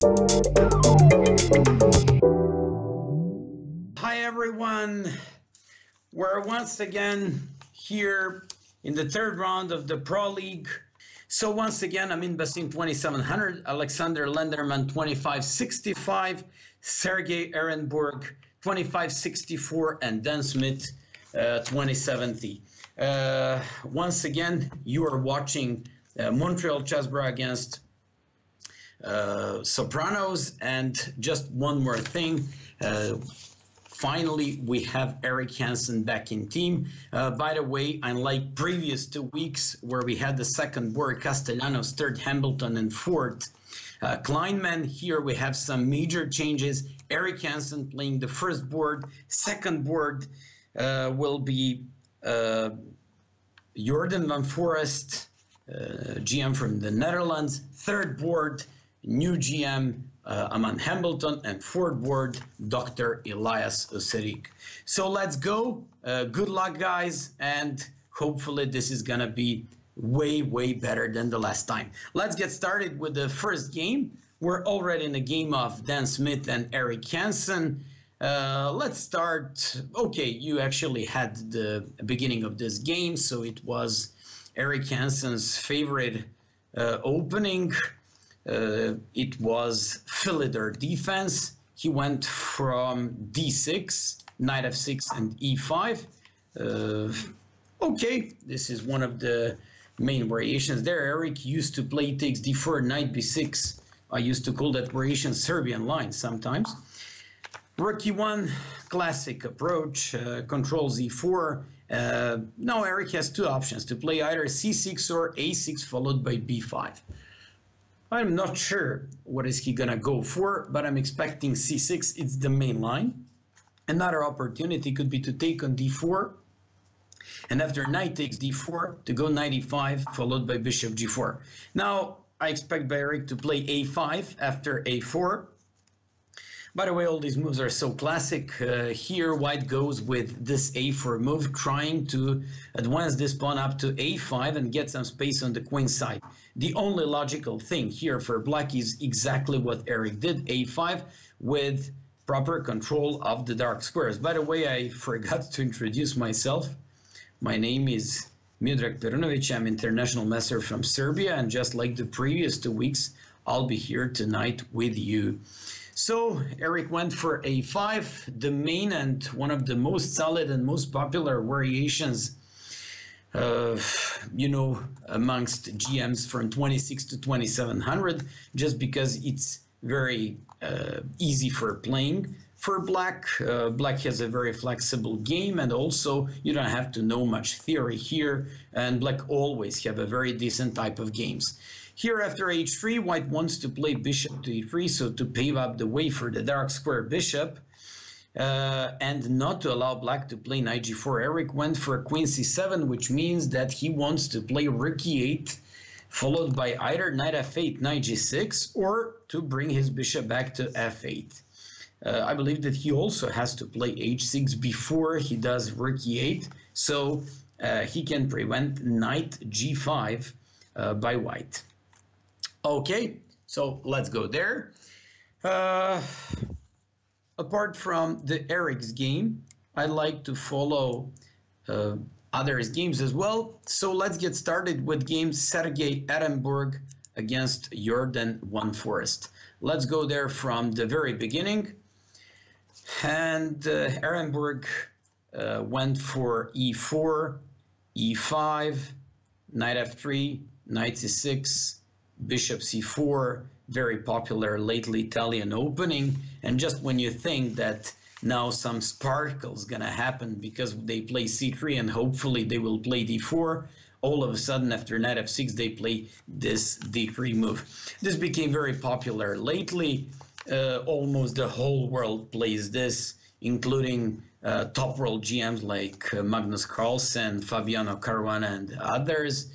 Hi everyone, we're once again here in the third round of the Pro League. So once again, Amin Basim 2700, Alexander Lenderman 2565, Sergey Ehrenburg 2564, and Dan Smith 2070. Once again, you are watching Montreal Chessbrahs against Sopranos, and just one more thing. Finally, we have Eric Hansen back in team. By the way, unlike previous 2 weeks where we had the second board, Castellanos, third Hambleton, and fourth Kleinman, here we have some major changes. Eric Hansen playing the first board. Second board will be Jordan van Forest, GM from the Netherlands. Third board, new GM Aman Hambleton, and fourth board, Dr. Elias Oserik. So let's go. Good luck, guys, and hopefully this is gonna be way better than the last time. Let's get started with the first game. We're already in a game of Dan Smith and Eric Hansen. Let's start. Okay, you actually had the beginning of this game, so it was Eric Hansen's favorite opening. It was Philidor defense. He went from d6, knight f6, and e5. Okay, this is one of the main variations there. Eric used to play takes d4, knight b6. I used to call that variation Serbian line sometimes. Rook e1, classic approach, control z4. Now Eric has two options to play either c6 or a6 followed by b5. I'm not sure what is he gonna go for, but I'm expecting c6. It's the main line. Another opportunity could be to take on d4, and after knight takes d4, to go knight e5, followed by bishop g4. Now, I expect Eric to play a5 after a4. By the way, all these moves are so classic. Here, white goes with this a4 move, trying to advance this pawn up to a5 and get some space on the queen side. The only logical thing here for black is exactly what Eric did, a5, with proper control of the dark squares. By the way, I forgot to introduce myself. My name is Miodrag Perunovic. I'm international master from Serbia, and just like the previous 2 weeks, I'll be here tonight with you. So Eric went for a5, the main and one of the most solid and most popular variations, you know, amongst GMs from 26 to 2700, just because it's very easy for playing. For black, black has a very flexible game, and also you don't have to know much theory here, and black always have a very decent type of games. Here after h3, white wants to play bishop to e3, so to pave up the way for the dark square bishop, and not to allow black to play knight g4. Eric went for queen c7, which means that he wants to play rook e8, followed by either knight f8, knight g6, or to bring his bishop back to f8. I believe that he also has to play h6 before he does rook e8, so he can prevent knight g5 by white. Okay, so let's go there. Apart from the Eric's game, I like to follow others' games as well. So let's get started with game Sergey Ehrenburg against Jordan van Forest. Let's go there from the very beginning. And Ehrenburg went for e4, e5, knight f3, knight c6, bishop c4, very popular lately Italian opening. And just when you think that now some sparkle's gonna happen because they play c3 and hopefully they will play d4, all of a sudden after knight f6 they play this d3 move. This became very popular lately. Almost the whole world plays this, including top world GMs like Magnus Carlsen, Fabiano Caruana, and others.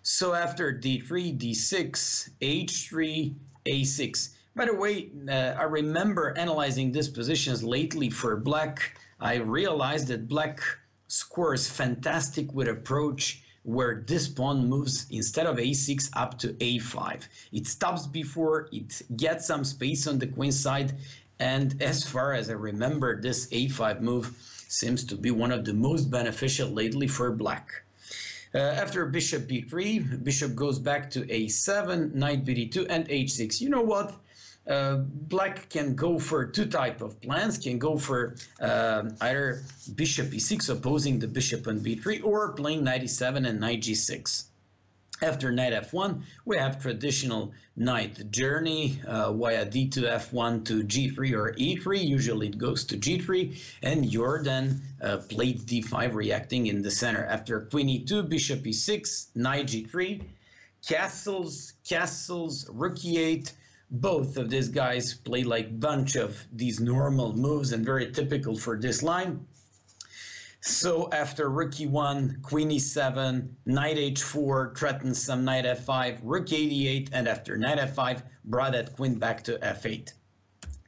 So after d3, d6, h3, a6. By the way, I remember analyzing these positions lately for black. I realized that black scores fantastic with approach where this pawn moves instead of a6 up to a5. It stops before, it gets some space on the queen side, and as far as I remember, this a5 move seems to be one of the most beneficial lately for black. After bishop b3, bishop goes back to a7, knight bd2, and h6. You know what? Black can go for two type of plans, can go for either bishop e6 opposing the bishop on b3, or playing knight e7 and knight g6. After knight f1, we have traditional knight journey via d to f1 to g3 or e3. Usually it goes to g3, and Jordan played d5 reacting in the center. After queen e2, bishop e6, knight g3, castles, rook e8. Both of these guys play like bunch of these normal moves and very typical for this line. So after rook e1, queen e7, knight h4, threatens some knight f5, rook e8, and after knight f5, brought that queen back to f8.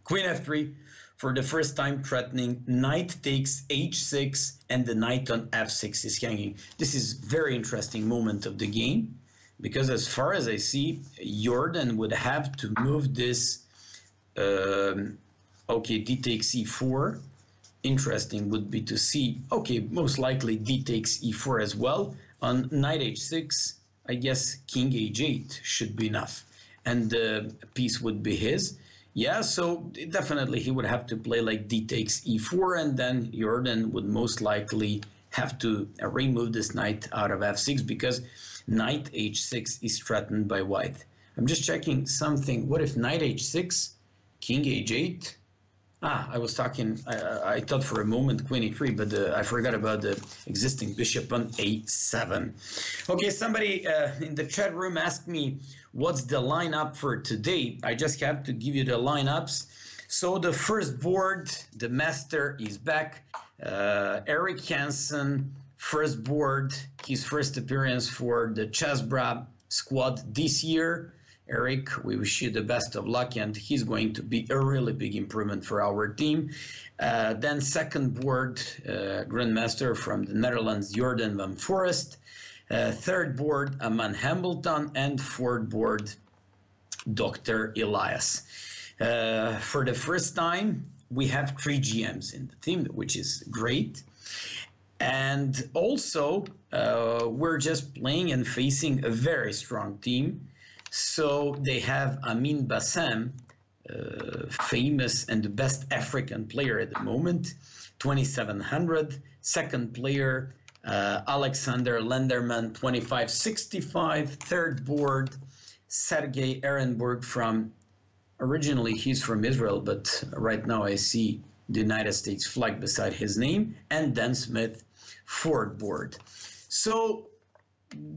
Queen f3, for the first time threatening knight takes h6, and the knight on f6 is hanging. This is very interesting moment of the game, because as far as I see, Jordan would have to move this, okay, d takes e4. Interesting would be to see, okay, most likely d takes e4 as well. On knight h6, I guess king h8 should be enough, and the piece would be his. Yeah, so definitely he would have to play like d takes e4, and then Jordan would most likely have to remove this knight out of f6, because knight h6 is threatened by white. I'm just checking something. What if knight h6, king h8? I was talking, I thought for a moment queen e3, but I forgot about the existing bishop on a7. Okay, somebody in the chat room asked me, what's the lineup for today? I just have to give you the lineups. So the first board, the master is back. Eric Hansen, first board, his first appearance for the Chessbrahs squad this year. Eric, we wish you the best of luck, and he's going to be a really big improvement for our team. Then second board, Grandmaster from the Netherlands, Jordan van Forest. Third board, Aman Hamilton, and fourth board, Dr. Elias. For the first time, we have 3 GMs in the team, which is great. And also, we're just playing and facing a very strong team. So they have Amin Bassam, famous and the best African player at the moment, 2700. Second player, Alexander Lenderman, 2565. Third board, Sergei Ehrenburg from, originally he's from Israel, but right now I see the United States flag beside his name. And Dan Smith, fourth board. So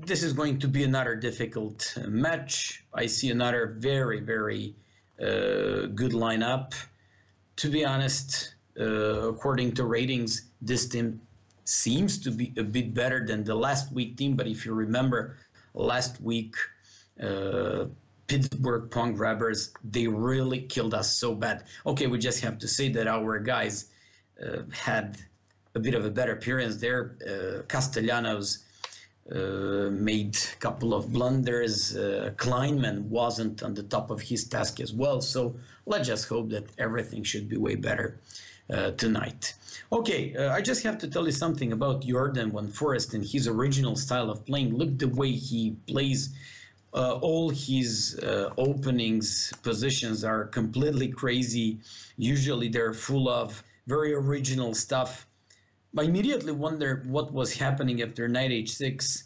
this is going to be another difficult match. I see another very, very good lineup. To be honest, according to ratings, this team seems to be a bit better than the last week team. But if you remember, last week, Pittsburgh Pong Grabbers, they really killed us so bad. Okay, we just have to say that our guys had a bit of a better appearance there. Castellanos made a couple of blunders. Kleinman wasn't on the top of his task as well. So let's just hope that everything should be way better tonight. Okay, I just have to tell you something about Jordan van Forest and his original style of playing. Look the way he plays. All his openings positions are completely crazy. Usually they're full of very original stuff. I immediately wonder what was happening after knight h6.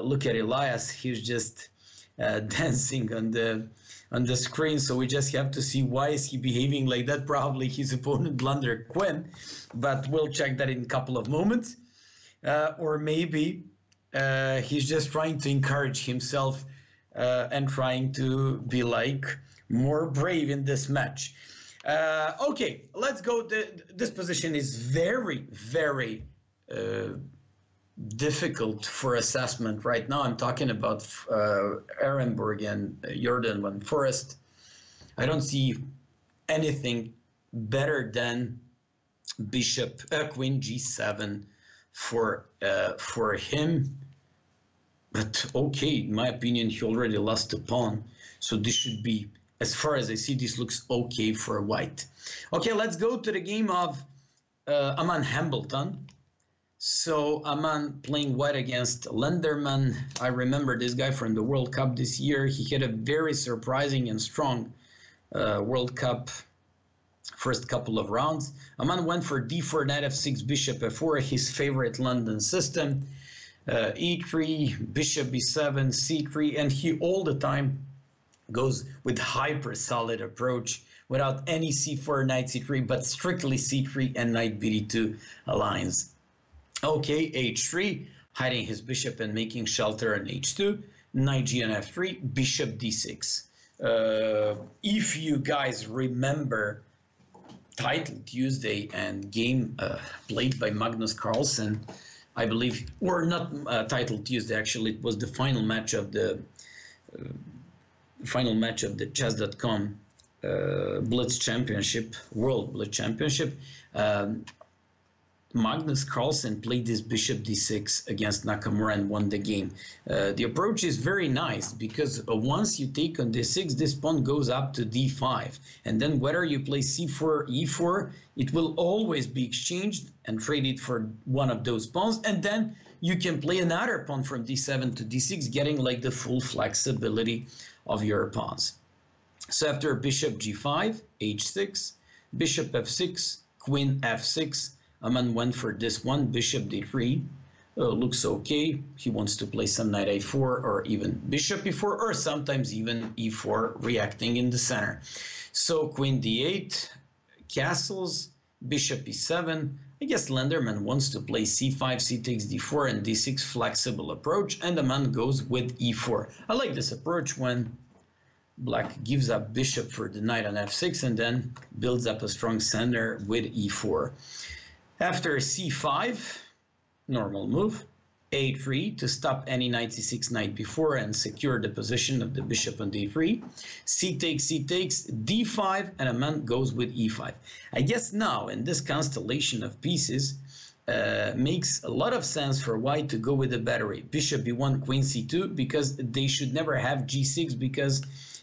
Look at Elias, he's just dancing on the screen, so we just have to see why is he behaving like that. Probably his opponent blundered queen, but we'll check that in a couple of moments. Or maybe he's just trying to encourage himself and trying to be like more brave in this match. Okay, let's go. This position is very, very difficult for assessment right now. I'm talking about Ehrenburg and Jordan van Forest. I don't see anything better than bishop queen g7 for him. But okay, in my opinion, he already lost a pawn. So this should be, as far as I see, this looks okay for white. Okay, let's go to the game of Aman Hambleton. So Aman playing white against Lenderman. I remember this guy from the World Cup this year. He had a very surprising and strong World Cup first couple of rounds. Aman went for d4, knight f6, bishop f4, his favorite London system. E3, bishop b7, c3, and he all the time goes with hyper solid approach without any c4, knight c3, but strictly c3 and knight bd2 aligns. Okay, h3, hiding his bishop and making shelter on h2, knight g on f3, bishop d6. If you guys remember Title Tuesday and game played by Magnus Carlsen, I believe, or not Title Tuesday, actually, it was the final match of the chess.com Blitz Championship, World Blitz Championship. Magnus Carlsen played this bishop d6 against Nakamura and won the game. The approach is very nice because once you take on d6, this pawn goes up to d5. And then whether you play c4, e4, it will always be exchanged and traded for one of those pawns. And then you can play another pawn from d7 to d6, getting like the full flexibility of your pawns. So after bishop g5, h6, bishop f6, queen f6, Aman went for this one, bishop d3. Looks okay. He wants to play some knight a4 or even bishop e4 or sometimes even e4 reacting in the center. So queen d8, castles, bishop e7. I guess Lenderman wants to play c5, c takes d4 and d6 flexible approach, and Aman goes with e4. I like this approach when Black gives up bishop for the knight on f6 and then builds up a strong center with e4. After c5, normal move, a3 to stop any knight c6, knight b4 and secure the position of the bishop on d3. C takes, d5, and Aman goes with e5. I guess now in this constellation of pieces, makes a lot of sense for white to go with the battery. Bishop b1, queen c2, because they should never have g6 because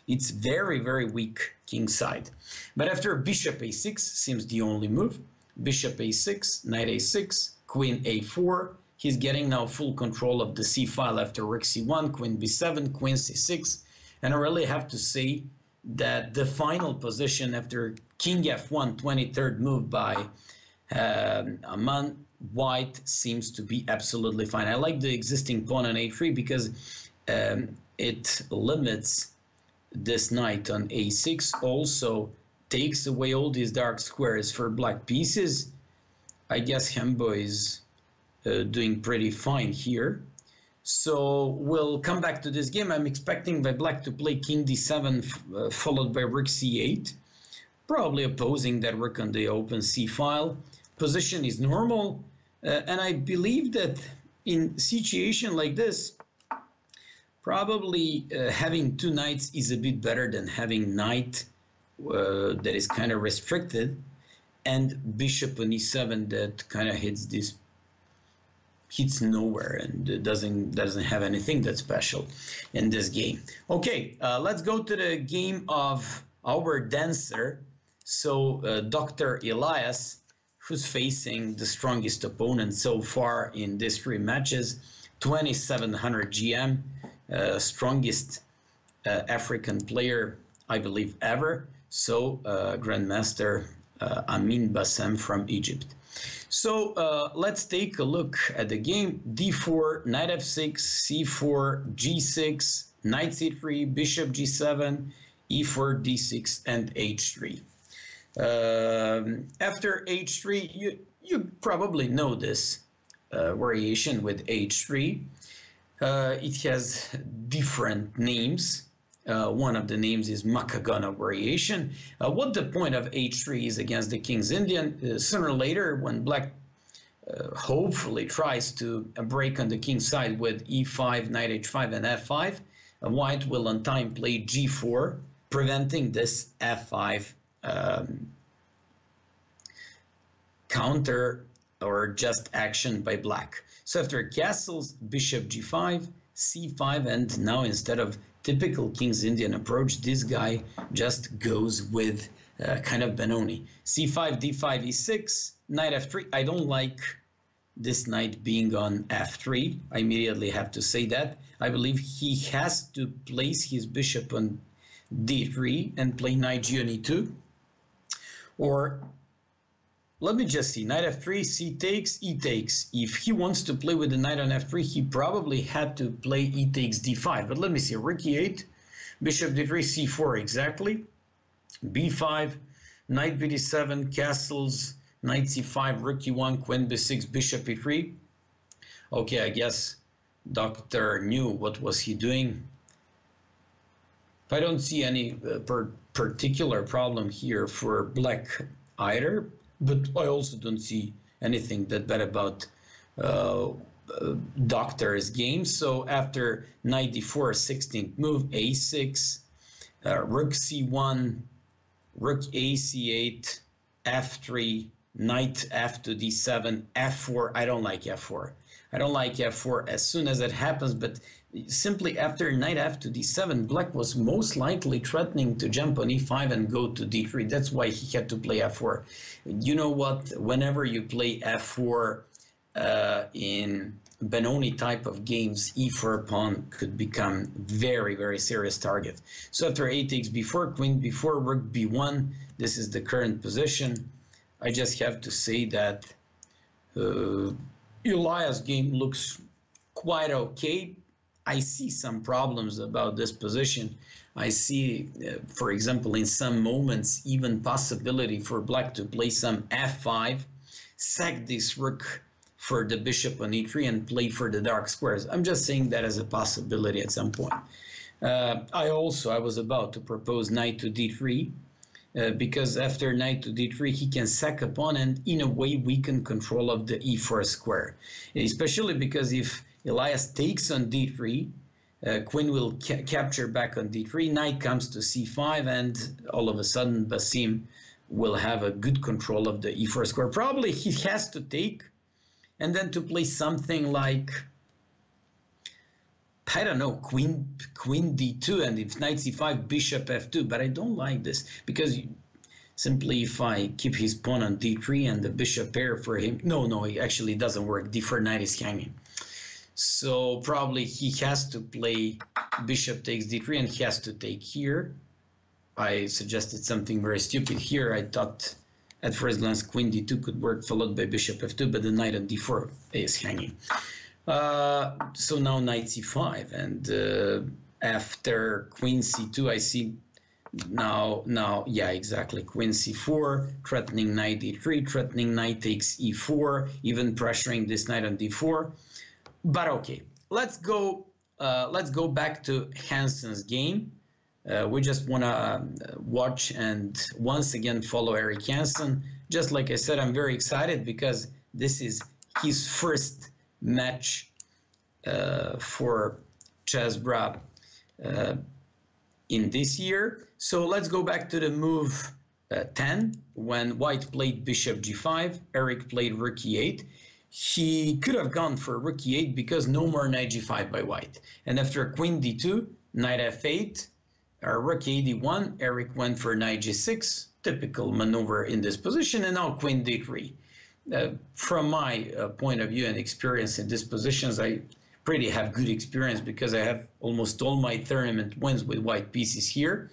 it's very, very weak king side. But after bishop a6 seems the only move. Bishop a6, knight a6, queen a4. He's getting now full control of the c file after rook c1, queen b7, queen c6. And I really have to say that the final position after king f1, 23rd move by Aman, white seems to be absolutely fine. I like the existing pawn on a3 because it limits this knight on a6, also takes away all these dark squares for black pieces. I guess Hembo is doing pretty fine here. So we'll come back to this game. I'm expecting by black to play king d7 followed by rook c8, probably opposing that rook on the open c file. Position is normal, and I believe that in situation like this, probably having two knights is a bit better than having knight that is kind of restricted, and bishop on e7 that kind of hits nowhere and doesn't have anything that's special in this game. Okay, let's go to the game of our dancer. So Dr. Elias, who's facing the strongest opponent so far in these three matches, 2700 GM, strongest African player, I believe, ever. So Grandmaster Amin Bassem from Egypt. So let's take a look at the game. d4, knight f6, c4, g6, knight c3, bishop g7, e4, d6, and h3. After h3, you probably know this variation with h3. It has different names. One of the names is Makagana variation. What the point of h3 is against the King's Indian, sooner or later when black hopefully tries to break on the king's side with e5, knight h5 and f5, white will on time play g4, preventing this f5 counter or just action by black. So after castles, bishop g5, c5, and now instead of typical King's Indian approach, this guy just goes with kind of Benoni. c5, d5, e6, knight f3. I don't like this knight being on f3. I immediately have to say that. I believe he has to place his bishop on d3 and play knight g on e2. Or let me just see, knight f3, c takes, e takes. If he wants to play with the knight on f3, he probably had to play e takes d5. But let me see, rook e8, bishop d3, c4 exactly, b5, knight bd7, castles, knight c5, rook e1, queen b6, bishop e3. Okay, I guess Doctor knew what was he doing. I don't see any particular problem here for black either, but I also don't see anything that bad about Doctor's game. So after knight d4, 16th move, a6, rook c1, rook a c8, f3, knight f2 d7, f4. I don't like f4. I don't like f4 as soon as it happens, but simply after knight f2 d7, black was most likely threatening to jump on e5 and go to d3. That's why he had to play f4. You know what? Whenever you play f4 in Benoni type of games, e4 pawn could become very, very serious target. So after a takes b4, queen b4, rook b1, this is the current position. I just have to say that Elias' game looks quite okay. I see some problems about this position. I see, for example, in some moments, even possibility for black to play some f5, sack this rook for the bishop on e3 and play for the dark squares. I'm just saying that as a possibility at some point. I was about to propose knight to d3, because after knight to d3 he can sack a pawn and in a way weaken control of the e4 square, especially because if Elias takes on d3, queen will capture back on d3, knight comes to c5, and all of a sudden Basim will have a good control of the e4 square. Probably he has to take and then to play something like, I don't know, queen d2, and if knight c5, bishop f2, but I don't like this, because simply if I keep his pawn on d3 and the bishop pair for him, no, it actually doesn't work, d4 knight is hanging. So probably he has to play bishop takes d3 and he has to take here. I suggested something very stupid here. I thought at first glance queen d2 could work, followed by bishop f2, but the knight on d4 is hanging. So now knight c5, and after queen c2, I see now, yeah, exactly, queen c4, threatening knight d3, threatening knight takes e4, even pressuring this knight on d4. But okay, let's go back to Hansen's game. We just want to watch and once again follow Eric Hansen. Just like I said, I'm very excited because this is his first match for Chessbrahs in this year. So let's go back to the move 10, when white played bishop g5, Eric played rook e8. He could have gone for rook e8 because no more knight g5 by white. And after queen d2, knight f8, rook a d1, Eric went for knight g6, typical maneuver in this position, and now queen d3. From my point of view and experience in these positions, I pretty have good experience because I have almost all my tournament wins with white pieces here.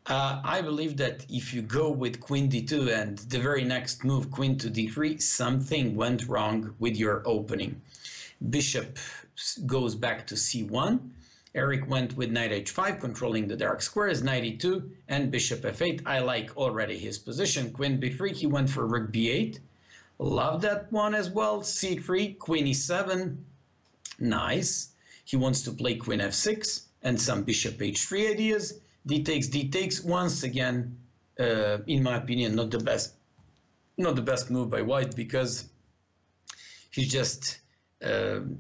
I believe that if you go with queen d2 and the very next move queen to d3, something went wrong with your opening. Bishop goes back to c1. Eric went with knight h5, controlling the dark squares, knight e2, and bishop f8. I like already his position. Queen b3, he went for rook b8. Love that one as well. c3, queen e7. Nice. He wants to play queen f6 and some bishop h3 ideas. D takes. Once again, in my opinion, not the best move by white, because he's just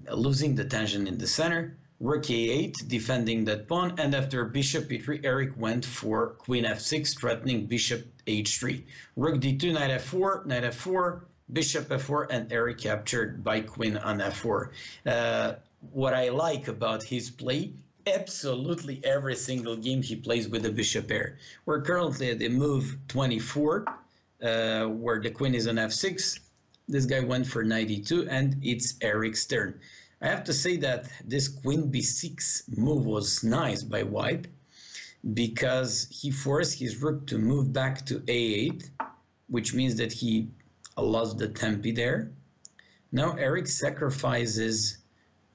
losing the tension in the center. Rook a8, defending that pawn, and after bishop e3, Eric went for queen f6, threatening bishop h3. Rook d2, knight f4, bishop f4, and Eric captured by queen on f4. what I like about his play, absolutely every single game he plays with the bishop pair. We're currently at the move 24, where the queen is on f6. This guy went for 92, and it's Eric's turn. I have to say that this queen b6 move was nice by white, because he forced his rook to move back to a8, which means that he lost the tempi there. Now Eric sacrifices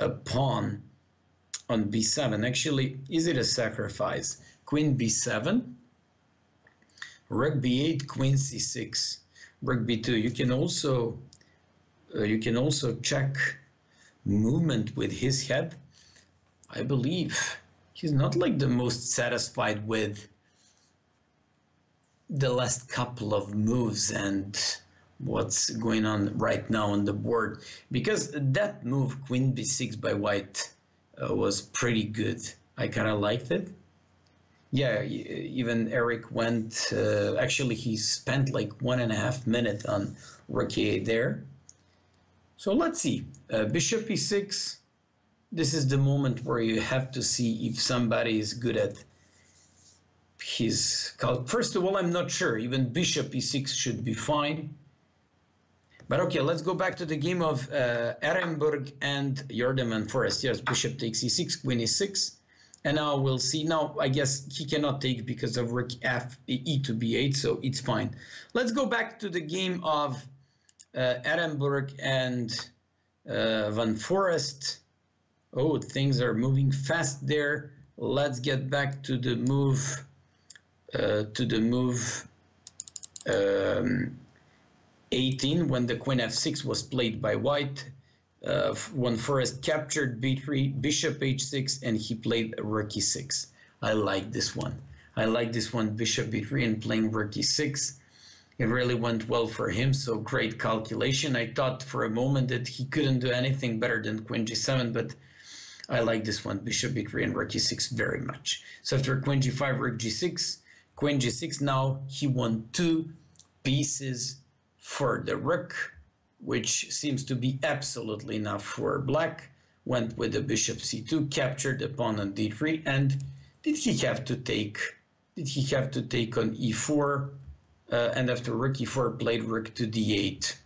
a pawn on b7. Actually, is it a sacrifice? Queen b7, rook b8, queen c6, rook b2. You can also check movement with his head. I believe he's not like the most satisfied with the last couple of moves and what's going on right now on the board, because that move queen b6 by white was pretty good. I kind of liked it. Yeah, even Eric went, actually he spent like 1.5 minutes on rook a8 there. So let's see, bishop e6. This is the moment where you have to see if somebody is good at his call. First of all, I'm not sure. Even bishop e6 should be fine. But okay, let's go back to the game of Ehrenberg and Jordan Forrest. Yes, bishop takes e6, queen e6. And now we'll see. Now, I guess he cannot take because of rook e to b8, so it's fine. Let's go back to the game of Ehrenberg and Van Forest. Oh, things are moving fast there. Let's get back to the move. 18, when the queen f6 was played by white. When Forrest captured b3, bishop h6, and he played rook e6. I like this one. I like this one, bishop b3 and playing rook e6. It really went well for him, so great calculation. I thought for a moment that he couldn't do anything better than queen g7, but I like this one, bishop b3 and rook e6 very much. So after queen g5, rook g6, queen g6, now he won 2 pieces for the rook, which seems to be absolutely enough for black. Went with the bishop c2, captured the pawn on d3, and did he have to take on e4? And after rook e4, played rook to d8.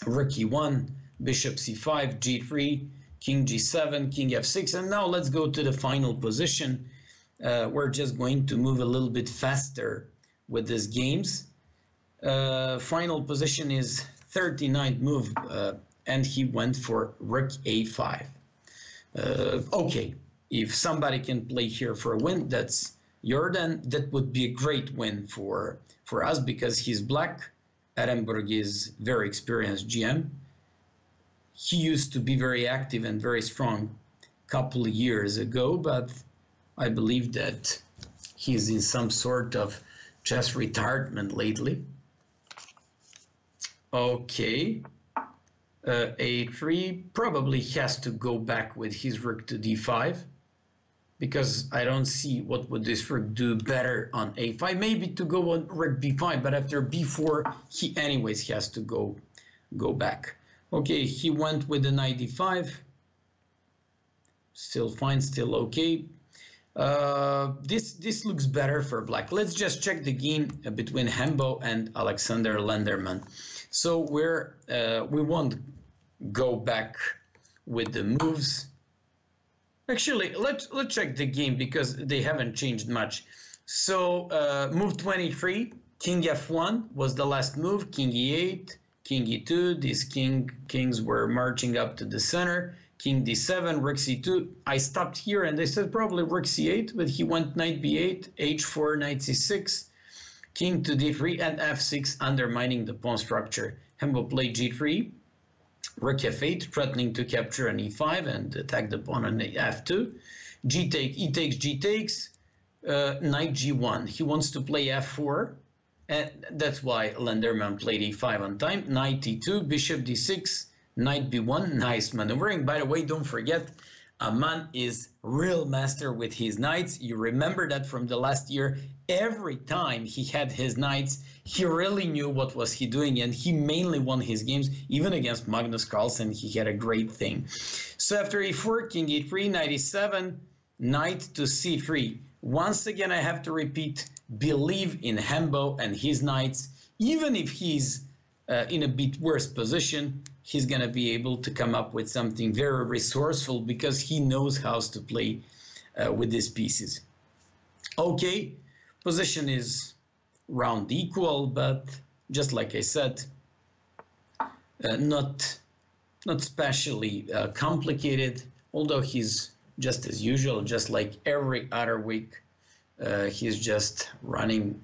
Rook e1, bishop c5, g3, king g7, king f6, and now let's go to the final position. We're just going to move a little bit faster with these games. Final position is 39th move, and he went for rook a5. Okay, if somebody can play here for a win, that's Jordan. That would be a great win for us, because he's black. Ehrenberg is very experienced GM. He used to be very active and very strong a couple of years ago, but I believe that he's in some sort of chess retirement lately. Okay, a3 probably has to go back with his rook to d5, because I don't see what would this rook do better on a5. Maybe to go on rook b5, but after b4 he anyways has to go back. Okay, he went with the knight d5. Still fine, still okay. This looks better for black. Let's just check the game between Hembo and Alexander Lenderman. So we won't go back with the moves. Actually, let's check the game, because they haven't changed much. So move 23, king f1 was the last move. King e8, king e2. These kings were marching up to the center. King d7, rook c2. I stopped here and I said probably rook c8, but he went knight b8, h4, knight c6, king to d3, and f6, undermining the pawn structure. Hembo played g3, rook f8, threatening to capture an e5 and attack the pawn on f2. G take, e takes, g takes, knight g1. He wants to play f4, and that's why Lenderman played e5 on time. Knight e2, bishop d6, knight b1, nice maneuvering. By the way, don't forget, Aman is real master with his knights. You remember that from the last year. Every time he had his knights, he really knew what was he doing, and he mainly won his games. Even against Magnus Carlsen, he had a great thing. So after e4, king e3, knight e7, knight to c3. Once again, I have to repeat, believe in Hembo and his knights. Even if he's in a bit worse position, he's going to be able to come up with something very resourceful because he knows how to play with these pieces. Okay, position is round equal, but just like I said, not especially complicated, although he's just as usual, just like every other week, he's just running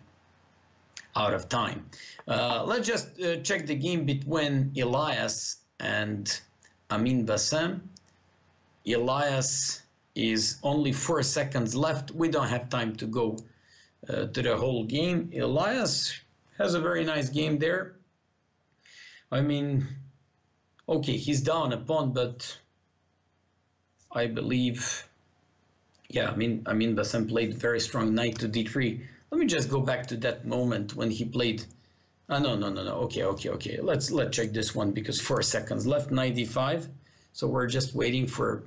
out of time. Let's just check the game between Elias and Amin Bassam. Elias is only 4 seconds left. We don't have time to go to the whole game. Elias has a very nice game there. I mean, okay, he's down a pawn, but I believe, yeah, Amin Bassam played very strong knight to d3. Let me just go back to that moment when he played. No. Okay. Let's check this one because 4 seconds left. Knight d5. So we're just waiting for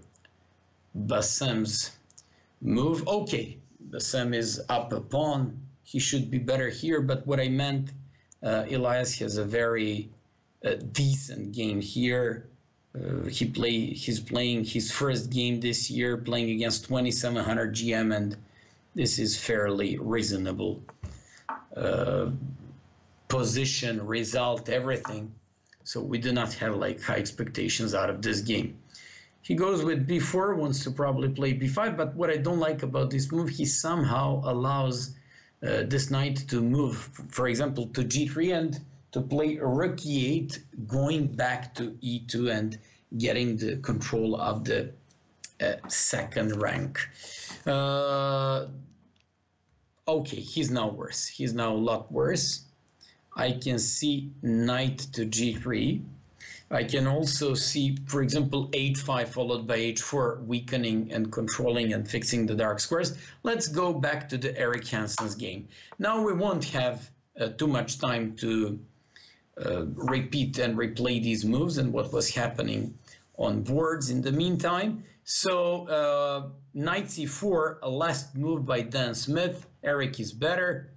Bassam's move. Okay, Bassam is up a pawn. He should be better here. But what I meant, Elias has a very decent game here. He's playing his first game this year, playing against 2700 GM, and this is fairly reasonable. Position, result, everything. So we do not have like high expectations out of this game. He goes with b4, wants to probably play b5, but what I don't like about this move, he somehow allows this knight to move, for example, to g3 and to play rook e8, going back to e2 and getting the control of the second rank. Okay, he's now worse. He's now a lot worse. I can see knight to g3. I can also see, for example, h5 followed by h4, weakening and controlling and fixing the dark squares. Let's go back to the Eric Hansen's game. Now we won't have too much time to repeat and replay these moves and what was happening on boards in the meantime. So knight c4, a last move by Dan Smith. Eric is better.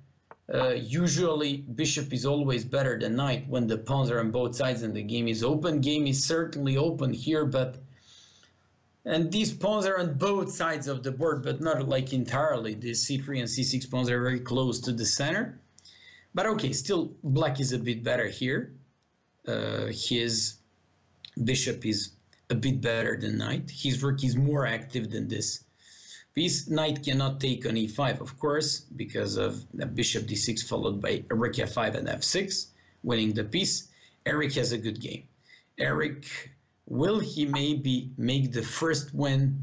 Usually bishop is always better than knight when the pawns are on both sides and the game is open. Game is certainly open here, and these pawns are on both sides of the board, but not like entirely. The c3 and c6 pawns are very close to the center. But okay, still black is a bit better here. His bishop is a bit better than knight. His rook is more active than this piece. Knight cannot take on e5, of course, because of the bishop d6 followed by rook f5 and f6, winning the piece. Eric has a good game. Eric, will he maybe make the first win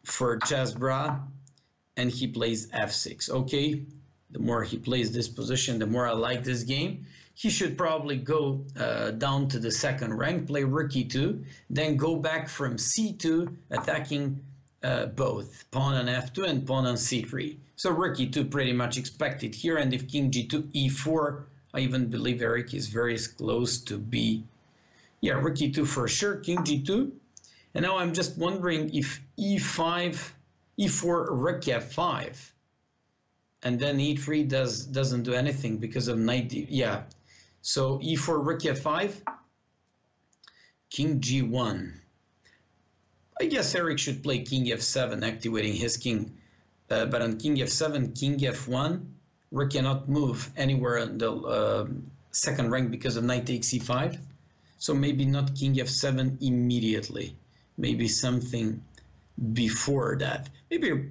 for Chessbrahs? And he plays f6. Okay, the more he plays this position, the more I like this game. He should probably go down to the second rank, play rook e2, then go back from c2, attacking both pawn on f2 and pawn on c3. So rook e2 pretty much expected here, and if king g2, e4, I even believe Eric is very close to be, yeah, rook e2 for sure, king g2. And now I'm just wondering if e5, e4, rook f5, and then e3 doesn't do anything because of knight d, yeah. So e4, rook f5, king g1. I guess Eric should play king f7, activating his king. But on king f7, king f1, rook cannot move anywhere on the second rank because of knight takes e5. So maybe not king f7 immediately. Maybe something before that. Maybe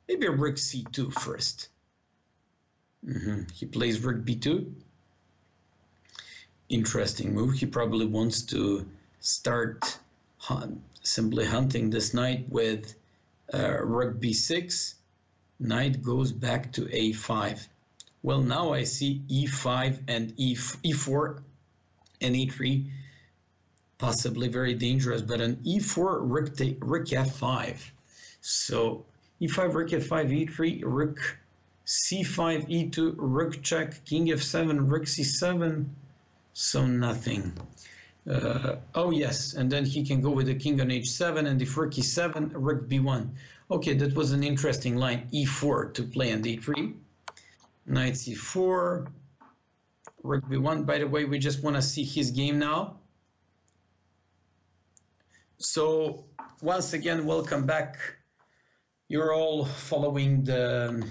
rook c2 first. He plays rook b2. Interesting move. He probably wants to start simply hunting this knight with rook b6. Knight goes back to a5. Well, now I see e5 and e4 and e3 possibly very dangerous, but an e4, rook f5. So e5, rook f5, e3, rook c5, e2, rook check, king f7, rook c7. So nothing. Oh yes, and then he can go with the king on h7, and if rook e7, rook b1. Okay, that was an interesting line, e4 to play on d3. Knight c4, rook b1. By the way, we just want to see his game now. So once again, welcome back. You're all following the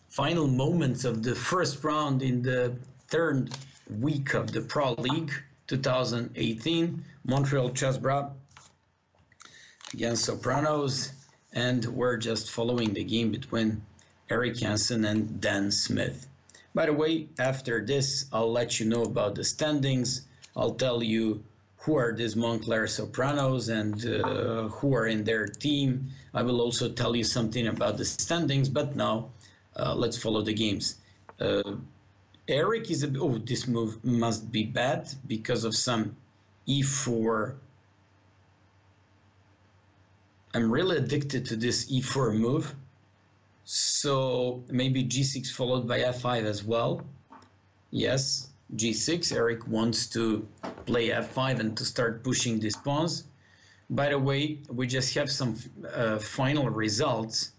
final moments of the first round in the third week of the Pro League 2018, Montreal Chessbrahs against Sopranos, and we're just following the game between Eric Hansen and Dan Smith. By the way, after this, I'll let you know about the standings. I'll tell you who are these Montclair Sopranos and who are in their team. I will also tell you something about the standings, but now let's follow the games. Eric is oh, this move must be bad because of some e4. I'm really addicted to this e4 move. So maybe g6 followed by f5 as well. Yes, g6. Eric wants to play f5 and to start pushing these pawns. By the way, we just have some final results.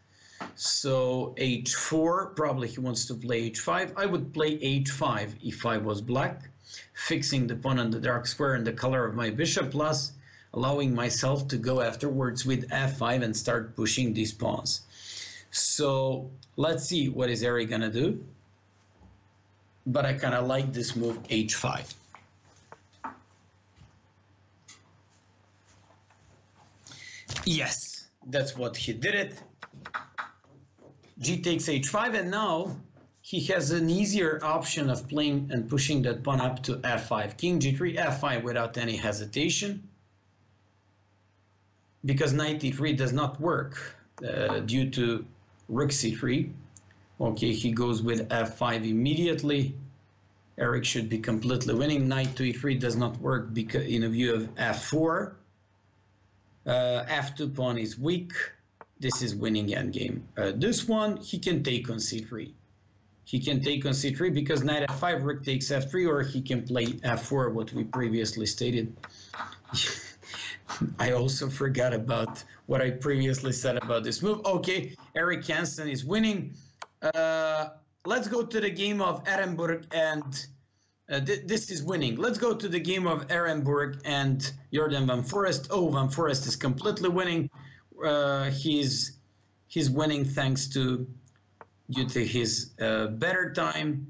So h4, probably he wants to play h5. I would play h5 if I was black, fixing the pawn on the dark square in the color of my bishop, plus allowing myself to go afterwards with f5 and start pushing these pawns. So let's see what is Eric gonna do. But I kind of like this move h5. Yes, that's what he did it. G takes h5, and now he has an easier option of playing and pushing that pawn up to f5. King g3, f5 without any hesitation, because knight e3 does not work due to rook c3. Okay, he goes with f5 immediately. Eric should be completely winning. Knight to e3 does not work because in a view of f4. F2 pawn is weak. This is winning endgame. This one, he can take on c3. He can take on c3 because knight f5, rook takes f3, or he can play f4, what we previously stated. I also forgot about what I previously said about this move. Okay, Eric Hansen is winning. Let's go to the game of Ehrenburg, and this is winning. Let's go to the game of Ehrenburg and Jordan Van Forest. Oh, Van Forest is completely winning. He's winning thanks to due to his better time.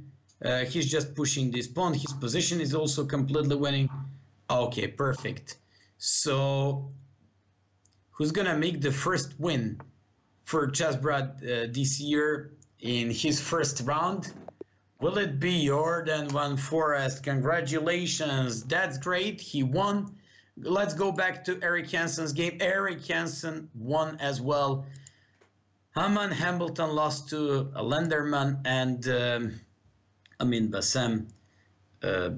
He's just pushing this pawn. His position is also completely winning. Okay, perfect. So who's gonna make the first win for Chessbrahs this year in his first round? Will it be Jordan Van Forest? Congratulations, that's great, he won. Let's go back to Eric Hansen's game. Eric Hansen won as well. Haman Hambleton lost to Lenderman, and Amin Bassem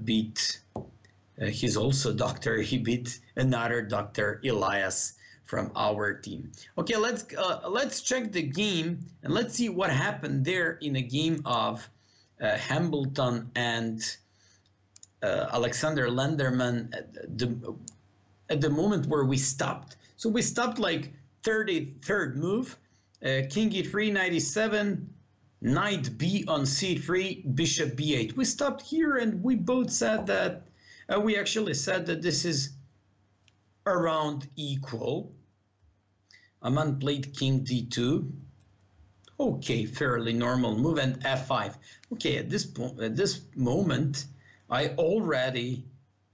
beat, he's also doctor, he beat another Dr. Elias from our team. Okay, let's check the game and let's see what happened there in a game of Hambleton and Alexander Lenderman at the moment where we stopped. So we stopped like 33rd move, king e3, knight e7, knight b on c3, bishop b8. We stopped here and we both said that, we actually said that this is around equal. Aman played king d2. Okay, fairly normal move, and f5. Okay, at this moment, I already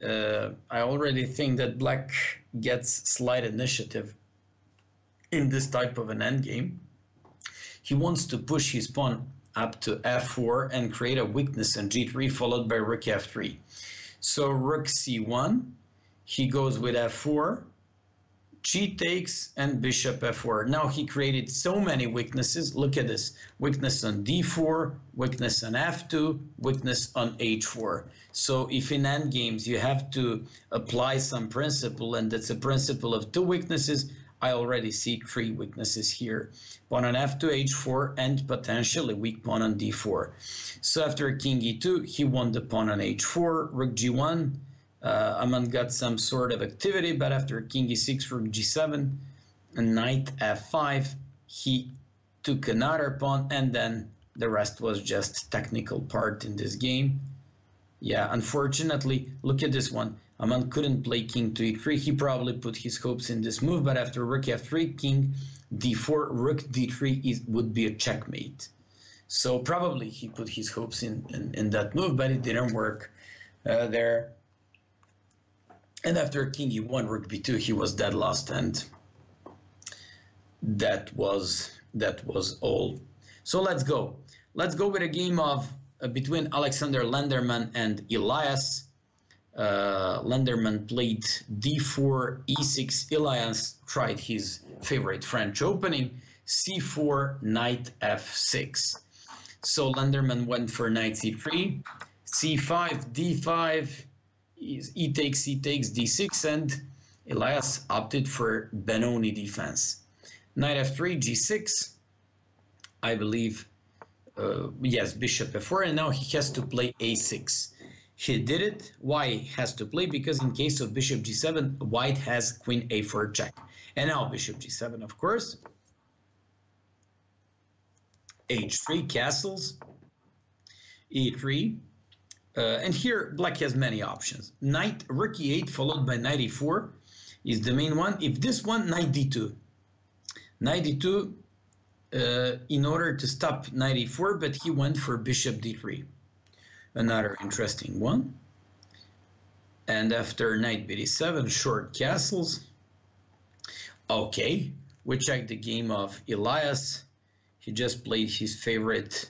think that black gets slight initiative in this type of an endgame. He wants to push his pawn up to f4 and create a weakness in g3, followed by rook f3. So rook c1, he goes with f4, G takes and bishop f4. Now he created so many weaknesses. Look at this. Weakness on d4, weakness on f2, weakness on h4. So if in endgames you have to apply some principle, and that's a principle of two weaknesses, I already see three weaknesses here. Pawn on f2, h4, and potentially weak pawn on d4. So after king e2, he won the pawn on h4, rook g1. Aman got some sort of activity, but after king e6, rook g7, and knight f5, he took another pawn, and then the rest was just technical part in this game. Yeah, unfortunately, look at this one. Aman couldn't play king to e3. He probably put his hopes in this move, but after rook f3, king d4, rook d3 would be a checkmate. So probably he put his hopes in that move, but it didn't work there. And after king e1, rook b2, he was dead lost, and that was all. So let's go. Let's go with a game of between Alexander Lenderman and Elias. Lenderman played d4, e6. Elias tried his favorite French opening, c4, knight f6. So Lenderman went for knight c3, c5, d5. E takes, d6, and Elias opted for Benoni defense. Knight f3, g6, I believe, yes, bishop f4, and now he has to play a6. He did it. Why he has to play? Because in case of bishop g7, white has queen a4 check. And now bishop g7, of course. h3, castles, e3. And here, black has many options. Knight, rook e8 followed by knight e4 is the main one. If this one, knight d2. Knight d2 in order to stop knight e4, but he went for bishop d3. Another interesting one. And after knight bd7, short castles. Okay, we check the game of Elias. He just played his favorite.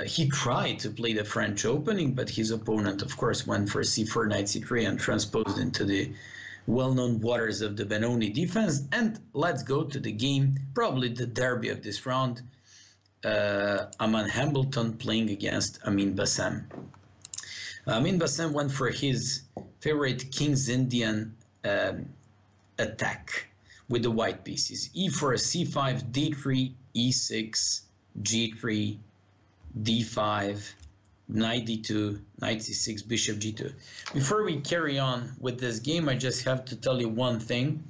He tried to play the French opening, but his opponent, of course, went for c4, knight c3, and transposed into the well-known waters of the Benoni defense. And let's go to the game, probably the derby of this round. Aman Hambleton playing against Amin Bassam. Amin Bassam went for his favorite King's Indian attack with the white pieces. e4, c5, d3, e6, g3, d5, knight d2, knight c6, bishop g2. Before we carry on with this game, I just have to tell you one thing.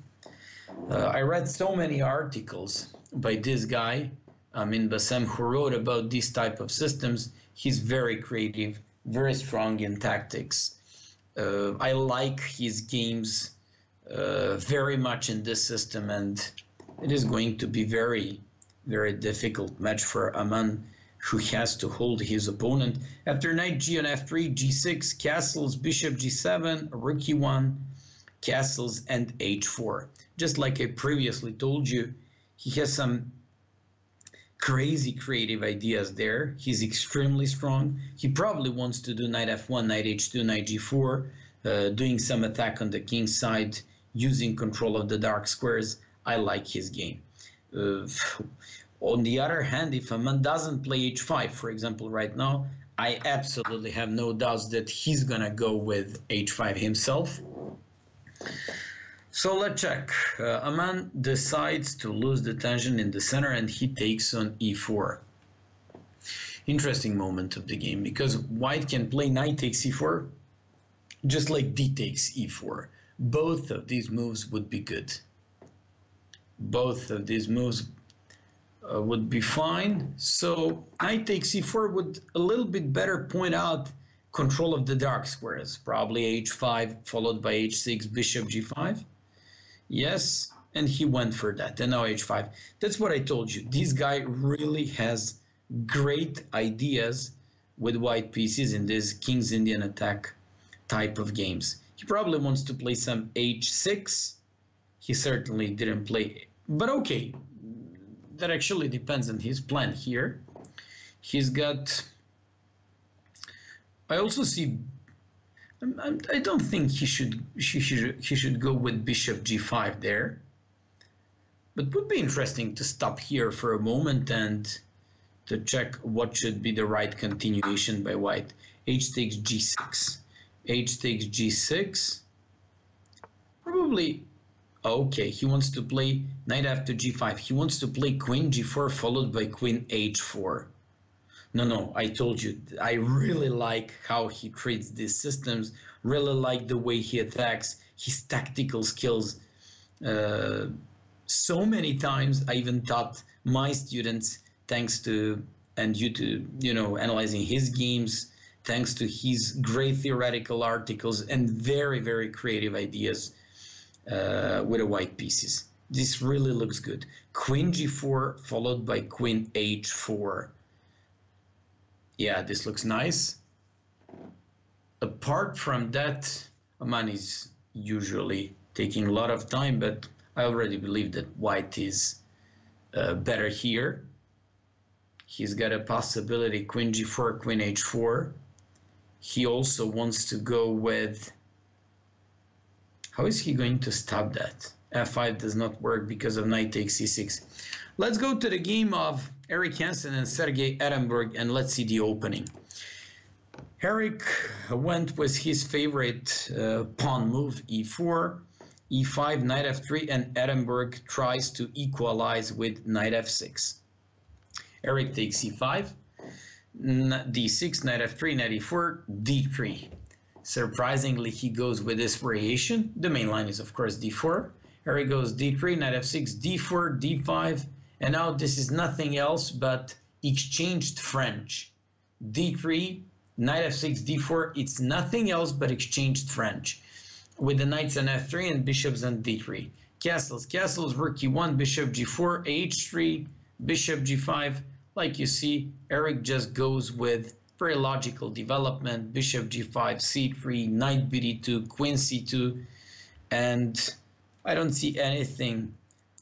I read so many articles by this guy, Amin Bassam, who wrote about these type of systems. He's very creative, very strong in tactics. I like his games very much in this system, and it is going to be very, very difficult match for Aman, who has to hold his opponent. After knight g on f3, g6, castles, bishop g7, rook e1, castles, and h4. Just like I previously told you, he has some crazy creative ideas there. He's extremely strong. He probably wants to do knight f1, knight h2, knight g4, doing some attack on the king's side, using control of the dark squares. I like his game. On the other hand, if a man doesn't play h5, for example, right now, I absolutely have no doubts that he's gonna go with h5 himself. So let's check. Aman decides to lose the tension in the center, and he takes on e4. Interesting moment of the game, because white can play knight takes e4, just like d takes e4. Both of these moves would be good. Both of these moves would be fine. So knight takes c4 would a little bit better point out control of the dark squares. Probably h5 followed by h6, bishop g5. Yes, and he went for that. And now h5. That's what I told you. This guy really has great ideas with white pieces in this King's Indian attack type of games. He probably wants to play some h6. He certainly didn't play, but okay. That actually depends on his plan here. He's got, I also see, I don't think he should go with bishop g5 there. But would be interesting to stop here for a moment and to check what should be the right continuation by white. H takes g6. H takes g6. Probably, okay, he wants to play knight after g5. He wants to play queen g4 followed by queen h4. No, I told you, I really like how he treats these systems, really like the way he attacks, his tactical skills. So many times I even taught my students, thanks to, and you know, analyzing his games, thanks to his great theoretical articles and very, very creative ideas with the white pieces. This really looks good. Queen g4 followed by queen h4. Yeah, this looks nice. Apart from that, Oman is usually taking a lot of time, but I already believe that white is better here. He's got a possibility, queen g4, queen h4. He also wants to go with, how is he going to stop that? f5 does not work because of knight takes c6. Let's go to the game of Eric Hansen and Sergei Ehrenberg, and let's see the opening. Eric went with his favorite pawn move, e4, e5, knight f3, and Ehrenberg tries to equalize with knight f6. Eric takes e5, d6, knight f3, knight e4, d3. Surprisingly, he goes with this variation. The main line is, of course, d4. Eric goes d3, knight f6, d4, d5, and now this is nothing else but exchanged French. d3, knight f6, d4, it's nothing else but exchanged French, with the knights on f3 and bishops on d3. Castles, rook e1, bishop g4, h3, bishop g5. Like you see, Eric just goes with very logical development, bishop g5, c3, knight bd2, queen c2, and I don't see anything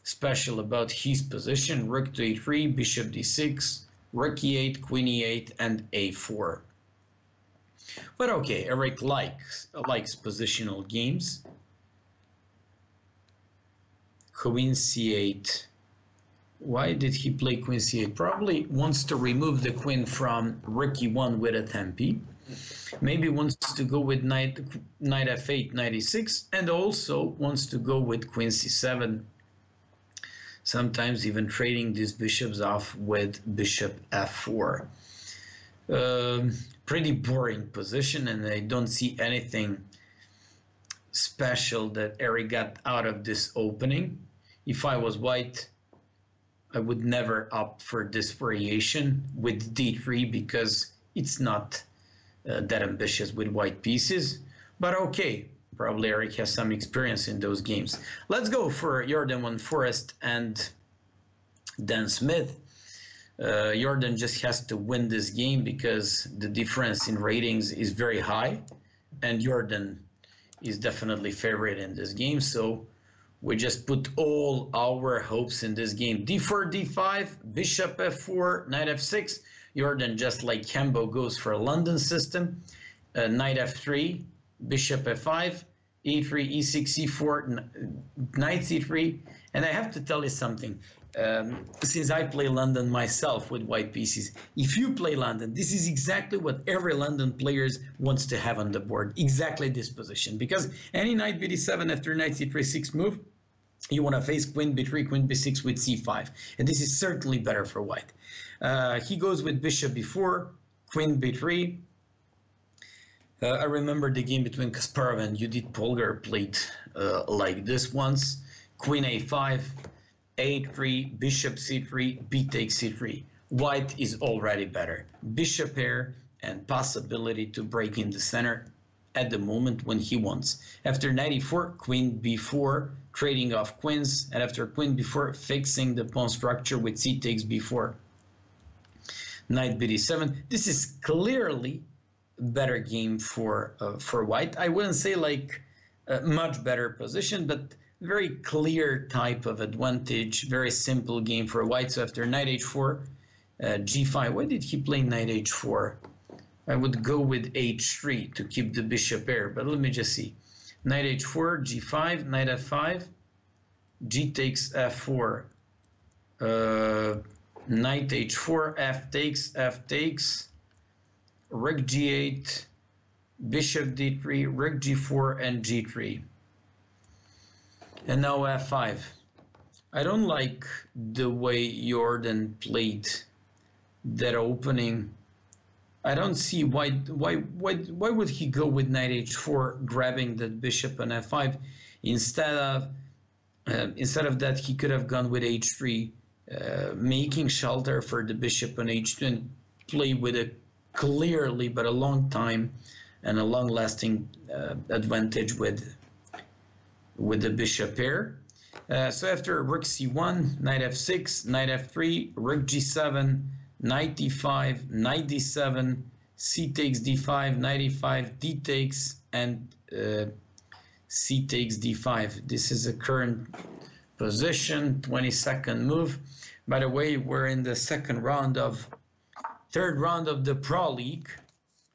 special about his position. Rook to a3, bishop d6, rook e8, queen e8, and a4. But okay, Eric likes positional games. Queen c8. Why did he play queen c8? Probably wants to remove the queen from rook e1 with a tempi. Maybe wants to go with knight f8, knight e6, and also wants to go with queen c7. Sometimes even trading these bishops off with bishop f4. Pretty boring position, and I don't see anything special that Eric got out of this opening. If I was white, I would never opt for this variation with d3 because it's not that ambitious with white pieces. But okay, probably Eric has some experience in those games. Let's go for Jordan Van Forest and Dan Smith. Jordan just has to win this game because the difference in ratings is very high, and Jordan is definitely favorite in this game. So we just put all our hopes in this game. d4, d5, bishop f4, knight f6. Jordan, just like Kembo, goes for a London system. Knight f3, bishop f5, e3, e6, e4, knight c3. And I have to tell you something. Since I play London myself with white pieces, if you play London, this is exactly what every London player wants to have on the board. Exactly this position. Because any knight bd7 after knight c3, 6 move, you want to face queen b3, queen b6 with c5. And this is certainly better for white. He goes with bishop b4, queen b3. I remember the game between Kasparov and Judith Polgar played like this once. Queen a5, a3, bishop c3, b takes c3. White is already better. Bishop pair and possibility to break in the center at the moment when he wants. After knight e4, queen b4, trading off queens, and after queen b4, fixing the pawn structure with c takes b4. Knight bd7. This is clearly a better game for white. I wouldn't say like a much better position, but very clear type of advantage. Very simple game for white. So after knight h4, g5. Why did he play knight h4? I would go with h3 to keep the bishop pair, but let me just see. Knight h4, g5, knight f5. g takes f4, knight h4, f takes, rook g8, bishop d3, rook g4, and g3. And now f5. I don't like the way Jordan played that opening. I don't see why would he go with knight h4, grabbing the bishop on f5 instead of that he could have gone with h3, making shelter for the bishop on h2 and play with a clearly but a long time and a long-lasting advantage with the bishop pair. So after rook c1, knight f6, knight f3, rook g7, knight d5, knight d7, c takes d5, knight e5, d takes, and c takes d5. This is a current position, 22nd move. By the way, we're in the third round of the Pro League.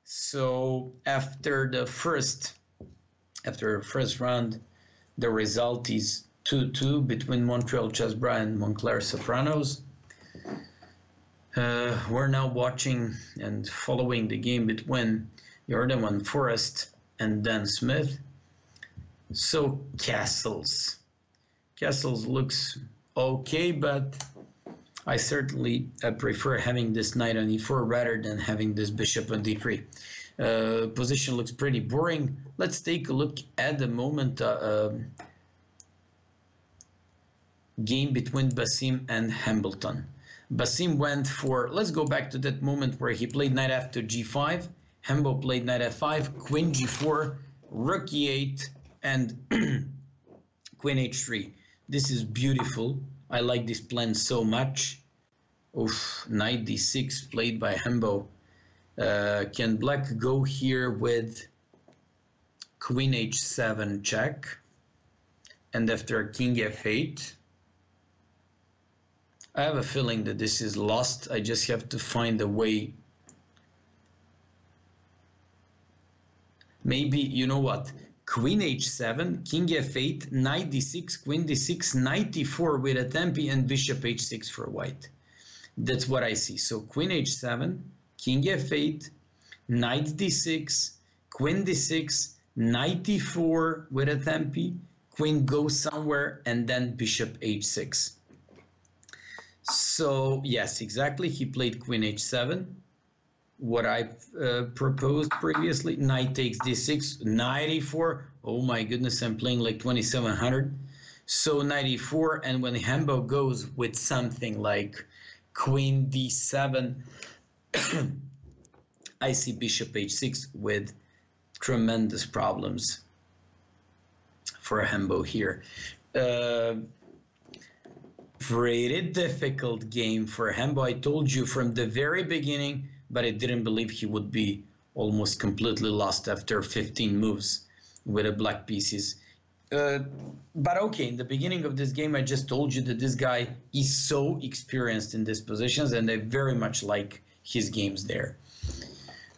So after the first round, the result is 2-2 between Montreal Chessbrahs and Montclair Sopranos. We're now watching and following the game between Jordan Forrest and Dan Smith. So Castles looks okay, but I certainly prefer having this knight on e4 rather than having this bishop on d3. Position looks pretty boring. Let's take a look at the moment game between Basim and Hambleton. Basim went for, let's go back to that moment where he played knight f to g5, Hambo played knight f5, queen g4, rook e8, and queen h3. This is beautiful. I like this plan so much. Oof, knight d6 played by Hambo. Can black go here with queen h7 check? And after king f8, I have a feeling that this is lost. I just have to find a way. Maybe, you know what? Queen h7, king f8, knight d6, queen d6, knight d4 with a tempi, and bishop h6 for white. That's what I see. So queen h7, king f8, knight d6, queen d6, knight d4 with a tempi, queen goes somewhere, and then bishop h6. So yes, exactly, he played queen h7, what I proposed previously. Knight takes d6, knight e4. Oh my goodness, I'm playing like 2700. So knight e4, and when Hambo goes with something like queen d7, I see bishop h6 with tremendous problems for Hambo here. Pretty difficult game for Hambo. I told you from the very beginning, but I didn't believe he would be almost completely lost after 15 moves with the black pieces. But okay, in the beginning of this game, I just told you that this guy is so experienced in these positions, and I very much like his games there.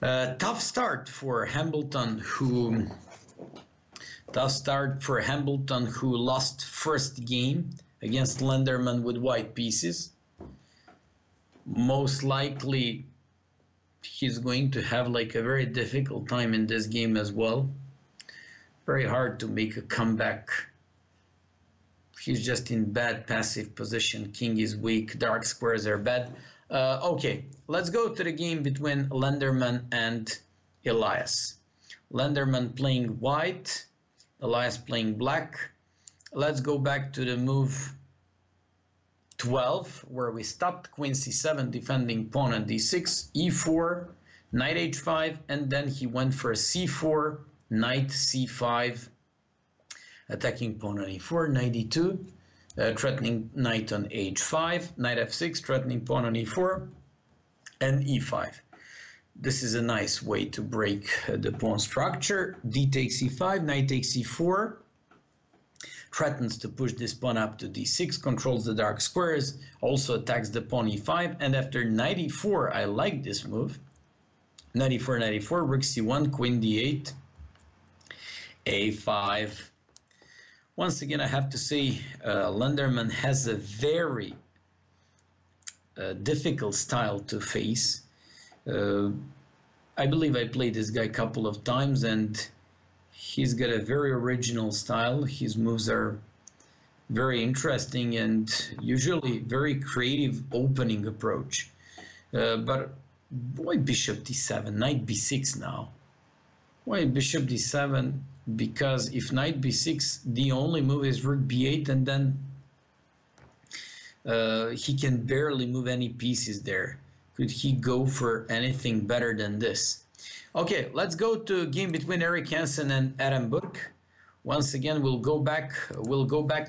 Tough start for Hambleton, who lost first game against Lenderman with white pieces. Most likely he's going to have like a very difficult time in this game as well. Very hard to make a comeback. He's just in bad passive position. King is weak, dark squares are bad. Okay, let's go to the game between Lenderman and Elias. Lenderman playing white, Elias playing black. Let's go back to the move 12, where we stopped. Queen c7, defending pawn on d6, e4, knight h5, and then he went for c4, knight c5, attacking pawn on e4, knight e2, threatening knight on h5, knight f6, threatening pawn on e4, and e5. This is a nice way to break the pawn structure. D takes e5, knight takes e4, threatens to push this pawn up to d6, controls the dark squares, also attacks the pawn e5, and after knight e4, I like this move. Knight e4, knight e4, rook c1, queen d8, a5. Once again, I have to say, Lenderman has a very difficult style to face. I believe I played this guy a couple of times, and he's got a very original style. His moves are very interesting and usually very creative opening approach. But why bishop d7, knight b6 now? Why bishop d7? Because if knight b6, the only move is rook b8, and then he can barely move any pieces there. Could he go for anything better than this? Okay, let's go to a game between Eric Hansen and Adam Book. Once again, we'll go back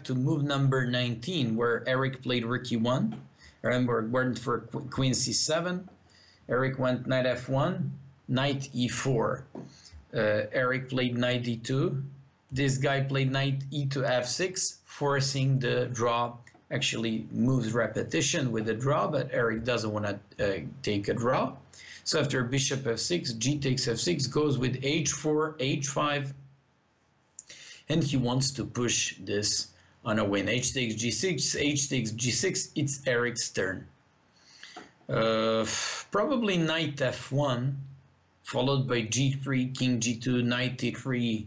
to move number 19, where Eric played rook e1. Remember, went for queen c7. Eric went knight f1, knight e4. Eric played knight e2. This guy played knight e to f6, forcing the draw. Actually moves repetition with a draw, but Eric doesn't want to take a draw. So after bishop f6, g takes f6, goes with h4, h5, and he wants to push this on a win. H takes g6, h takes g6, it's Eric's turn. Probably knight f1, followed by g3, king g2, knight t3,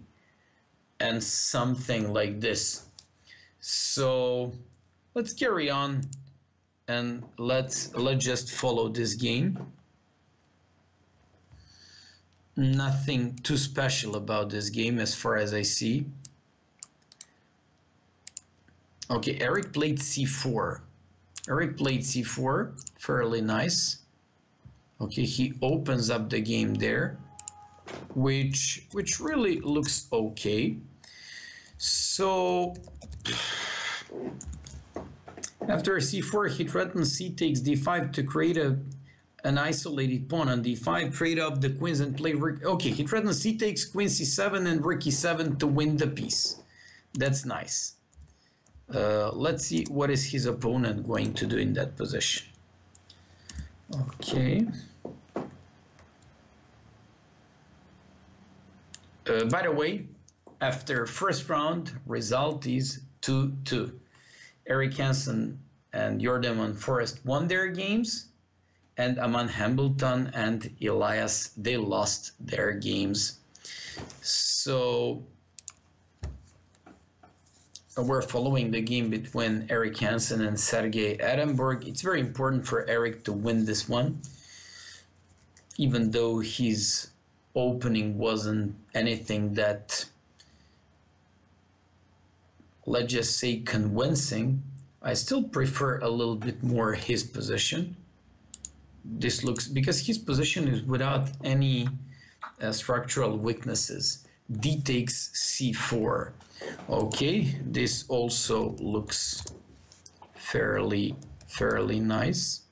and something like this. So let's carry on and let's just follow this game. Nothing too special about this game as far as I see. Okay, Eric played c4. Eric played c4, fairly nice. Okay, he opens up the game there, which really looks okay. So after c4, he threatens c takes d5 to create an isolated pawn on d5, trade off the queens and play rook. Okay, he threatens c takes queen c7 and rook e7 to win the piece. That's nice. Let's see what is his opponent going to do in that position. Okay. By the way, after first round, result is 2-2. Eric Hansen and Jordan Forrest won their games, and Aman Hambleton and Elias, they lost their games. So we're following the game between Eric Hansen and Sergei Ehrenberg. It's very important for Eric to win this one, even though his opening wasn't anything that, let's just say, convincing. I still prefer a little bit more his position. This looks, because his position is without any structural weaknesses. D takes c4. Okay, this also looks fairly nice.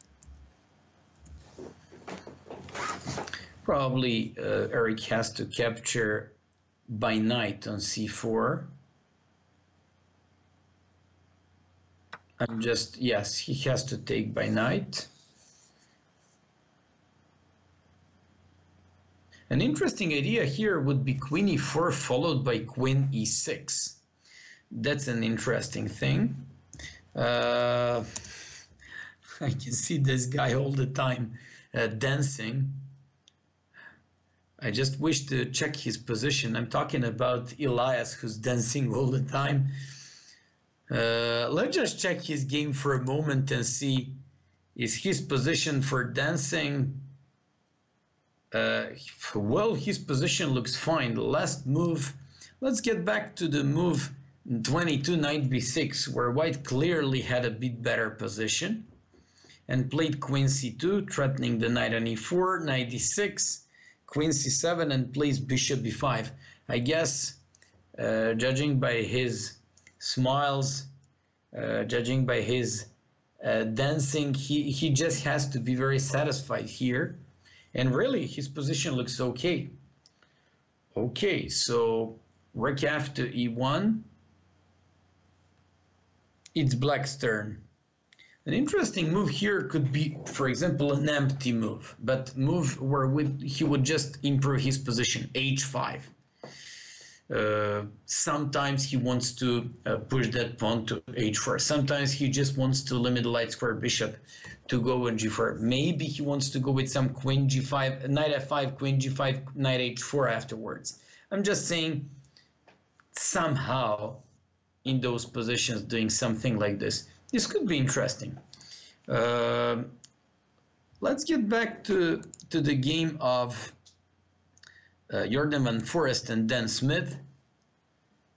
Probably Eric has to capture by knight on c4. Yes, he has to take by knight. An interesting idea here would be queen e4 followed by queen e6. That's an interesting thing. I can see this guy all the time dancing. I just wish to check his position. I'm talking about Elias, who's dancing all the time. Let's just check his game for a moment and see, is his position for dancing? Well, his position looks fine. The last move, let's get back to the move 22, knight b6, where white clearly had a bit better position and played queen c2, threatening the knight on e4, knight d6, queen c7, and plays bishop b5. I guess, judging by his smiles, judging by his dancing, he just has to be very satisfied here. And really, his position looks okay. Okay, so rook after e1. It's black's turn. An interesting move here could be, for example, an empty move, but move where he would just improve his position, h5. Sometimes he wants to push that pawn to h4. Sometimes he just wants to limit the light square bishop to go on g4. Maybe he wants to go with some queen g5, knight f5, queen g5, knight h4 afterwards. I'm just saying somehow in those positions doing something like this. This could be interesting. Let's get back to the game of Jordan Van Forest and Dan Smith.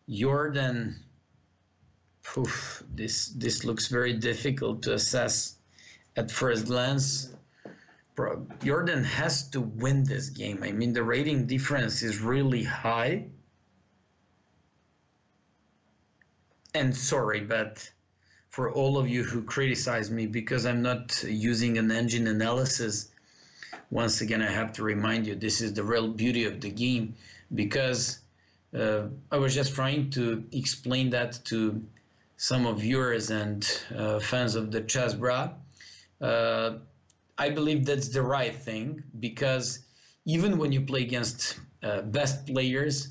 Jordan, this looks very difficult to assess at first glance. Jordan has to win this game. I mean, the rating difference is really high. And sorry, but for all of you who criticize me because I'm not using an engine analysis, once again, I have to remind you, this is the real beauty of the game, because I was just trying to explain that to some of viewers and fans of the Chessbrahs. I believe that's the right thing, because even when you play against best players,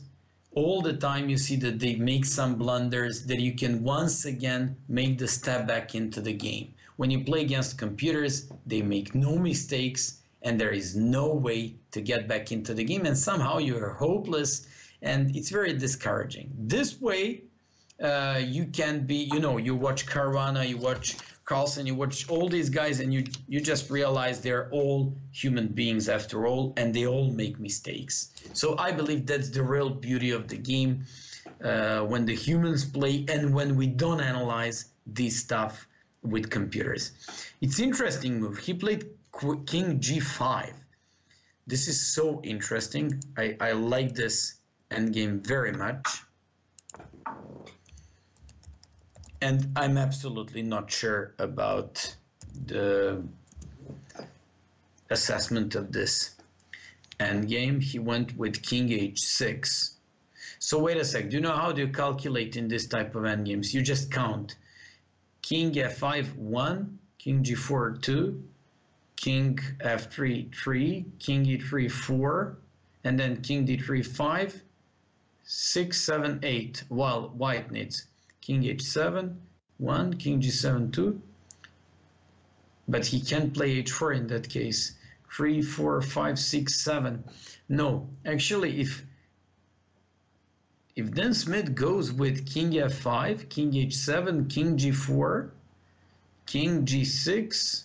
all the time you see that they make some blunders that you can once again make the step back into the game. When you play against computers, they make no mistakes and there is no way to get back into the game, and somehow you are hopeless and it's very discouraging. This way, you can be, you watch Caruana, you watch Carlsen, you watch all these guys, and you just realize they're all human beings after all, and they all make mistakes. So I believe that's the real beauty of the game, when the humans play and when we don't analyze this stuff with computers. It's interesting move. He played King G5. This is so interesting. I like this endgame very much. And I'm absolutely not sure about the assessment of this endgame. He went with King H6. So wait a sec. Do you know how do you calculate in this type of endgames? You just count. King F5, 1, King G4, 2, King F3, 3, King E3, 4, and then King D3, 5, 6, 7, 8. While white needs King H7, 1, King G7, 2. But he can't play H4 in that case. 3, 4, 5, 6, 7. No, actually, if Dan Smith goes with King F5, King H7, King G4, King G6,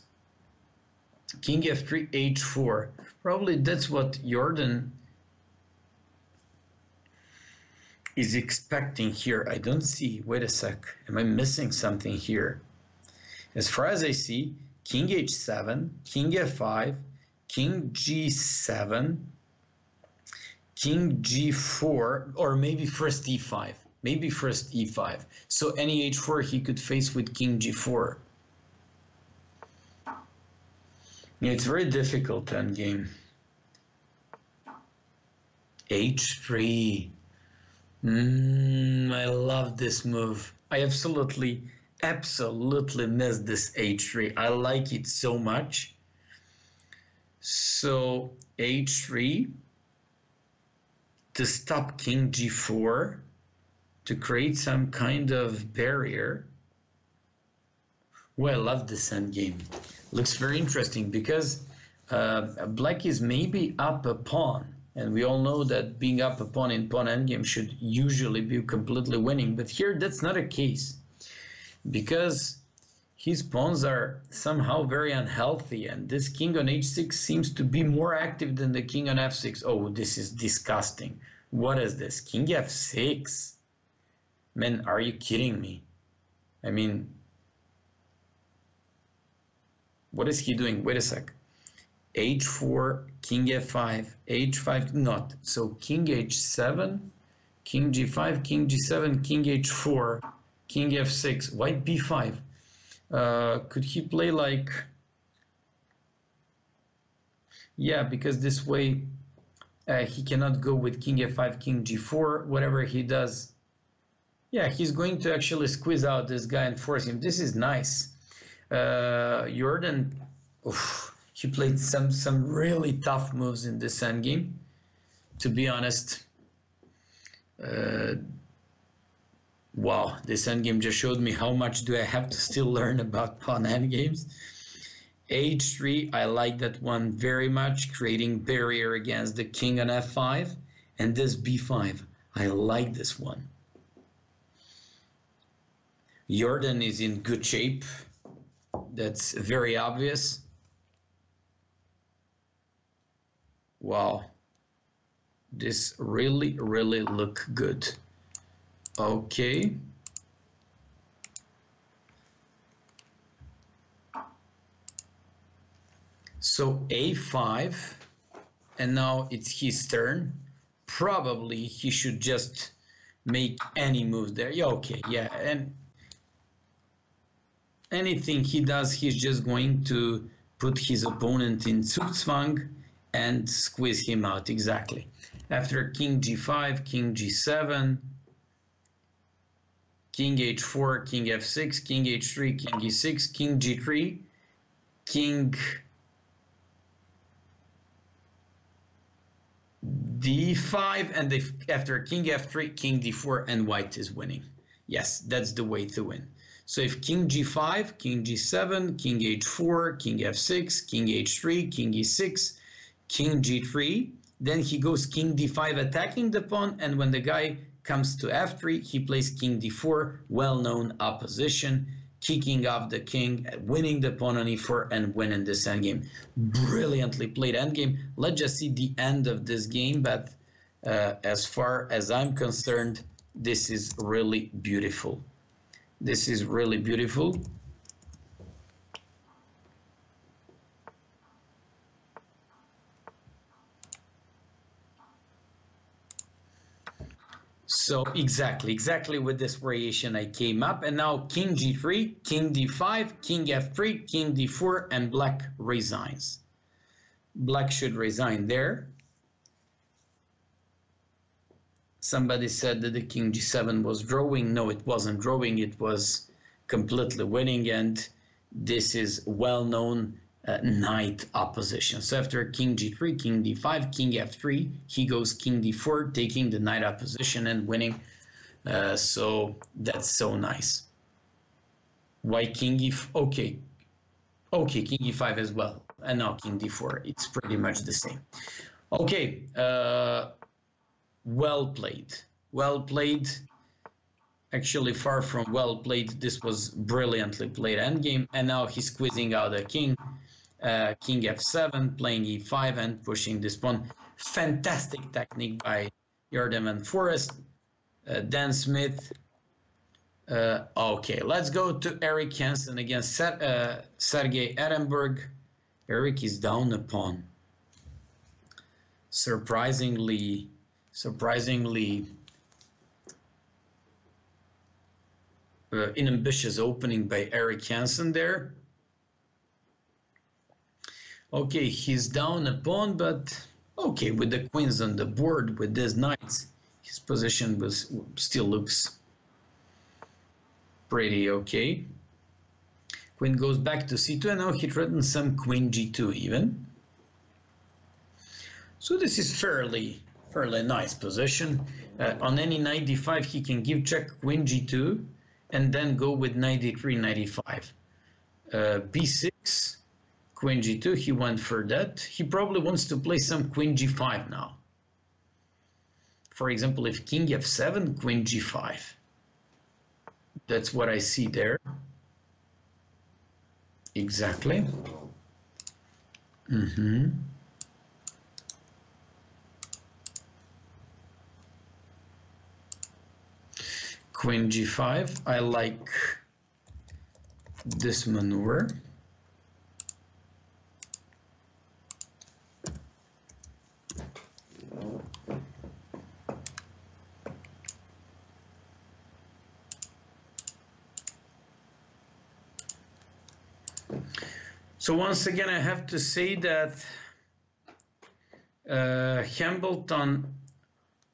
King F3, H4, probably that's what Jordan is expecting here. I don't see, wait a sec, am I missing something here? As far as I see, King H7, King F5, King G7, King G4, or maybe first E5, maybe first E5. So any H4 he could face with King G4. Yeah, it's very difficult endgame. H3. I love this move. I absolutely missed this H3. I like it so much. So H3 to stop King G4, to create some kind of barrier. Well, I love this endgame. Looks very interesting because black is maybe up a pawn. And we all know that being up a pawn in pawn endgame should usually be completely winning. But here, that's not a case, because his pawns are somehow very unhealthy. And this king on h6 seems to be more active than the king on f6. Oh, this is disgusting. What is this? King f6? Man, are you kidding me? I mean, what is he doing? Wait a sec. H4, King F5, H5, not. So King H7, King G5, King G7, King H4, King F6, White B5. Could he play like... Yeah, because this way he cannot go with King F5, King G4, whatever he does. Yeah, he's going to actually squeeze out this guy and force him. This is nice. Jordan... Oof. He played some really tough moves in this endgame, to be honest. Wow, this endgame just showed me how much do I have to still learn about pawn endgames. H3, I like that one very much, creating barrier against the king on f5. And this b5, I like this one. Jordan is in good shape. That's very obvious. Wow. This really look good. Okay. So a5, and now it's his turn. Probably he should just make any move there. Yeah, okay, yeah, and anything he does, he's just going to put his opponent in Zugzwang and squeeze him out, exactly. After king g5, king g7, king h4, king f6, king h3, king e6, king g3, king d5, and after king f3, king d4, and white is winning. Yes, that's the way to win. So if king g5, king g7, king h4, king f6, king h3, king e6, king g3, then he goes king d5 attacking the pawn, and when the guy comes to f3, he plays king d4, well-known opposition, kicking off the king, winning the pawn on e4, and winning this endgame. Brilliantly played endgame. Let's just see the end of this game, but as far as I'm concerned, this is really beautiful. This is really beautiful. So exactly with this variation I came up, and now king g3, king d5, king f3, king d4, and black resigns. Black should resign there. Somebody said that the king g7 was drawing. No, it wasn't drawing, it was completely winning, and this is well-known knight opposition. So after king g3, king d5, king f3, he goes king d4, taking the knight opposition and winning. So that's so nice. Why king e4? Okay, king e5 as well, and now king d4. It's pretty much the same. Okay, well played. Actually, far from well played. This was brilliantly played endgame, and now he's squeezing out a king. King f7, playing e5 and pushing this pawn. Fantastic technique by Jordan and Forrest. Dan Smith. Okay, let's go to Eric Hansen against Sergei Ehrenberg. Eric is down a pawn. Surprisingly inambitious opening by Eric Hansen there. Okay, he's down a pawn, but okay, with the queens on the board, with these knights, his position still looks pretty okay. Queen goes back to c2, and now he threatens some queen g2 even. So this is fairly nice position. On any knight d5, he can give check queen g2, and then go with knight d3, knight e5. b6, queen g2, he went for that. He probably wants to play some queen g5 now. For example, if king f7, queen g5. That's what I see there. Exactly. Queen g5, I like this maneuver. So once again, I have to say that Hambleton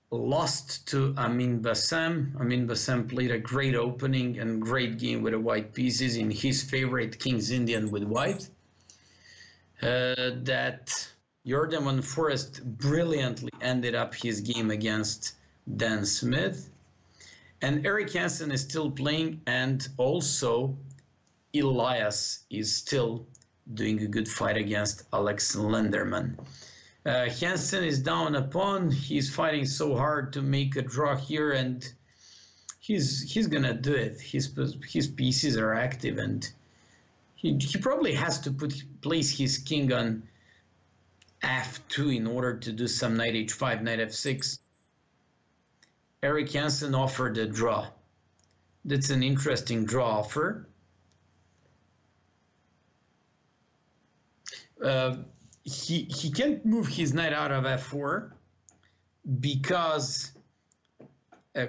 lost to Amin Bassam. Amin Bassam played a great opening and great game with the white pieces in his favorite King's Indian with white. That Jordan Forrest brilliantly ended up his game against Dan Smith. And Eric Hansen is still playing, and also Elias is still doing a good fight against Alex Lenderman. Hansen is down a pawn. He's fighting so hard to make a draw here, and he's gonna do it. His pieces are active, and he probably has to place his king on f2 in order to do some knight h5, knight f6. Eric Hansen offered a draw. That's an interesting draw offer. He can't move his knight out of f4 because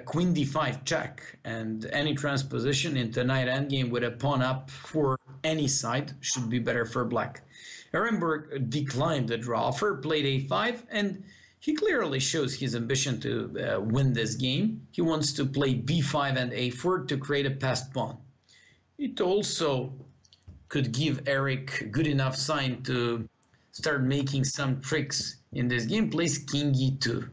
queen d5 check, and any transposition into knight endgame with a pawn up for any side should be better for black. Ehrenberg declined the draw offer, played a5, and he clearly shows his ambition to win this game. He wants to play b5 and a4 to create a passed pawn. It also could give Eric good enough sign to start making some tricks in this game. Plays king e2.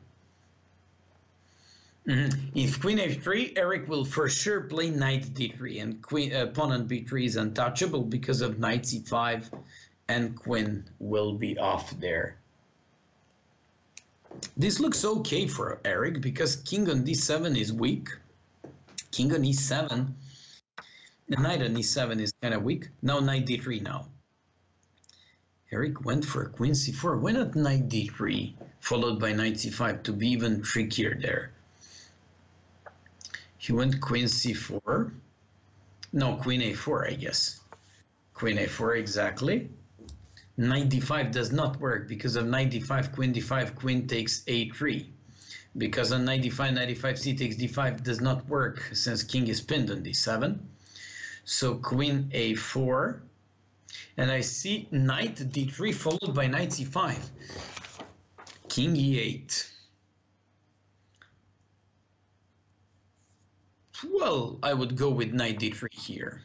If queen f3, Eric will for sure play knight d3, and pawn on b3 is untouchable because of knight c5, and queen will be off there. This looks okay for Eric because king on d7 is weak. King on e7, the knight on e7 is kind of weak. Now knight d3 now. Eric went for queen c4. Why not knight d3 followed by knight c5 to be even trickier there? He went queen c4. No, queen a4, I guess. Queen a4, exactly. Knight d5 does not work because of knight d5, queen takes a3. Because on knight d5, knight d5, c takes d5 does not work since king is pinned on d7. So queen a4. And I see knight d3 followed by knight c5. King e8. Well, I would go with knight d3 here.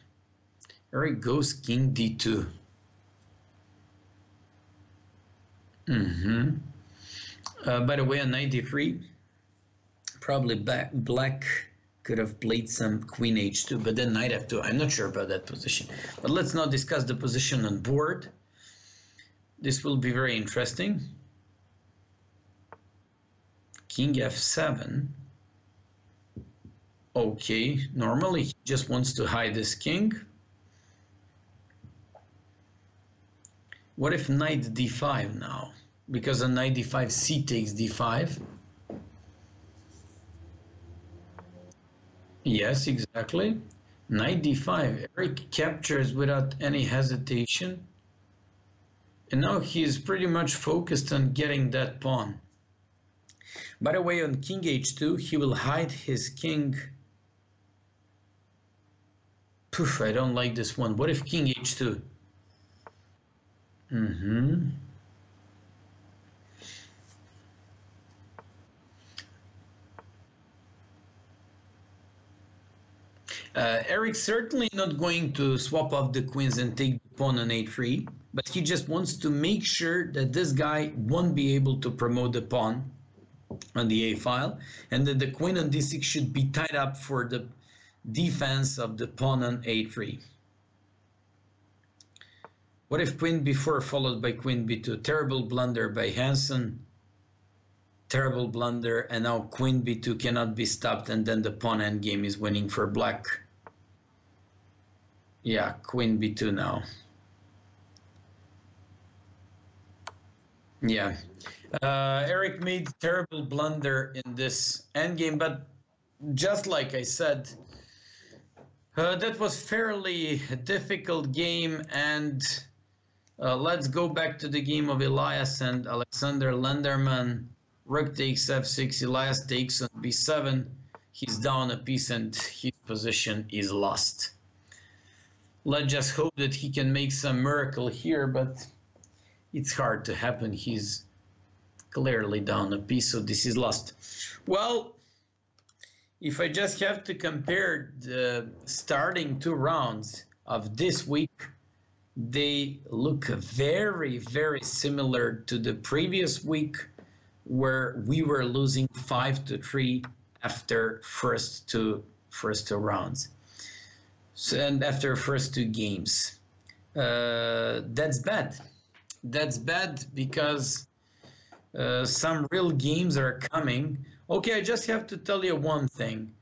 Eric goes king d2. By the way, on knight d3, probably black could have played some queen h2, but then knight f2. I'm not sure about that position. But let's not discuss the position on board. This will be very interesting. King f7. Okay, normally he just wants to hide his king. What if knight d5 now? Because on knight d5, c takes d5. Yes, exactly. Knight d5. Eric captures without any hesitation. And now he is pretty much focused on getting that pawn. By the way, on king h2, he will hide his king. Poof, I don't like this one. What if king h2? Eric's certainly not going to swap off the queens and take the pawn on a3, but he just wants to make sure that this guy won't be able to promote the pawn on the a file, and that the queen on d6 should be tied up for the defense of the pawn on a3. What if queen b4 followed by queen b2? Terrible blunder by Hansen. Terrible blunder, and now queen b2 cannot be stopped, and then the pawn endgame is winning for black. Yeah, queen b2 now. Yeah. Eric made terrible blunder in this endgame, but just like I said, that was fairly a difficult game, and let's go back to the game of Elias and Alexander Lenderman. Rook takes f6, Elias takes on b7, he's down a piece and his position is lost. Let's just hope that he can make some miracle here, but it's hard to happen. He's clearly down a piece, so this is lost. Well, if I just have to compare the starting two rounds of this week, they look very, very similar to the previous week, where we were losing 5-3 after first two rounds. So, and after first two games. That's bad. That's bad because some real games are coming. Okay, I just have to tell you one thing.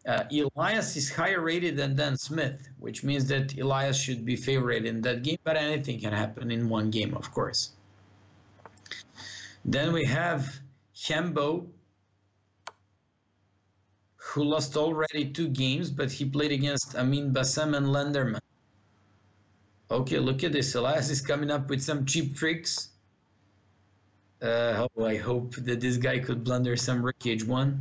Elias is higher rated than Dan Smith, which means that Elias should be favored in that game, but anything can happen in one game, of course. Then we have Hembo, who lost already 2 games, but he played against Amin Bassam and Lenderman. Okay, look at this. Elias is coming up with some cheap tricks. I hope that this guy could blunder some rook h1.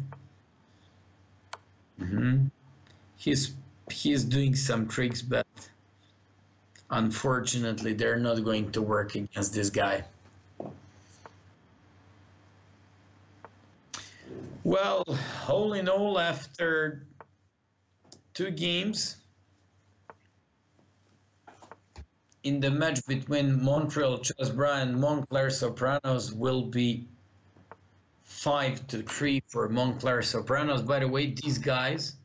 He's doing some tricks, but unfortunately they're not going to work against this guy. Well, all in all, after 2 games in the match between Montreal Chessbrahs and Montclair Sopranos will be 5-3 for Montclair Sopranos. By the way, these guys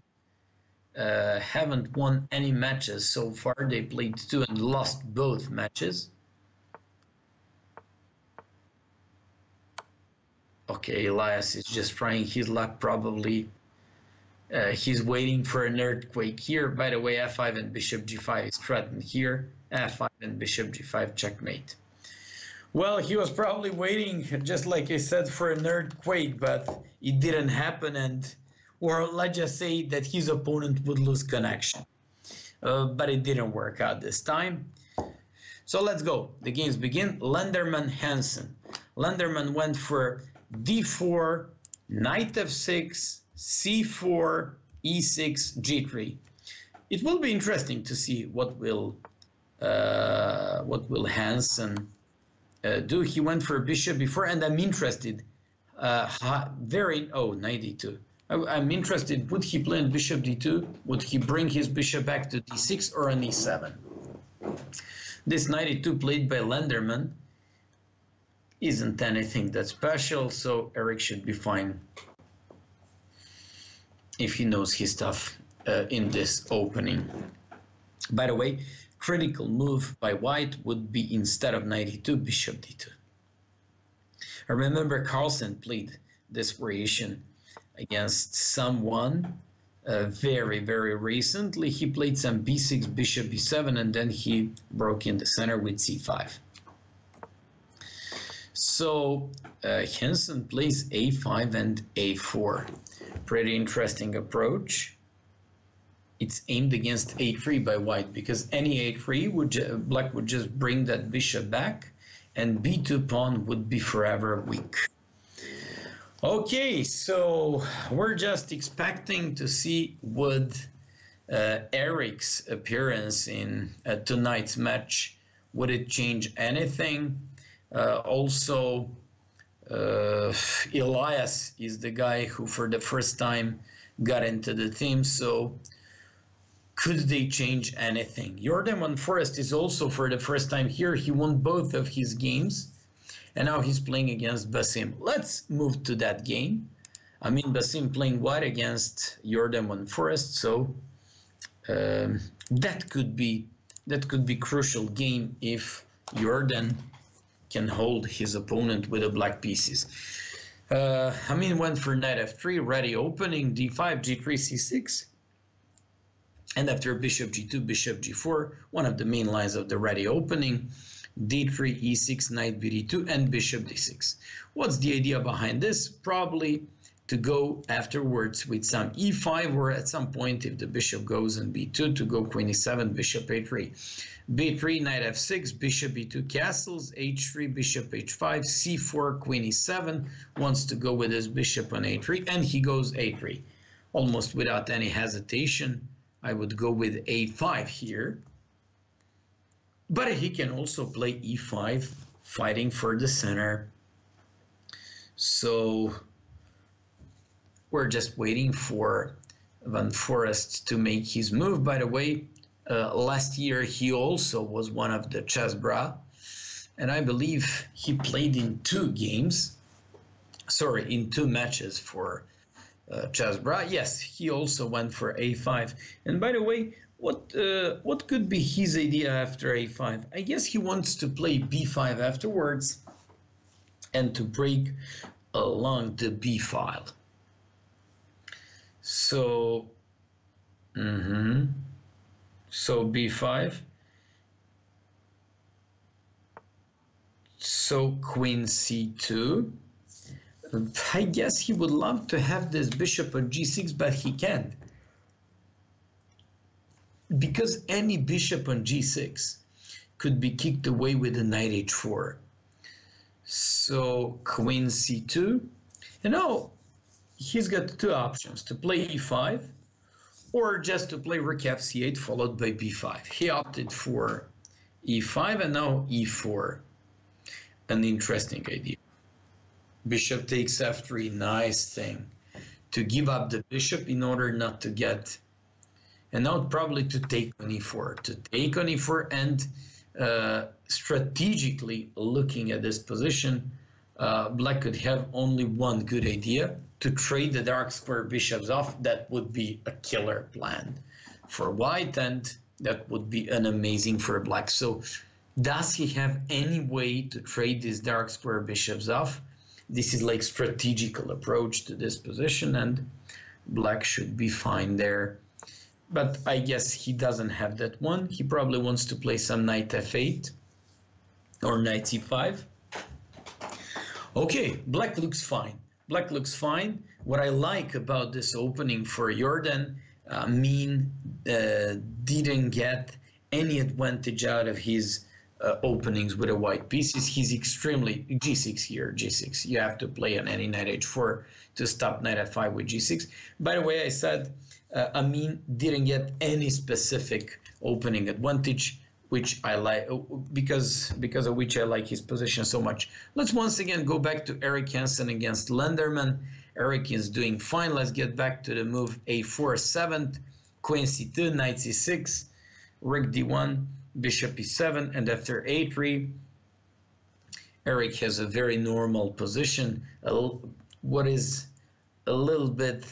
haven't won any matches so far. They played 2 and lost both matches. Okay, Elias is just trying his luck probably. He's waiting for an earthquake here. By the way, f5 and bishop g5 is threatened here. f5 and bishop g5 checkmate. Well, he was probably waiting, just like I said, for an earthquake, but it didn't happen, or let's just say that his opponent would lose connection. But it didn't work out this time. So let's go. The games begin. Lenderman-Hansen. Lenderman went for d4, knight f6, c4, e6, g3. It will be interesting to see what will Hansen do. He went for bishop before, and I'm interested. 92. I'm interested. Would he play on bishop d2? Would he bring his bishop back to d6 or on e7? This 92 played by Lenderman isn't anything that special, so Eric should be fine if he knows his stuff in this opening. By the way, critical move by White would be, instead of 92, bishop d2. I remember Carlsen played this variation against someone very, very recently. He played some b6, bishop b7, and then he broke in the center with c5. So Hansen plays a5 and a4. Pretty interesting approach. It's aimed against a3 by White, because any a3 would Black would just bring that bishop back, and b2 pawn would be forever weak. Okay, so we're just expecting to see would Eric's appearance in tonight's match, would it change anything? Also, Elias is the guy who for the first time got into the team, so could they change anything? Jordan Van Forest is also for the first time here. He won both of his games, and now he's playing against Basim. Let's move to that game. I mean, Basim playing White against Jordan Van Forest, so that could be crucial game if Jordan can hold his opponent with the black pieces. Amin went for knight f3, ready opening, d5, g3, c6. And after bishop g2, bishop g4, one of the main lines of the ready opening, d3, e6, knight bd2, and bishop d6. What's the idea behind this? Probably to go afterwards with some e5, or at some point if the bishop goes in b2, to go queen e7, bishop a3. b3, knight f6, bishop b2 castles, h3, bishop h5, c4, queen e7, wants to go with his bishop on a3, and he goes a3. Almost without any hesitation, I would go with a5 here. But he can also play e5, fighting for the center. So we're just waiting for Van Forest to make his move. By the way, last year he also was one of the Chessbrahs, and I believe he played in 2 games, sorry, in 2 matches for Chessbrahs. Yes, he also went for a5. And by the way, what could be his idea after a5? I guess he wants to play b5 afterwards and to break along the b file. So, so b5. So queen c2. I guess he would love to have this bishop on g6, but he can't. Because any bishop on g6 could be kicked away with a knight h4. So queen c2. And now he's got two options, to play e5 or just to play rook fc8 followed by b5. He opted for e5 and now e4. An interesting idea. Bishop takes f3, nice thing. To give up the bishop in order not to get, and now probably to take on e4. To take on e4 and strategically looking at this position, black could have only one good idea, to trade the dark square bishops off. That would be a killer plan for white, and that would be an amazing for black. So does he have any way to trade these dark square bishops off? This is like strategical approach to this position, and black should be fine there. But I guess he doesn't have that one. He probably wants to play some knight f8 or knight c5. Okay, black looks fine. Black looks fine. What I like about this opening for Jordan, didn't get any advantage out of his openings with a white pieces. He's extremely g6 here, g6. You have to play on any knight h4 to stop knight f5 with g6. By the way, I said Amin didn't get any specific opening advantage, which I like, because of which I like his position so much. Let's once again go back to Eric Hansen against Lenderman. Eric is doing fine. Let's get back to the move a4 7th, queen c2, knight c6, rook d1, bishop e7, and after a3, Eric has a very normal position. What is a little bit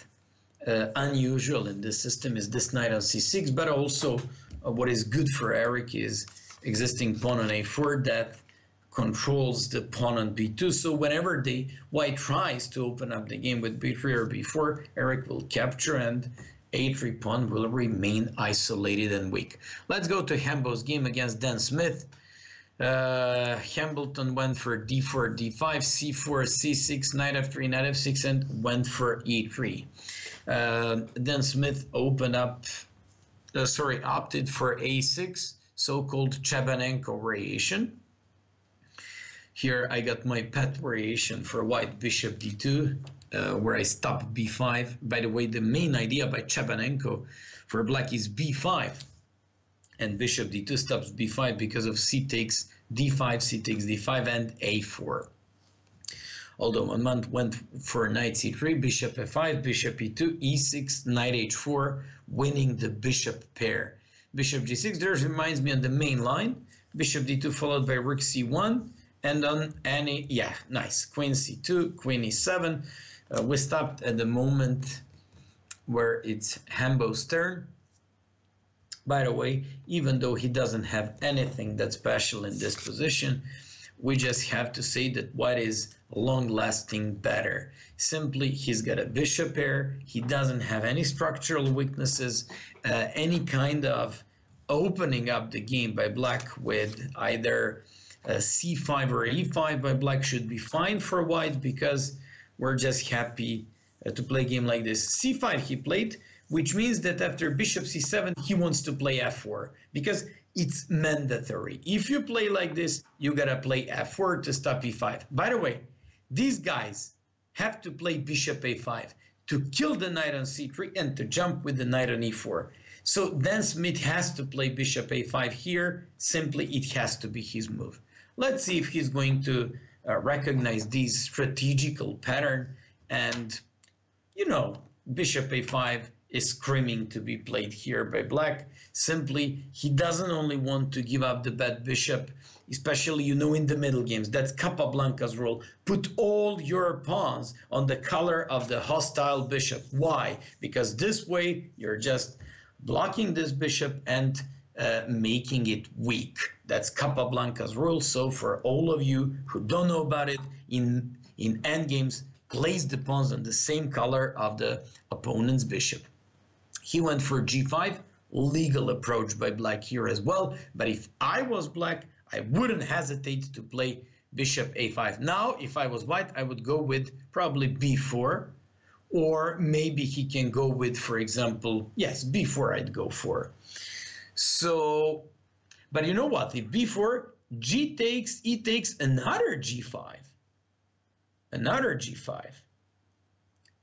unusual in this system is this knight on c6, but also what is good for Eric is existing pawn on a4 that controls the pawn on b2. So whenever the white tries to open up the game with b3 or b4, Eric will capture and a3 pawn will remain isolated and weak. Let's go to Hambo's game against Dan Smith. Hambleton went for d4, d5, c4, c6, knight f3, knight f6, and went for e3. Dan Smith opted for a6, so-called Chabanenko variation. Here I got my pet variation for white, bishop d2, where I stop b5. By the way, the main idea by Chabanenko for black is b5, and bishop d2 stops b5 because of c takes d5, c takes d5, and a4. Although Mamant went for knight c3, bishop f5, bishop e2, e6, knight h4, winning the bishop pair. Bishop g6, there reminds me on the main line, bishop d2 followed by rook c1, and on any, yeah, nice, queen c2, queen e7. We stopped at the moment where it's Hambo's turn. By the way, even though he doesn't have anything that's special in this position, we just have to say that white is long-lasting better. Simply, he's got a bishop pair, he doesn't have any structural weaknesses, any kind of opening up the game by black with either c5 or e5 by black should be fine for white, because we're just happy to play a game like this. c5 he played, which means that after bishop c7 he wants to play f4, because it's mandatory. If you play like this, you gotta play f4 to stop e5. By the way, these guys have to play bishop a5 to kill the knight on c3 and to jump with the knight on e4. So Dan Smith has to play bishop a5 here. Simply, it has to be his move. Let's see if he's going to recognize these strategical pattern and, you know, bishop a5 is screaming to be played here by black. Simply, he doesn't only want to give up the bad bishop, especially, you know, in the middle games. That's Capablanca's rule. Put all your pawns on the color of the hostile bishop. Why? Because this way you're just blocking this bishop and making it weak. That's Capablanca's rule. So for all of you who don't know about it, in endgames, place the pawns on the same color of the opponent's bishop. He went for g5, legal approach by black here as well. But if I was black, I wouldn't hesitate to play bishop a5. Now, if I was white, I would go with probably b4, or maybe he can go with, for example, yes, b4 I'd go for. So, but you know what? If b4, g takes, e takes, another g5. Another g5.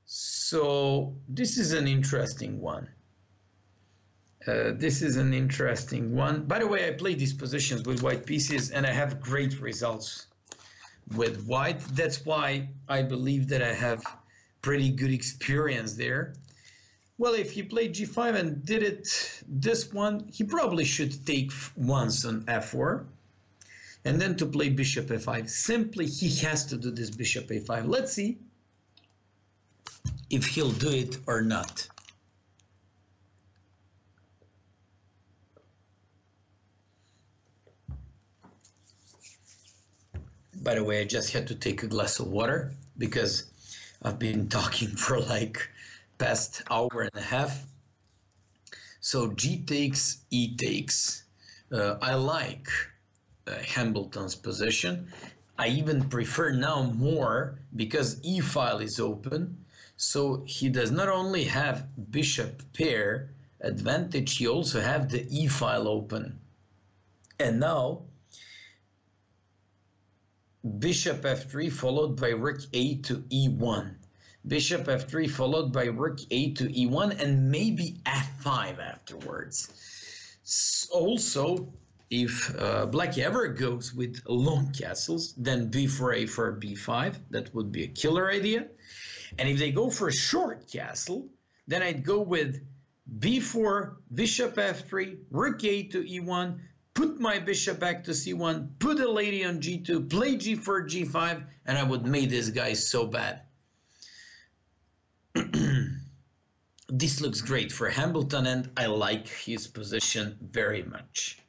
So this is an interesting one. This is an interesting one. By the way, I play these positions with white pieces and I have great results with white. That's why I believe that I have pretty good experience there. Well, if he played g5 and did it this one, he probably should take once on f4. And then to play bishop f5. Simply, he has to do this bishop a5. Let's see if he'll do it or not. By the way, I just had to take a glass of water because I've been talking for like past hour and a half. So g takes, e takes. I like Hambleton's position. I even prefer now more because e file is open. So he does not only have bishop pair advantage, he also have the e file open. And now bishop f3 followed by rook a to e1. Bishop f3 followed by rook a to e1 and maybe f5 afterwards. Also, if black ever goes with long castles, then b4 a for b5. That would be a killer idea. And if they go for a short castle, then I'd go with b4, bishop f3, rook a to e1, put my bishop back to c1, put a lady on g2, play g4, g5, and I would make this guy so bad. This looks great for Hambleton, and I like his position very much.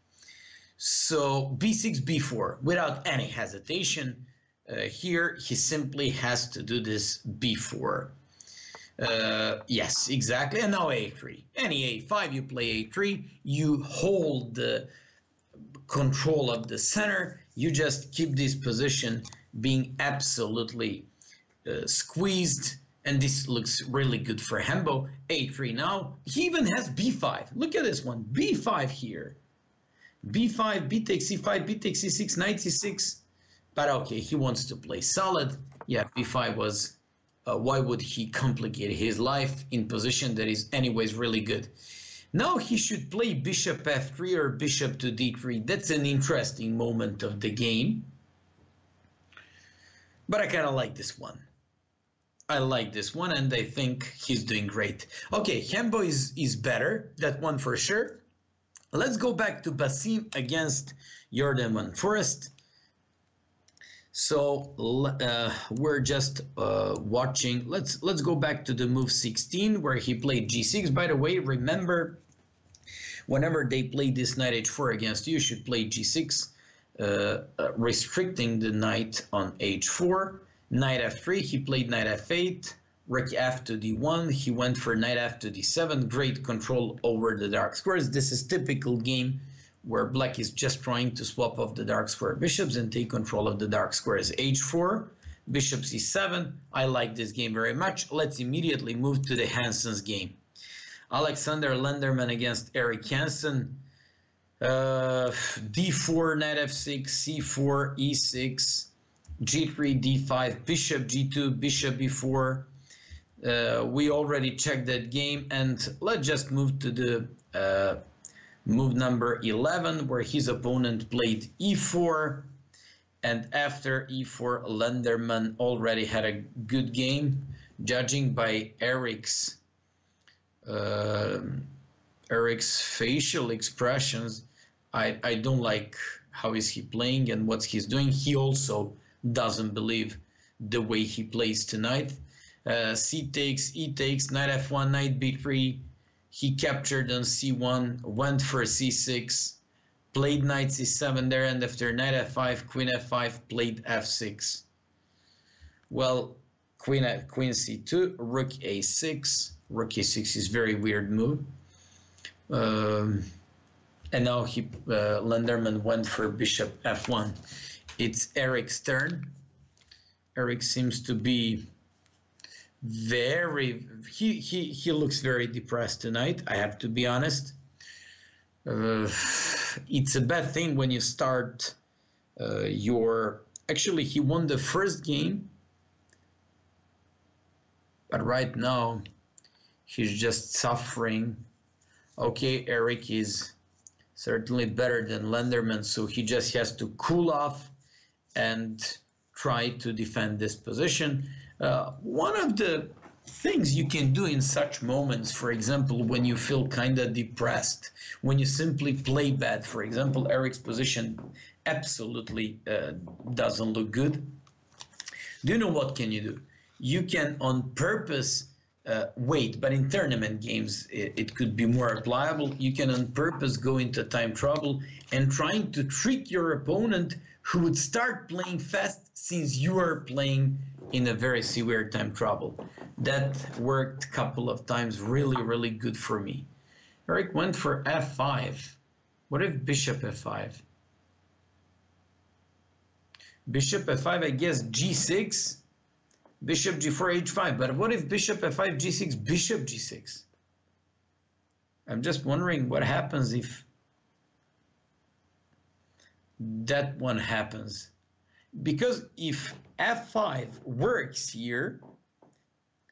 So b6, b4, without any hesitation. Here, he simply has to do this b4. Yes, exactly. And now a3. Any a5, you play a3. You hold the control of the center. You just keep this position being absolutely squeezed. And this looks really good for Hembo. a3 now. He even has b5. Look at this one. b5 here. b5, b takes c5, b takes c6, knight c6. But okay, he wants to play solid. Yeah, b5 was, why would he complicate his life in position that is anyways really good? Now he should play bishop f3 or bishop to d3. That's an interesting moment of the game. But I kind of like this one. I like this one, and I think he's doing great. Okay, Hembo is better, that one for sure. Let's go back to Basim against Jordan Forrest. So we're just watching. Let's go back to the move 16 where he played g6. By the way, remember, whenever they play this knight h4 against you, you should play g6, restricting the knight on h4. Knight f3, he played knight f8, rook f to d1, he went for knight f to d7, great control over the dark squares. This is typical game where black is just trying to swap off the dark square bishops and take control of the dark squares. h4, bishop c7, I like this game very much. Let's immediately move to the Hansen's game. Alexander Lenderman against Eric Hansen. d4, knight f6, c4, e6, g3, d5, bishop g2, bishop b4. We already checked that game, and let's just move to the move number 11, where his opponent played e4, and after e4, Lenderman already had a good game, judging by Eric's uh, Eric's facial expressions. I don't like how is he playing and what he's doing. He also doesn't believe the way he plays tonight. C takes, E takes, knight f1, knight b3. He captured on c1, went for c6, played knight c7 there, and after knight f5, queen f5, played f6. Well, queen c2, rook a6. Rook a6 is very weird move. And now Lenderman went for bishop f1. It's Eric's turn. Eric seems to be he looks very depressed tonight, I have to be honest. It's a bad thing when you start actually he won the first game, but right now he's just suffering. Okay, Eric is certainly better than Lenderman, so he just has to cool off and try to defend this position. One of the things you can do in such moments, for example, when you feel kind of depressed, when you simply play bad, for example, Eric's position absolutely doesn't look good. Do you know what can you do? You can on purpose wait, but in tournament games it could be more applicable. You can on purpose go into time trouble and trying to trick your opponent who would start playing fast since you are playing in a very severe time trouble. That worked a couple of times really, really good for me. Eric went for f5. What if bishop f5? Bishop f5, I guess g6. Bishop g4, h5. But what if bishop f5, g6, bishop g6? I'm just wondering what happens if that one happens. Because if f5 works here,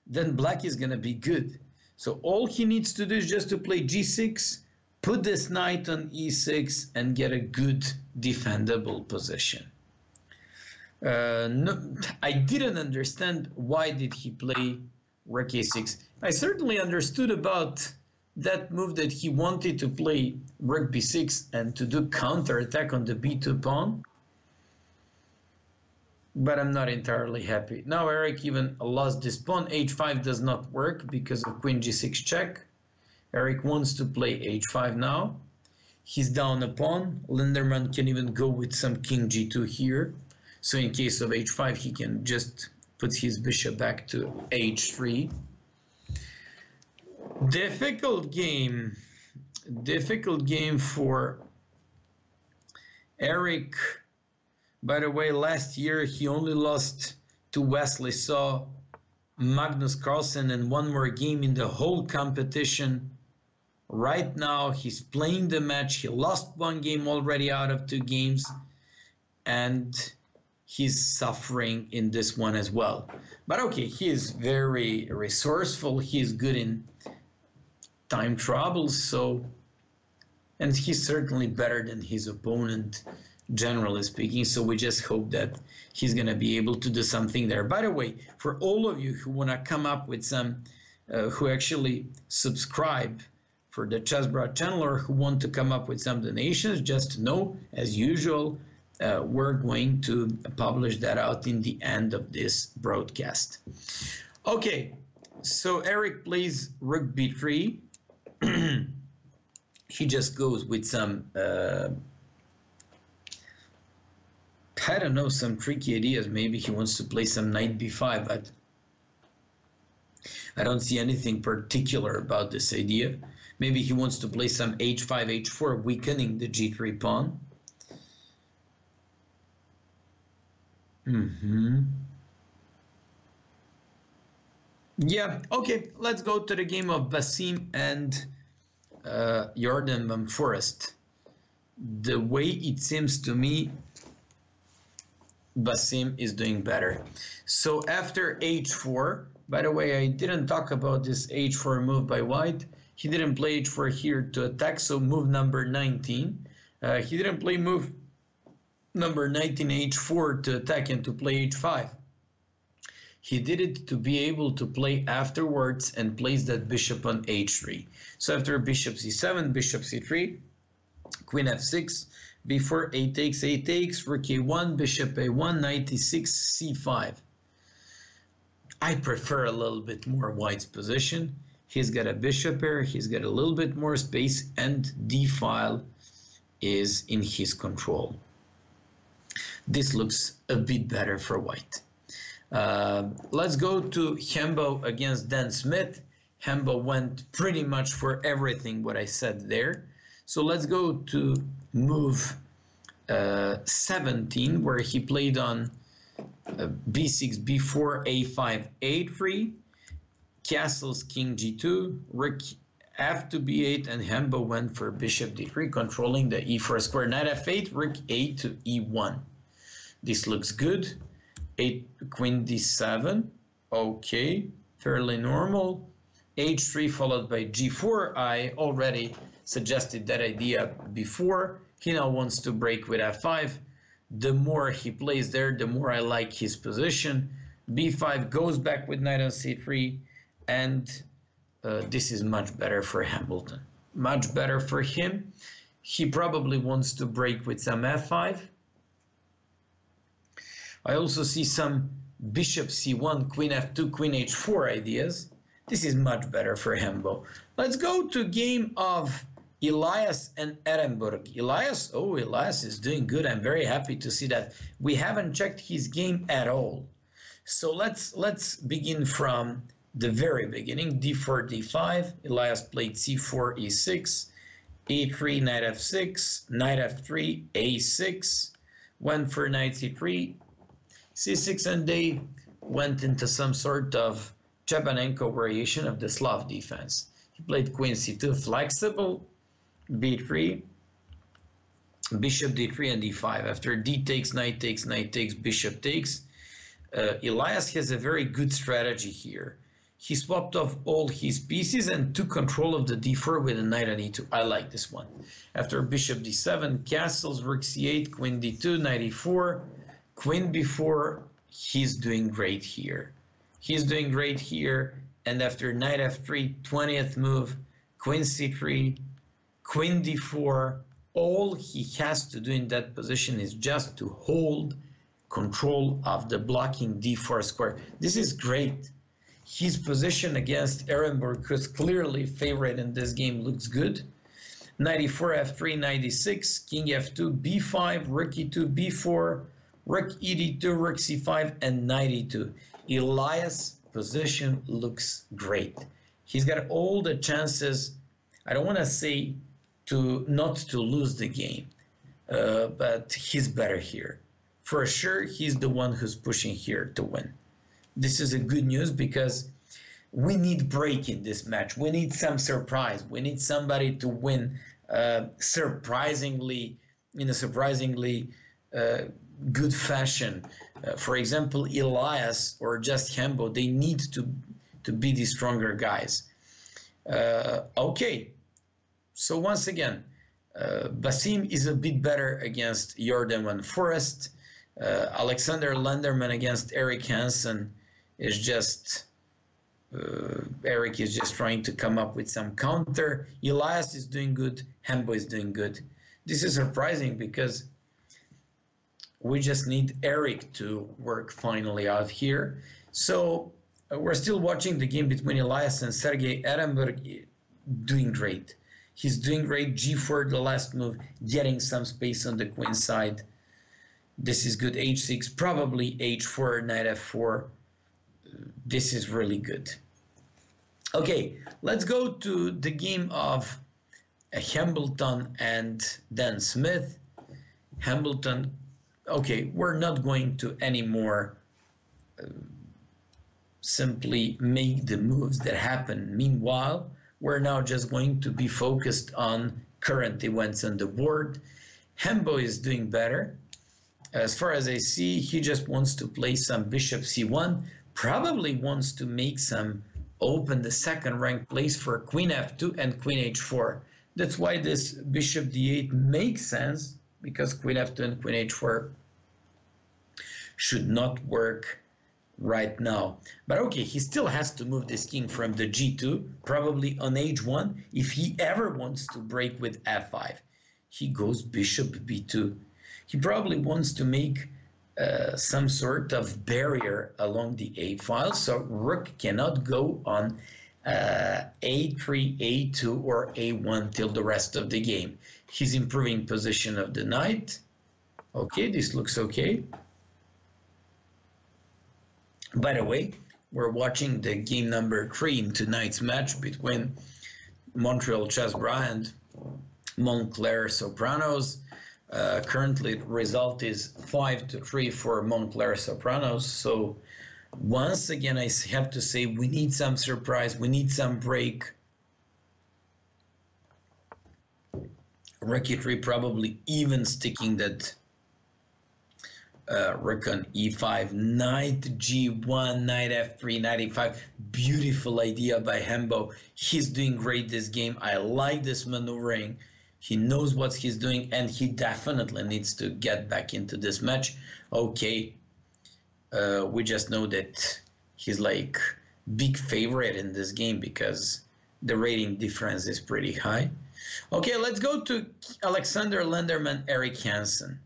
then black is going to be good. So all he needs to do is just to play g6, put this knight on e6, and get a good defendable position. No, I didn't understand why did he play rook a6. I certainly understood about that move that he wanted to play rook b6 and to do counter-attack on the b2 pawn. But I'm not entirely happy. Now Eric even lost this pawn. h5 does not work because of queen g6 check. Eric wants to play h5 now. He's down a pawn. Lenderman can even go with some king g2 here. So in case of h5, he can just put his bishop back to h3. Difficult game for Eric. By the way, last year he only lost to Wesley Saw, Magnus Carlsen, and one more game in the whole competition. Right now he's playing the match. He lost one game already out of 2 games, and he's suffering in this one as well. But okay, he is very resourceful. He's good in time troubles, and he's certainly better than his opponent, generally speaking. So we just hope that he's going to be able to do something there. By the way, for all of you who want to come up with some, who actually subscribe for the Chessbrahs channel or who want to come up with some donations, just know, as usual, we're going to publish that out in the end of this broadcast. Okay, so Eric plays rook b3. He just goes with some, I don't know, some tricky ideas. Maybe he wants to play some knight b5, but I don't see anything particular about this idea. Maybe he wants to play some h5, h4, weakening the g3 pawn. Yeah, okay, let's go to the game of Basim and Jordan Van Forest. The way it seems to me, Basim is doing better. So after h4, by the way, I didn't talk about this h4 move by White. He didn't play h4 here to attack, so move number 19. He didn't play move number 19 h4 to attack and to play h5. He did it to be able to play afterwards and place that bishop on h3. So after bishop c7, bishop c3, queen f6, before a takes, rook a1, bishop a1, knight e6, c5. I prefer a little bit more white's position. He's got a bishop here, he's got a little bit more space, and d file is in his control. This looks a bit better for white. Let's go to Hembo against Dan Smith. Hembo went pretty much for everything what I said there. So let's go to move 17, where he played on b6, b4, a5, a3, castles, king g2, rook f2, b8, and Hembo went for bishop d3, controlling the e4 square. Knight f8, rook a to e1. This looks good. Queen d7, okay, fairly normal. h3 followed by g4. I already suggested that idea before. He now wants to break with f5. The more he plays there, the more I like his position. b5 goes back with knight on c3, and this is much better for Hamilton. Much better for him. He probably wants to break with some f5. I also see some bishop c1, queen f2, queen h4 ideas. This is much better for Hembo. Let's go to game of Elias and Edinburgh. Elias is doing good. I'm very happy to see that. We haven't checked his game at all. So let's begin from the very beginning. d4, d5. Elias played c4, e6, e3, knight f6, knight f3, a6. Went for knight c3, c6, and they went into some sort of Chebanenko variation of the Slav defense. He played queen c2, flexible, b3, bishop d3, and d5. After d takes, knight takes, knight takes, bishop takes. Elias has a very good strategy here. He swapped off all his pieces and took control of the d4 with a knight on e2. I like this one. After bishop d7, castles, rook c8, queen d2, knight e4, queen b4. He's doing great here. He's doing great here. And after knight f3, 20th move, queen c3, queen d4, all he has to do in that position is just to hold control of the blocking d4 square. This is great. His position against Ehrenberg, who's clearly favorite in this game, looks good. Knight e4, f3, knight e6, king f2, b5, rook e2, b4, rook e2, rook c5, and knight e2. Elias' position looks great. He's got all the chances, I don't want to say not to lose the game, but he's better here. For sure, he's the one who's pushing here to win. This is a good news because we need break in this match. We need some surprise. We need somebody to win surprisingly, in a surprisingly good fashion. For example, Elias or just Hembo, they need to be the stronger guys. Okay, so once again, Basim is a bit better against Jordan Van Forest. Alexander Lenderman against Eric Hansen is just, Eric is just trying to come up with some counter. Elias is doing good, Hembo is doing good. This is surprising because we just need Eric to work finally out here. So we're still watching the game between Elias and Sergei Ehrenberg. Doing great. He's doing great. G4, the last move, getting some space on the queen side. This is good. H6, probably H4, knight f4. This is really good. Okay, let's go to the game of Hambleton and Dan Smith. Hambleton, okay, we're not going to anymore simply make the moves that happen. Meanwhile, we're now just going to be focused on current events on the board. Hembo is doing better. As far as I see, he just wants to play some bishop c1, probably wants to make some open the second rank place for queen f2 and queen h4. That's why this bishop d8 makes sense, because queen f2 and queen h4 should not work right now. But okay, he still has to move this king from the g2, probably on h1, if he ever wants to break with f5. He goes bishop b2. He probably wants to make some sort of barrier along the a file, so rook cannot go on a3, a2, or a1 till the rest of the game. He's improving position of the knight. Okay, this looks okay. By the way, we're watching the game number 3 in tonight's match between Montreal Chessbrahs and Montclair Sopranos. Currently, the result is 5-3 for Montclair Sopranos. So once again, I have to say we need some surprise. We need some break. Rook e3 probably even sticking that rook on e5, knight g1, knight f3, knight e5. Beautiful idea by Hembo. He's doing great this game. I like this maneuvering. He knows what he's doing, and he definitely needs to get back into this match. Okay, we just know that he's like big favorite in this game because the rating difference is pretty high. Okay, let's go to Alexander Lenderman, Eric Hansen.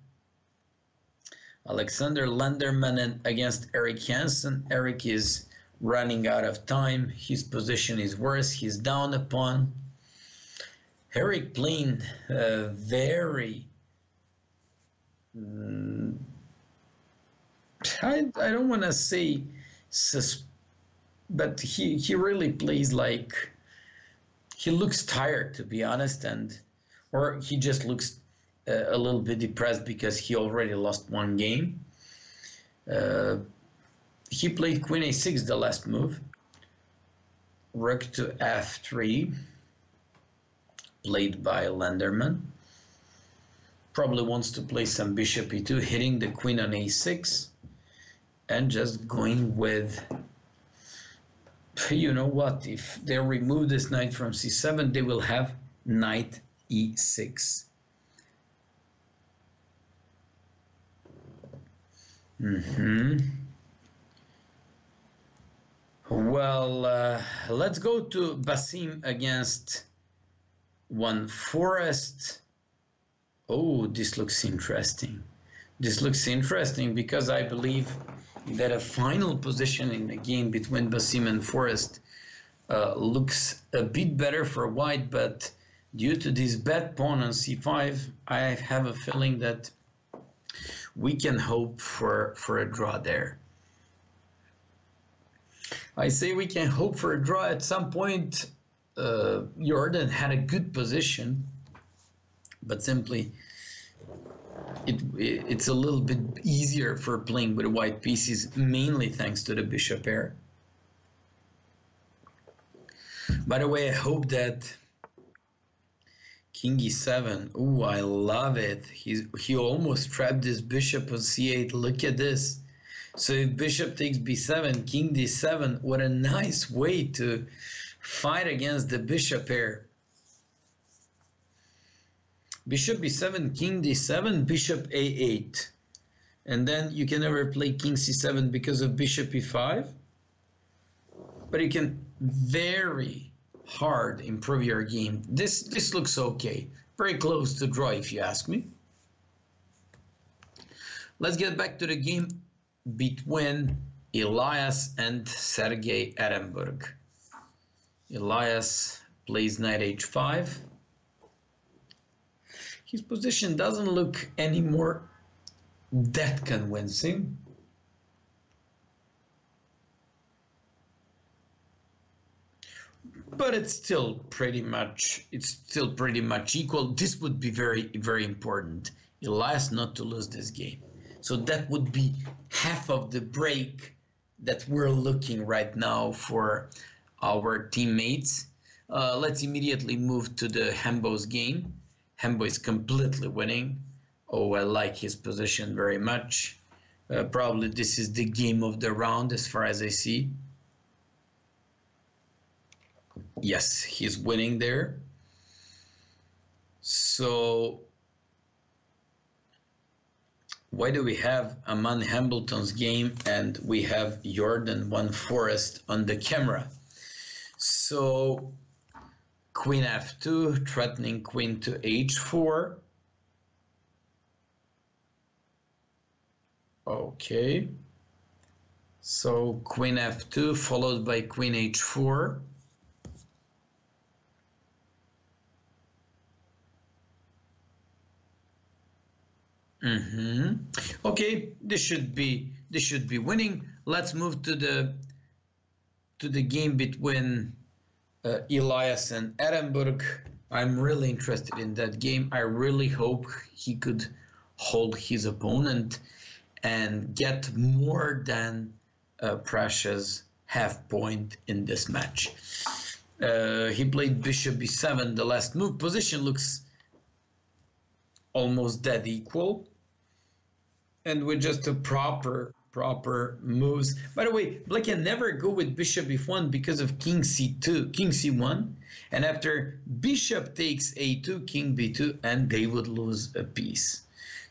Alexander Lenderman against Eric Hansen. Eric is running out of time. His position is worse. He's down a pawn. Eric playing very... I don't want to say... but he really plays like... He looks tired, to be honest, or he just looks a little bit depressed because he already lost one game. He played queen a6, the last move. Rook to f3, played by Lenderman. Probably wants to play some bishop e2, hitting the queen on a6, and just going with... You know what, if they remove this knight from c7, they will have knight e6. Well, let's go to Basim against one Forest. Oh, this looks interesting. This looks interesting because I believe that a final position in the game between Basim and Forest looks a bit better for white, but due to this bad pawn on c5, I have a feeling that we can hope for a draw there. I say we can hope for a draw. At some point, Jordan had a good position, but simply it's a little bit easier for playing with white pieces, mainly thanks to the bishop pair. By the way, I hope that king e7, oh, I love it. He almost trapped this bishop on c8. Look at this. So if bishop takes b7, king d7, what a nice way to fight against the bishop pair. Bishop b7, king d7, bishop a8. And then you can never play king c7 because of bishop e5. But you can very hard improve your game. This looks okay. Very close to draw if you ask me. Let's get back to the game between Elias and Sergei Ehrenberg. Elias plays knight h5. His position doesn't look anymore that convincing. But it's still pretty much equal. This would be very, very important. Elias not to lose this game. So that would be half of the break that we're looking right now for our teammates. Let's immediately move to the Hembo's game. Hembo is completely winning. Oh, I like his position very much. Probably this is the game of the round as far as I see. Yes, he's winning there. So Why do we have Aman Hambleton's game and we have Jordan Van Forest on the camera? So queen f2, threatening queen to h4. Okay. So queen f2 followed by queen h4. Okay, this should be winning. Let's move to the game between Elias and Edinburgh. I'm really interested in that game. I really hope he could hold his opponent and get more than Precious half point in this match. He played bishop b7. The last move position looks almost dead equal, and with just a proper moves. By the way, Black can never go with bishop f1 because of king c2, king c1, and after bishop takes a2, king b2, and they would lose a piece.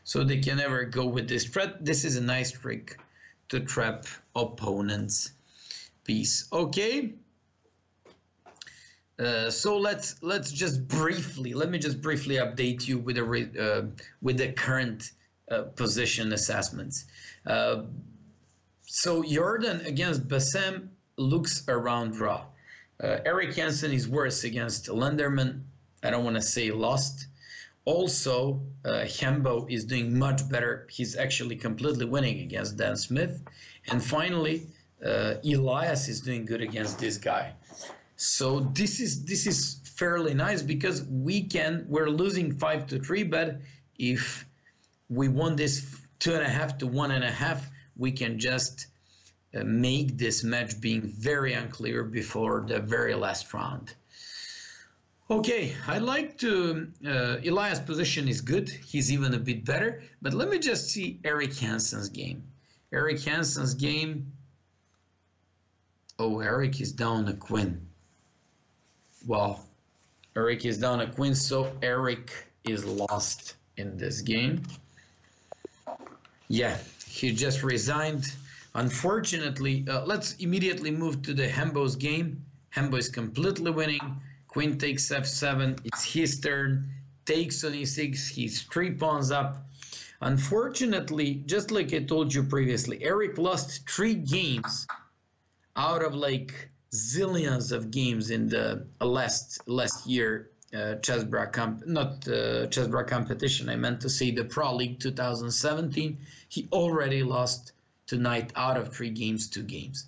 So they can never go with this threat. This is a nice trick to trap opponent's piece. Okay. So let me just briefly update you with the current position assessments. So Jordan against Bassem looks around draw. Eric Hansen is worse against Lenderman. I don't want to say lost. Also, Hembo is doing much better. He's actually completely winning against Dan Smith. And finally, Elias is doing good against this guy. So this is fairly nice because we're losing 5-3, but if we won this 2.5 to 1.5, we can just make this match being very unclear before the very last round. Okay, I like to Elias' position is good. He's even a bit better, but let me just see Eric Hansen's game. Eric Hansen's game. Oh, Eric is down a queen. Well, Eric is down a queen, so Eric is lost in this game. Yeah, he just resigned. Unfortunately, let's immediately move to the Hembo's game. Hembo is completely winning. Queen takes f7. It's his turn. Takes on e6. He's 3 pawns up. Unfortunately, just like I told you previously, Eric lost 3 games out of like zillions of games in the last year Chessbrah Chessbrah competition. I meant to say the Pro League 2017. He already lost tonight out of 3 games, 2 games.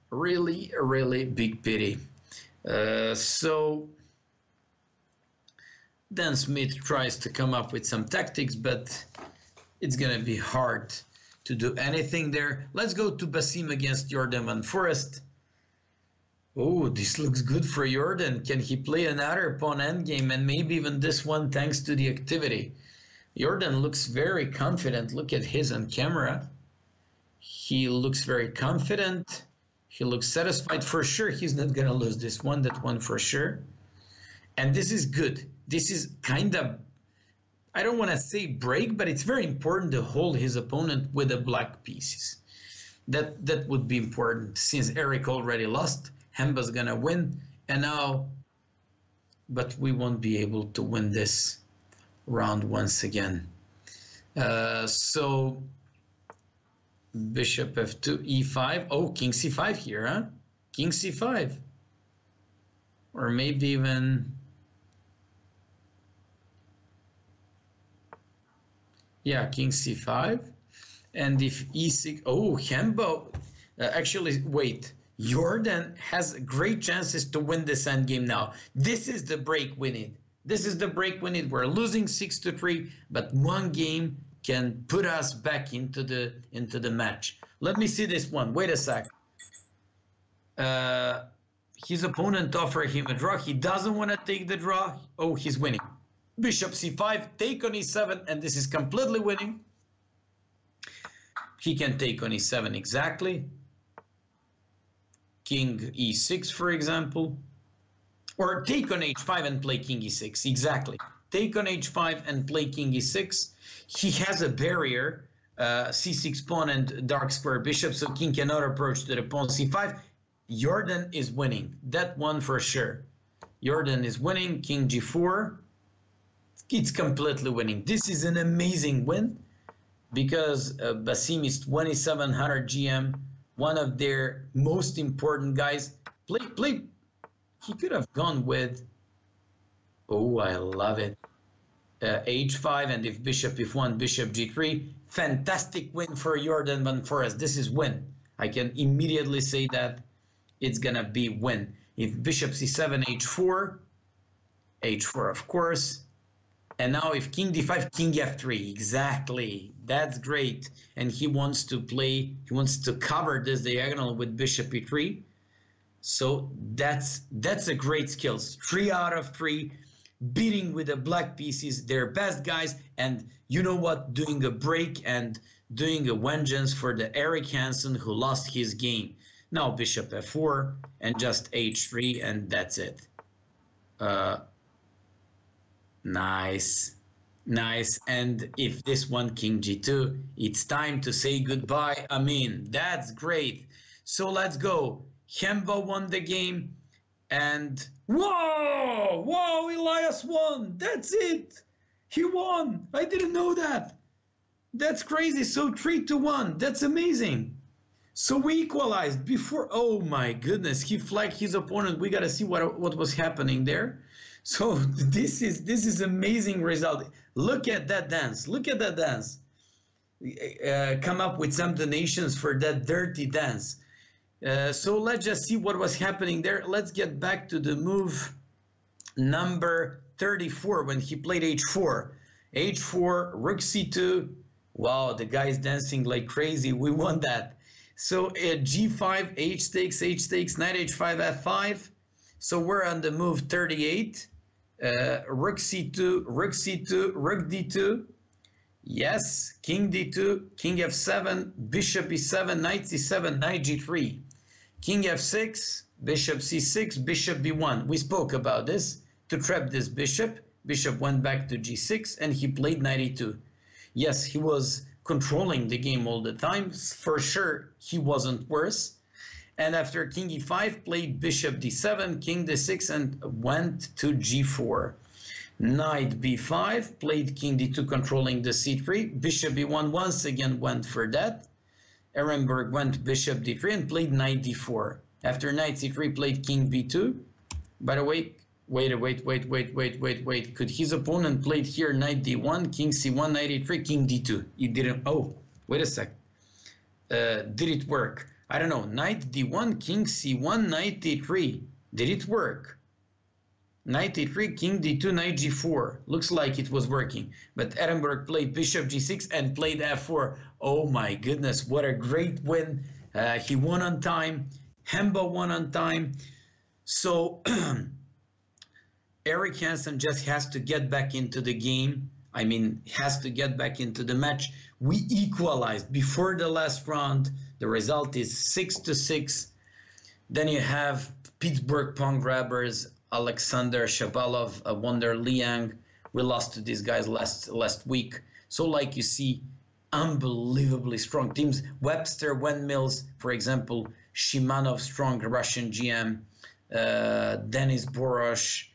Really big pity. So Dan Smith tries to come up with some tactics, but it's gonna be hard to do anything there. Let's go to Basim against Jordan Van Forest. Oh, this looks good for Jordan. Can he play another pawn endgame and maybe even this one thanks to the activity? Jordan looks very confident. Look at his on camera. He looks very confident. He looks satisfied. For sure, he's not going to lose this one, that one for sure. And this is good. This is kind of, I don't want to say break, but it's very important to hold his opponent with the black pieces. That would be important since Eric already lost. Hemba's going to win. And now, but we won't be able to win this round once again. So bishop f2, e5. Oh, king c5 here, huh? King c5. Or maybe even... yeah, king c5. And if e6... oh, Hembo... actually, wait. Jordan has great chances to win this endgame now. This is the break we need. This is the break we need. We're losing 6-3, but one game can put us back into the match. Let me see this one. Wait a sec. His opponent offered him a draw. He doesn't want to take the draw. Oh, he's winning. Bishop c5, take on e7, and this is completely winning. He can take on e7 exactly. King e6, for example. Or take on h5 and play king e6, exactly. take on h5 and play king e6. He has a barrier, c6 pawn and dark square bishop, so king cannot approach to the pawn c5. Jordan is winning, that one for sure. Jordan is winning, king g4. It's completely winning. This is an amazing win because Basim is 2700 GM, one of their most important guys. He could have gone with, oh, I love it. H5, and if bishop f1, bishop g3. Fantastic win for Jordan Van Forest. This is win. I can immediately say that it's gonna be win. If bishop c7, h4, h4 of course. And now if king d5, king f3, exactly. That's great. And he wants to play, he wants to cover this diagonal with bishop e3. So that's a great skills. 3 out of 3, beating with the black pieces, their best guys. And you know what? Doing a break and doing a vengeance for the Eric Hansen who lost his game. Now bishop f4 and just h3, and that's it. Nice. And if this one king g2, it's time to say goodbye. I mean, that's great. So let's go. Hemba won the game, and whoa, Elias won. That's it. He won. I didn't know that. That's crazy. So 3-1. That's amazing. So we equalized before. Oh my goodness, he flagged his opponent. We gotta see what was happening there. So this is amazing result. Look at that dance. Look at that dance. Come up with some donations for that dirty dance. So let's just see what was happening there. Let's get back to the move number 34 when he played h4. h4, rook c2. Wow, the guy's dancing like crazy. We won that. So g5, h takes, knight h5, f5. So we're on the move 38. Rook c2, rook d2. Yes, king d2, king f7, bishop e7, knight c7, knight g3. King f6, bishop c6, bishop b1. We spoke about this. To trap this bishop, bishop went back to g6 and he played knight e2. Yes, he was controlling the game all the time. For sure, he wasn't worse. And after king e5, played bishop d7, king d6, and went to g4. Knight b5, played king d2, controlling the c3. Bishop b1 once again went for that. Ehrenberg went bishop d3 and played knight d4. After knight c3, played king b2. By the way, wait. Could his opponent played here knight d1, king c1, knight e3, king d2? He didn't. Oh, wait a sec. Did it work? I don't know. Knight d1, king c1, knight d3. Did it work? Knight e3, king d2, knight g4. Looks like it was working. But Ehrenberg played bishop g6 and played f4. Oh my goodness, what a great win. He won on time. Hemba won on time. So Eric Hansen just has to get back into the game. I mean, has to get back into the match. We equalized before the last round. The result is 6-6. Then you have Pittsburgh Pawn Grabbers, Alexander Shabalov, Wonder Liang. We lost to these guys last week. So like you see, unbelievably strong teams. Webster, Wendmills, for example, Shimanov, strong Russian GM, Denis Borosh.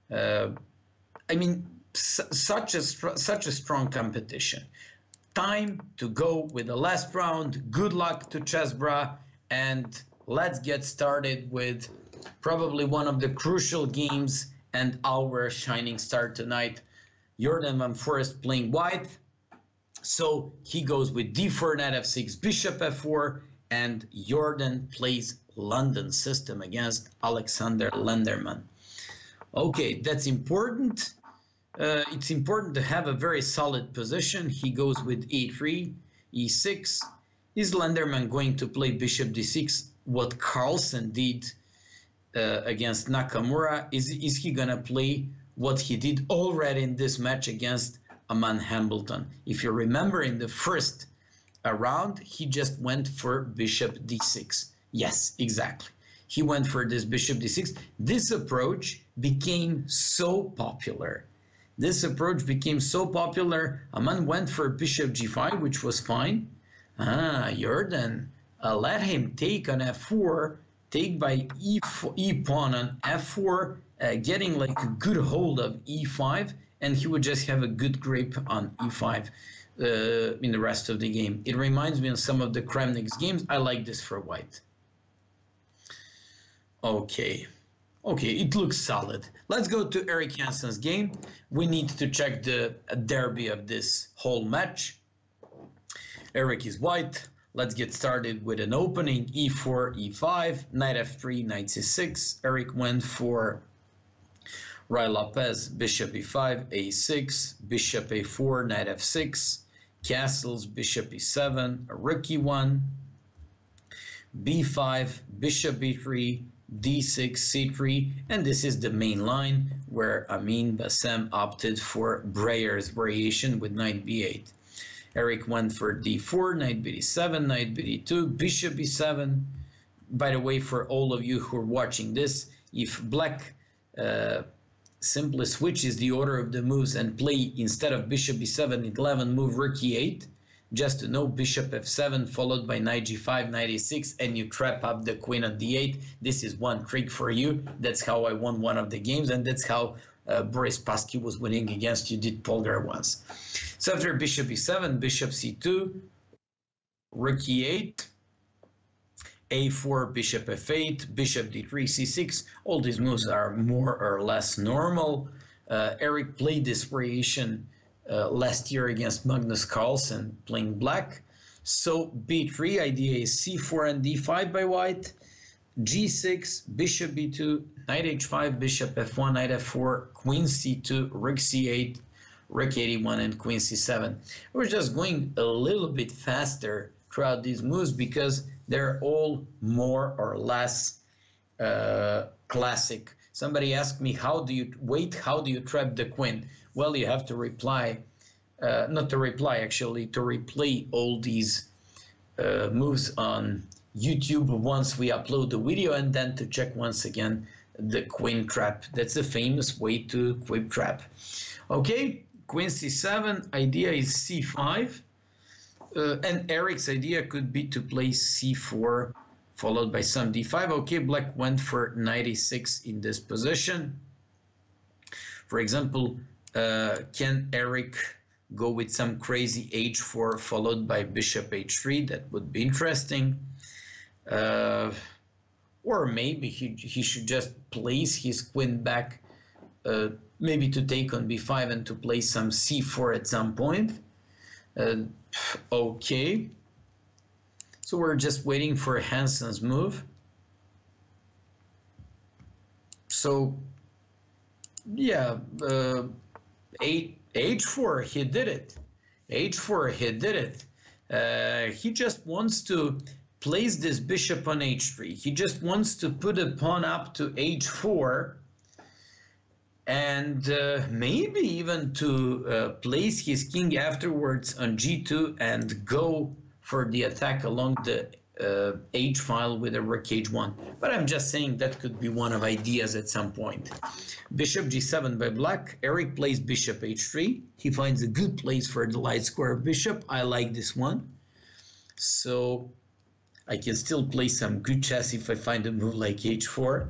I mean, such a strong competition. Time to go with the last round. Good luck to Chessbrahs, and let's get started with probably one of the crucial games and our shining star tonight. Jordan Van Forest playing white. So he goes with d4, knight f6, bishop f4, and Jordan plays London system against Alexander Lenderman. Okay, that's important. It's important to have a very solid position. He goes with e3, e6. Is Lenderman going to play bishop d6? What Carlsen did against Nakamura? Is he going to play what he did already in this match against Aman Hambleton? If you remember, in the first round, he just went for bishop d6. Yes, exactly. He went for this bishop d6. This approach became so popular This approach became so popular, a man went for bishop g5, which was fine. Jordan let him take on f4, take by e pawn on f4, getting like a good hold of e5, and he would just have a good grip on e5 in the rest of the game. It reminds me of some of the Kramnik's games. I like this for white. Okay, it looks solid. Let's go to Eric Hansen's game. We need to check the derby of this whole match. Eric is white. Let's get started with an opening. e4, e5, knight f3, knight c6. Eric went for Ray Lopez, bishop e5, a6, bishop a4, knight f6, castles, bishop e7, rook e1, b5, bishop b3, d6, c3, and this is the main line where Amin Bassem opted for Breyer's variation with knight b8. Eric went for d4, knight bd7, knight bd2, bishop e7. By the way, for all of you who are watching this, if black simply switches the order of the moves and play instead of bishop e7, 11 move rook e8, just to know, bishop f7 followed by knight g5, knight a6, and you trap up the queen on d8. This is one trick for you. That's how I won one of the games, and that's how Boris Pasky was winning against Judith Polgar once. So after bishop e7, bishop c2, rook e8, a4, bishop f8, bishop d3, c6. All these moves are more or less normal. Eric played this variation last year against Magnus Carlsen playing black. So b3, idea is c4 and d5 by white, g6, bishop b2, knight h5, bishop f1, knight f4, queen c2, rook c8, rook 81, and queen c7. We're just going a little bit faster throughout these moves because they're all more or less classic. Somebody asked me, how do you trap the queen? Well, you have to reply, not to reply actually, to replay all these moves on YouTube once we upload the video, and then to check once again the queen trap. That's a famous way to queen trap. Okay, queen c7, idea is c5. And Eric's idea could be to play c4 followed by some d5. Okay, black went for knight e6 in this position. For example, can Eric go with some crazy h4 followed by bishop h3? That would be interesting. Or maybe he should just place his queen back, maybe to take on b5 and to play some c4 at some point. Okay, so we're just waiting for Hansen's move. So yeah, h4, he did it. h4, he did it. He just wants to place this bishop on h3. He just wants to put a pawn up to h4, and maybe even to place his king afterwards on g2 and go for the attack along the h file with a rook h1. But I'm just saying that could be one of ideas at some point. Bishop g7 by black. Eric plays bishop h3. He finds a good place for the light square bishop. I like this one. So I can still play some good chess if I find a move like h4.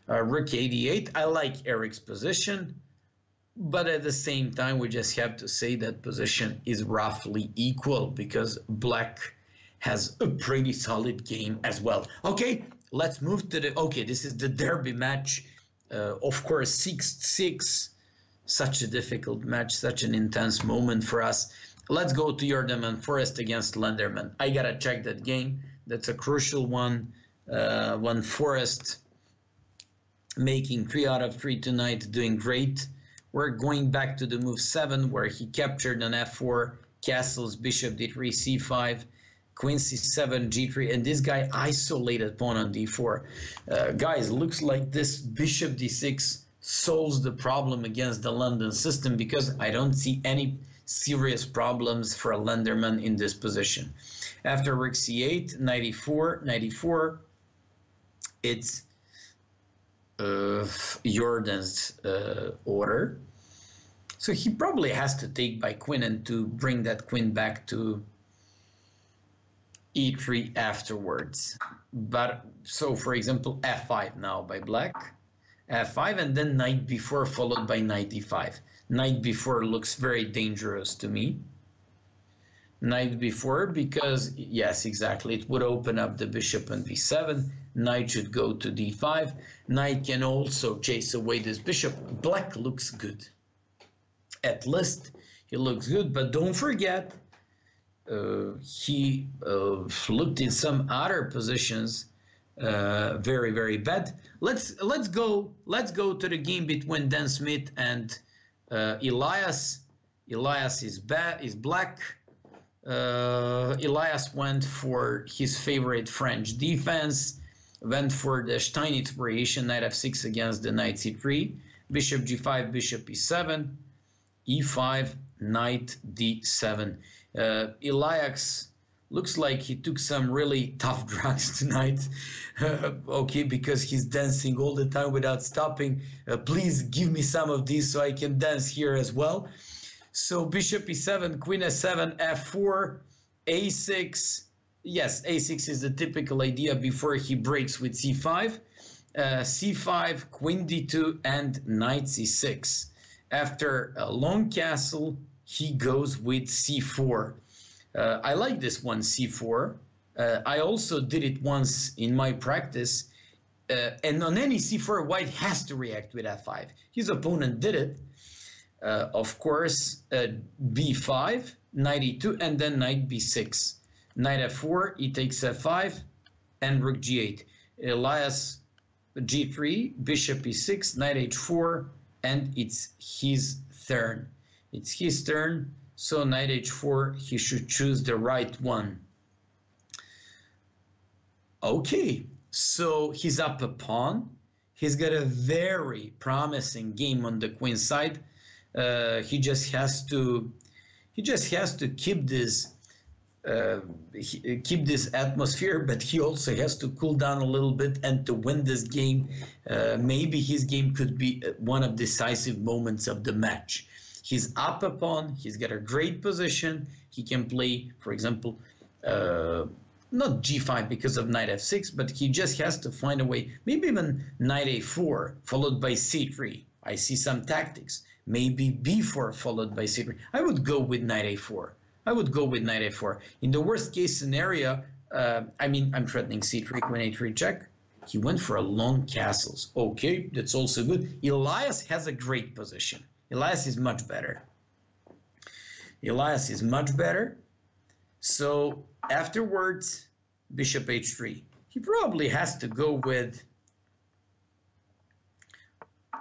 Rook a8. I like Eric's position, but at the same time we just have to say that position is roughly equal because black has a pretty solid game as well. Okay, let's move to the, okay, this is the derby match. Of course, 6-6, such a difficult match, such an intense moment for us. Let's go to Jordan Forrest against Lenderman. I gotta check that game. That's a crucial one. One Forrest making 3 out of 3 tonight, doing great. We're going back to the move 7 where he captured on f4, castles, bishop d3, c5, queen c7, g3, and this guy isolated pawn on d4. Guys, looks like this bishop d6 solves the problem against the London system because I don't see any serious problems for a Lenderman in this position. After rook c8, knight e4, it's Jordan's order. So he probably has to take by queen and to bring that queen back to e3 afterwards. But so for example f5 now by black, f5, and then knight b4 followed by knight d5. Knight b4 looks very dangerous to me. Knight b4 because, yes, exactly, it would open up the bishop on b7. Knight should go to d5. Knight can also chase away this bishop. Black looks good. At least he looks good, but don't forget he looked in some other positions very, very bad. Let's go to the game between Dan Smith and Elias. Elias is black. Elias went for his favorite French defense, went for the Steinitz variation, knight f6 against the knight c3, bishop g5, bishop e7, e5, knight d7. Elias looks like he took some really tough drugs tonight. Okay, because he's dancing all the time without stopping. Please give me some of these so I can dance here as well. So bishop e7, queen s7, f4, a6. Yes, a6 is the typical idea before he breaks with c5. c5, queen d2, and knight c6. After a long castle, he goes with c4. I like this one, c4. I also did it once in my practice. And on any c4, white has to react with f5. His opponent did it. Of course, b5, knight e2, and then knight b6. Knight f4, he takes f5, and rook g8. Elias g3, bishop e6, knight h4, and it's his turn. It's his turn, so knight h4, he should choose the right one. Okay, so he's up a pawn. He's got a very promising game on the queen side. He just has to keep this atmosphere, but he also has to cool down a little bit, and to win this game, maybe his game could be one of decisive moments of the match. He's up a pawn, he's got a great position, he can play, for example, not g5 because of knight f6, but he just has to find a way, maybe even knight a4 followed by c3. I see some tactics. Maybe b4 followed by c3. I would go with knight a4. I would go with knight a4. In the worst case scenario, I'm threatening c3, queen a3 check. He went for a long castles. Okay, that's also good. Elias has a great position. Elias is much better. Elias is much better. So afterwards, bishop h3. He probably has to go with...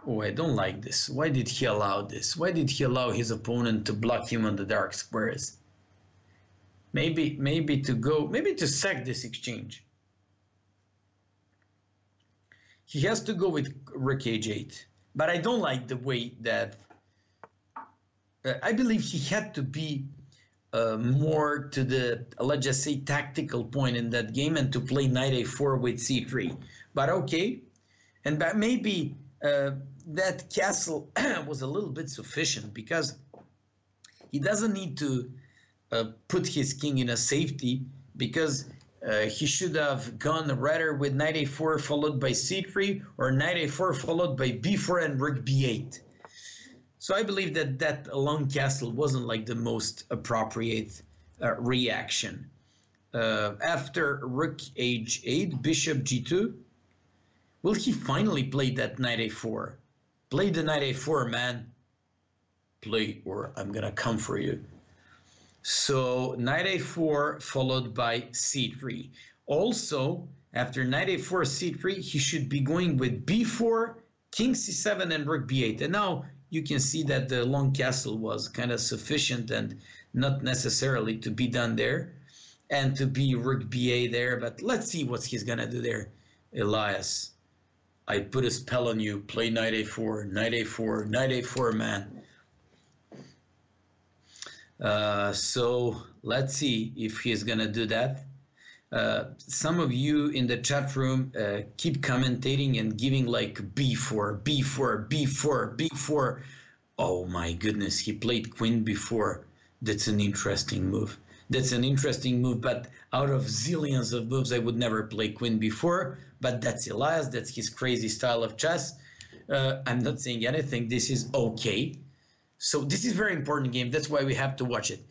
Oh, I don't like this. Why did he allow this? Why did he allow his opponent to block him on the dark squares? Maybe to sack this exchange. He has to go with rook h8. But I don't like the way that... I believe he had to be more to the, let's just say, tactical point in that game and to play knight a4 with c3. But okay. And but maybe... that castle was a little bit sufficient because he doesn't need to put his king in a safety, because he should have gone rather with knight a4 followed by c3 or knight a4 followed by b4 and rook b8. So I believe that that long castle wasn't like the most appropriate reaction. After rook h8, bishop g2, will he finally play that knight a4? Play the knight a4, man. Play, or I'm gonna come for you. So knight a4 followed by c3. Also, after knight a4, c3, he should be going with b4, king c7, and rook b8. And now you can see that the long castle was kind of sufficient and not necessarily to be done there, and to be rook ba there. But let's see what he's gonna do there. Elias, I put a spell on you. Play knight a4, knight a4, knight a4, man. So let's see if he's gonna do that. Some of you in the chat room keep commentating and giving like b4, b4, b4, b4. Oh my goodness, he played queen before. That's an interesting move. That's an interesting move, but out of zillions of moves, I would never play queen before. But that's Elias, that's his crazy style of chess. I'm not saying anything. This is okay. So this is a very important game. That's why we have to watch it.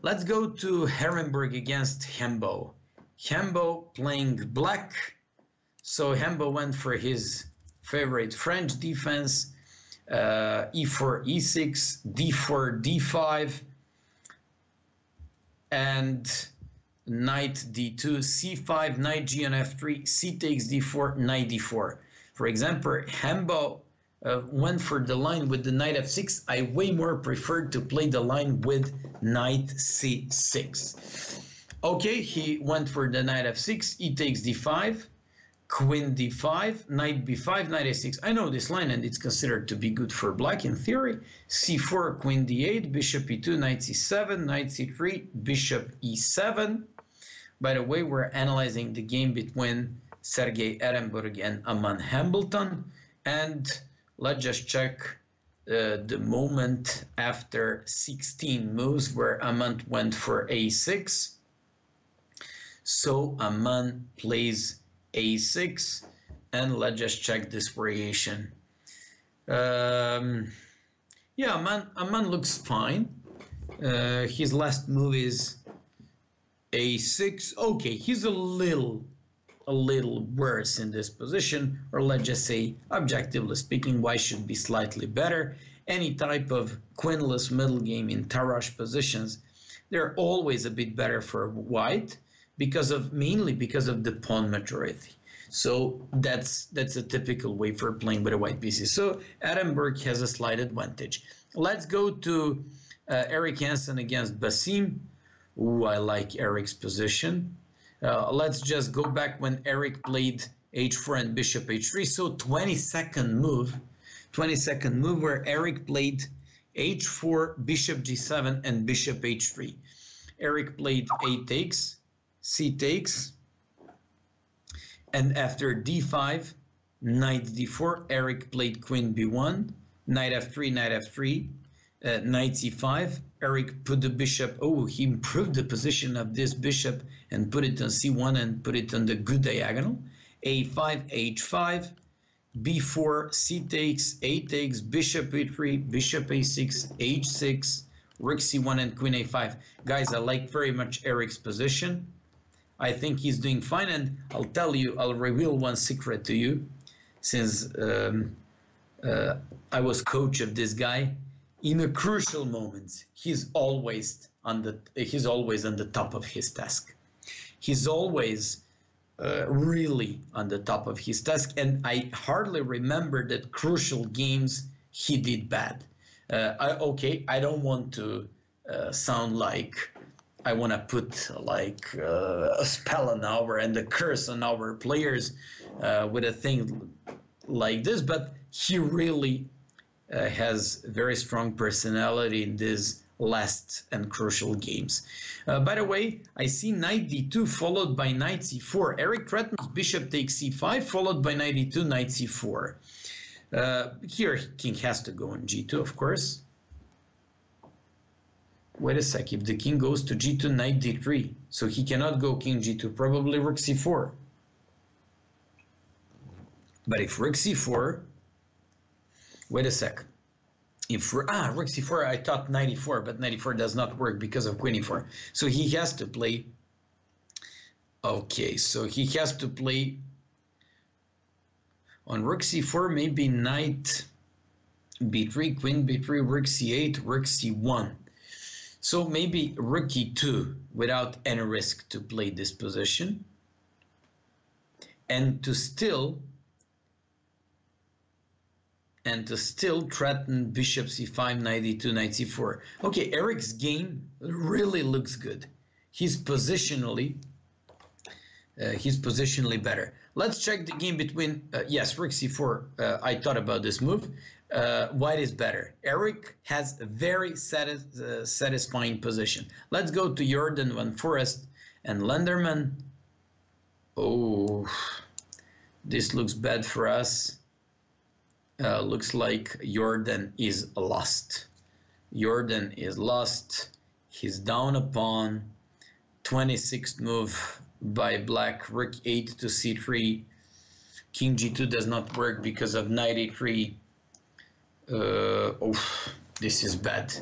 Let's go to Herrenberg against Hembo. Hembo playing black. So Hembo went for his favorite French defense. E4, E6, D4, D5, and knight D2, C5, knight G on F3, C takes D4, knight D4. For example, Hembo went for the line with the knight F6. I way more preferred to play the line with knight C6. Okay, he went for the knight F6, E takes D5, queen D5, knight B5, knight A6. I know this line and it's considered to be good for black in theory. C4, queen D8, bishop E2, knight C7, knight C3, bishop E7. By the way, we're analyzing the game between Sergei Ehrenberg and Aman Hambleton. And let's just check the moment after 16 moves where Aman went for A6. So Aman plays A6, and let's just check this variation. Yeah, Aman looks fine. His last move is A6. Okay, he's a little worse in this position, or let's just say, objectively speaking, white should be slightly better. Any type of queenless middle game in Tarrasch positions, they're always a bit better for white, mainly because of the pawn majority. So that's a typical way for playing with a white pieces. So Ehrenberg has a slight advantage. Let's go to Eric Hansen against Basim. Ooh, I like Eric's position. Let's just go back when Eric played H4 and bishop H3. So 22nd move where Eric played H4, bishop G7, and bishop H3. Eric played A takes, C takes, and after D5, knight D4, Eric played queen B1, knight F3, knight F3, knight C5. Eric put the bishop, he improved the position of this bishop and put it on C1 and put it on the good diagonal. A5, H5, B4, C takes, A takes, bishop E3, bishop A6, H6, rook C1, and queen A5. Guys, I like very much Eric's position. I think he's doing fine, and I'll reveal one secret to you, since I was coach of this guy. In a crucial moment, he's always on the top of his task. He's always really on the top of his task, and I hardly remember that crucial games he did bad. I don't want to sound like I want to put like a spell on our and a curse on our players with a thing like this, but he really has very strong personality in these last and crucial games. By the way, I see knight d2 followed by knight c4. Eric threatens bishop takes c5 followed by knight d2, knight c4. Here king has to go on g2, of course. Wait a sec, if the king goes to g2, knight d3, so he cannot go king g2, probably rook c4. But if rook c4, wait a sec, if rook c4, I thought knight e4, but knight e4 does not work because of queen e4. So he has to play, okay, so he has to play on rook c4, maybe knight b3, queen b3, rook c8, rook c1. So maybe rook e2 without any risk to play this position, and to still threaten bishop c5, knight e2, knight c4. Okay, Eric's game really looks good. He's positionally better. Let's check the game between, yes, rook c4, I thought about this move. White is better. Eric has a very satisfying position. Let's go to Jordan Van Forest and Lenderman. Oh, this looks bad for us. Looks like Jordan is lost. Jordan is lost. He's down a pawn. 26th move by black. Rook 8 to c3. King g2 does not work because of knight a3. Oh, this is bad.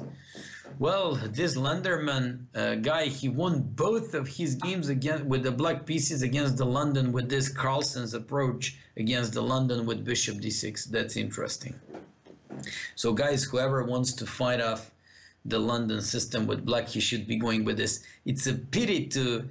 Well, this Lenderman guy, he won both of his games again with the black pieces against the London with this Carlsen's approach against the London with bishop d6. That's interesting. So guys, whoever wants to fight off the London system with black, he should be going with this. It's a pity to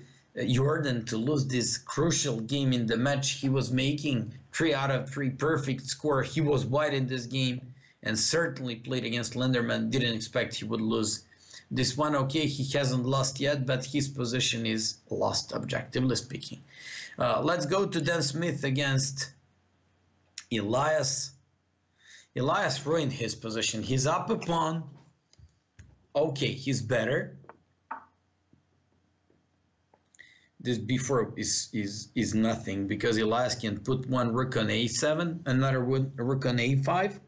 Jordan to lose this crucial game in the match. He was making 3 out of 3 perfect score. He was white in this game and certainly played against Lenderman. Didn't expect he would lose this one. Okay, he hasn't lost yet, but his position is lost, objectively speaking. Let's go to Dan Smith against Elias. Elias ruined his position. He's up a pawn. Okay, he's better. This b4 is nothing because Elias can put one rook on a7, another rook on a5.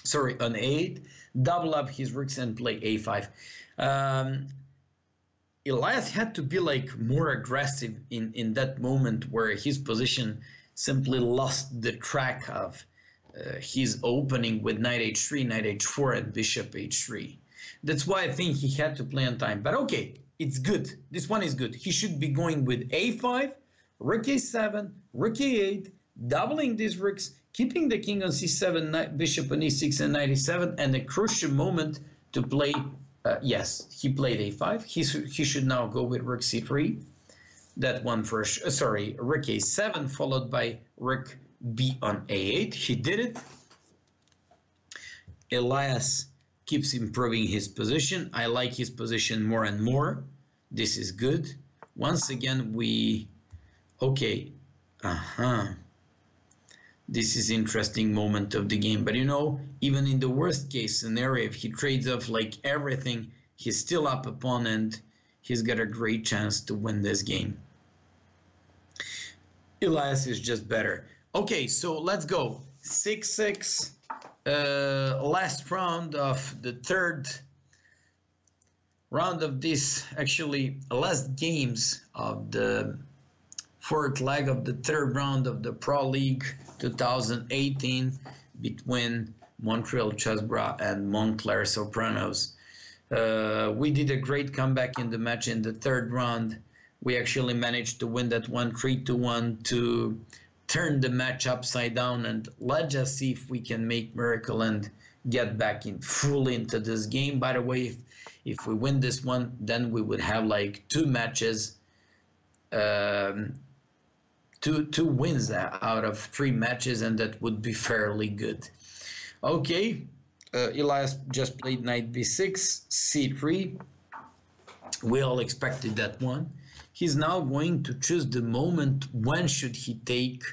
Sorry, on a8, double up his rooks and play a5. Elias had to be like more aggressive in that moment where his position simply lost the track of his opening with knight h3, knight h4, and bishop h3. That's why I think he had to play on time. But okay, it's good. This one is good. He should be going with a5, rook a7, rook a8, doubling these rooks, keeping the king on c7, bishop on e6 and knight e7, and a crucial moment to play, yes, he played a5. He should now go with rook c3. That one first, sorry, rook a7 followed by rook b on a8. He did it. Elias keeps improving his position. I like his position more and more. This is good. Once again, okay, this is interesting moment of the game. But you know, even in the worst case scenario, if he trades off like everything, he's still up a pawn and he's got a great chance to win this game. Elias is just better. Okay, so let's go. 6-6. Last round of the third round of this, actually last games of the fourth leg of the third round of the Pro League 2018 between Montreal Chessbrahs and Montclair Sopranos. We did a great comeback in the match in the third round. We actually managed to win that one 3-1 to turn the match upside down, and let's just see if we can make miracle and get back in fully into this game. By the way, if we win this one, then we would have like 2 matches, two wins out of 3 matches, and that would be fairly good. Okay, Elias just played knight b6, c3. We all expected that one. He's now going to choose the moment when should he take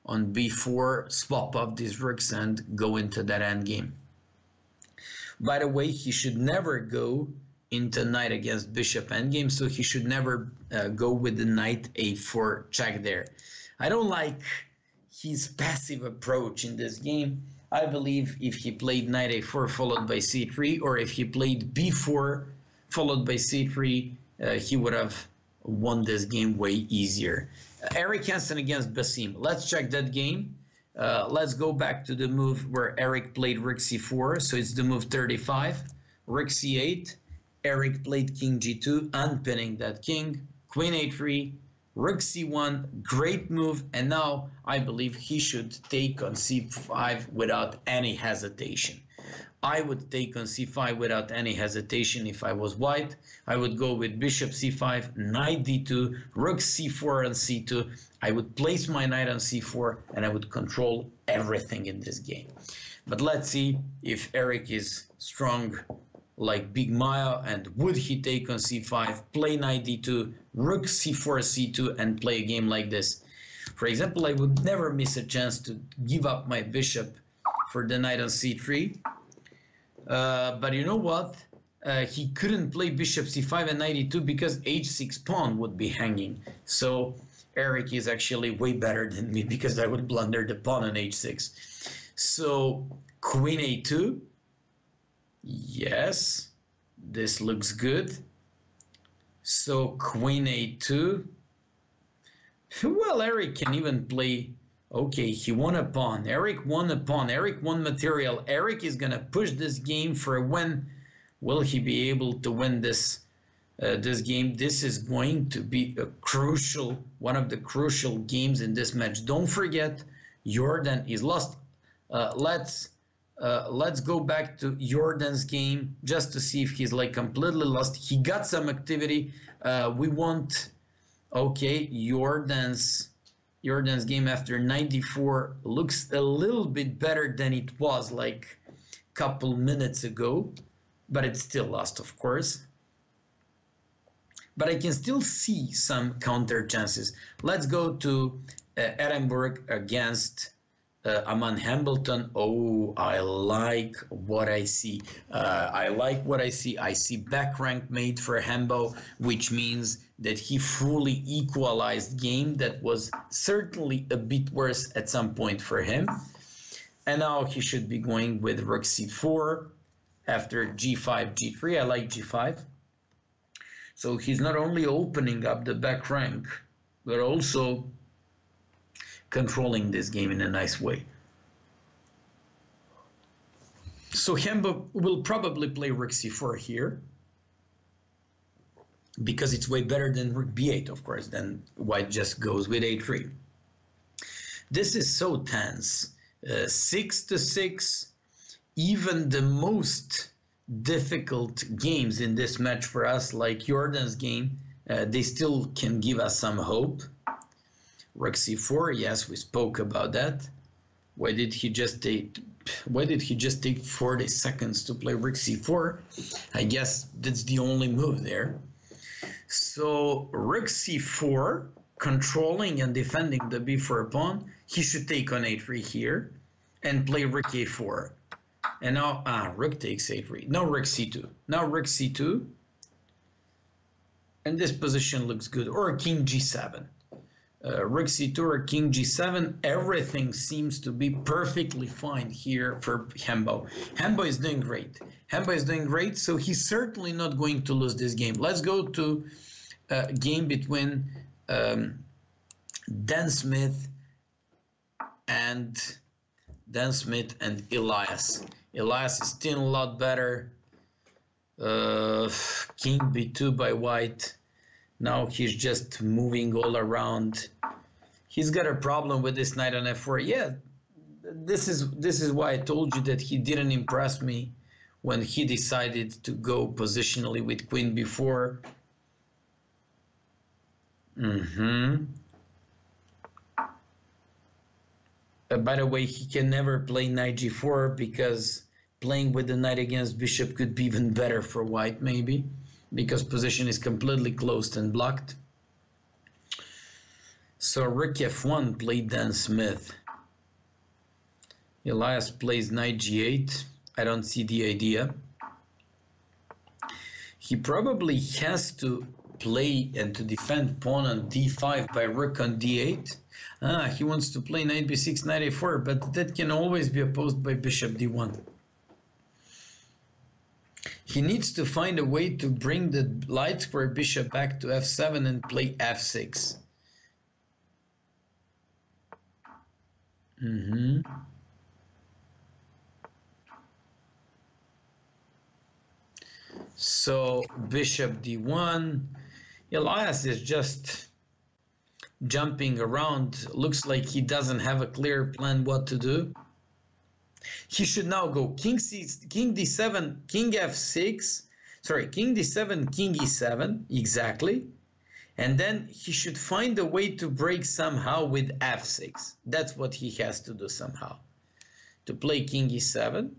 on b4, swap off these rooks and go into that endgame. By the way, he should never go into knight against bishop endgame, so he should never go with the knight a4 check there. I don't like his passive approach in this game. I believe if he played knight a4 followed by c3, or if he played b4 followed by c3, he would have won this game way easier. Eric Hansen against Basim. Let's check that game. Let's go back to the move where Eric played rook c4. So it's the move 35. Rook c8. Eric played king g2, unpinning that king. Queen a3. Rook c1. Great move. And now I believe he should take on c5 without any hesitation. I would take on c5 without any hesitation if I was white. I would go with bishop c5, knight d2, rook c4 and c2. I would place my knight on c4 and I would control everything in this game. But let's see if Eric is strong like Big Maya, and would he take on c5, play knight d2, rook c4, c2, and play a game like this. For example, I would never miss a chance to give up my bishop for the knight on c3. But you know what? He couldn't play bishop c5 and knight e2 because h6 pawn would be hanging. So Eric is actually way better than me because I would blunder the pawn on h6. So queen a2. Yes, this looks good. So queen a2. Well, Eric can even play. Okay, he won a pawn. Eric won a pawn. Eric won material. Eric is gonna push this game for a win. Will he be able to win this this game? This is going to be a crucial, one of the crucial games in this match. Don't forget, Jordan is lost. Let's go back to Jordan's game just to see if he's like completely lost. He got some activity. We want, okay, Jordan's game after 94 looks a little bit better than it was like a couple minutes ago, but it's still lost, of course. But I can still see some counter chances. Let's go to Edinburgh against Amman Hambleton. Oh, I like what I see. I like what I see. I see back rank made for Hambo, which means that he fully equalized game that was certainly a bit worse at some point for him. And now he should be going with rook c4 after g5, g3. I like g5. So he's not only opening up the back rank, but also controlling this game in a nice way. So Hambo will probably play rook c4 here, because it's way better than rook b8, of course. Then white just goes with a3. This is so tense. 6-6. Even the most difficult games in this match for us, like Jordan's game, they still can give us some hope. Rook c4, yes, we spoke about that. Why did he just take 40 seconds to play rook c4? I guess that's the only move there. So rook c4, controlling and defending the b4 pawn. He should take on a3 here and play rook a4. And now rook takes a3. Now rook c2. Now rook c2. And this position looks good. Or king g7. Rook c2 or king g7. Everything seems to be perfectly fine here for Hambo. Hambo is doing great. Hambo is doing great, so he's certainly not going to lose this game. Let's go to a game between Dan Smith and Elias. Elias is still a lot better. King b2 by white. Now he's just moving all around. He's got a problem with this knight on f4. Yeah, this is why I told you that he didn't impress me when he decided to go positionally with queen b4. By the way, he can never play knight g4 because playing with the knight against bishop could be even better for white, maybe, because position is completely closed and blocked. So rook f1 played Dan Smith. Elias plays knight g8. I don't see the idea. He probably has to play and to defend pawn on d5 by rook on d8. He wants to play knight b6, knight a4, but that can always be opposed by bishop d1. He needs to find a way to bring the light square bishop back to f7 and play f6. So bishop d1. Elias is just jumping around. Looks like he doesn't have a clear plan what to do. He should now go king d7, king f6, sorry, king d7, king e7, exactly. And then he should find a way to break somehow with f6. That's what he has to do somehow. To play king e7.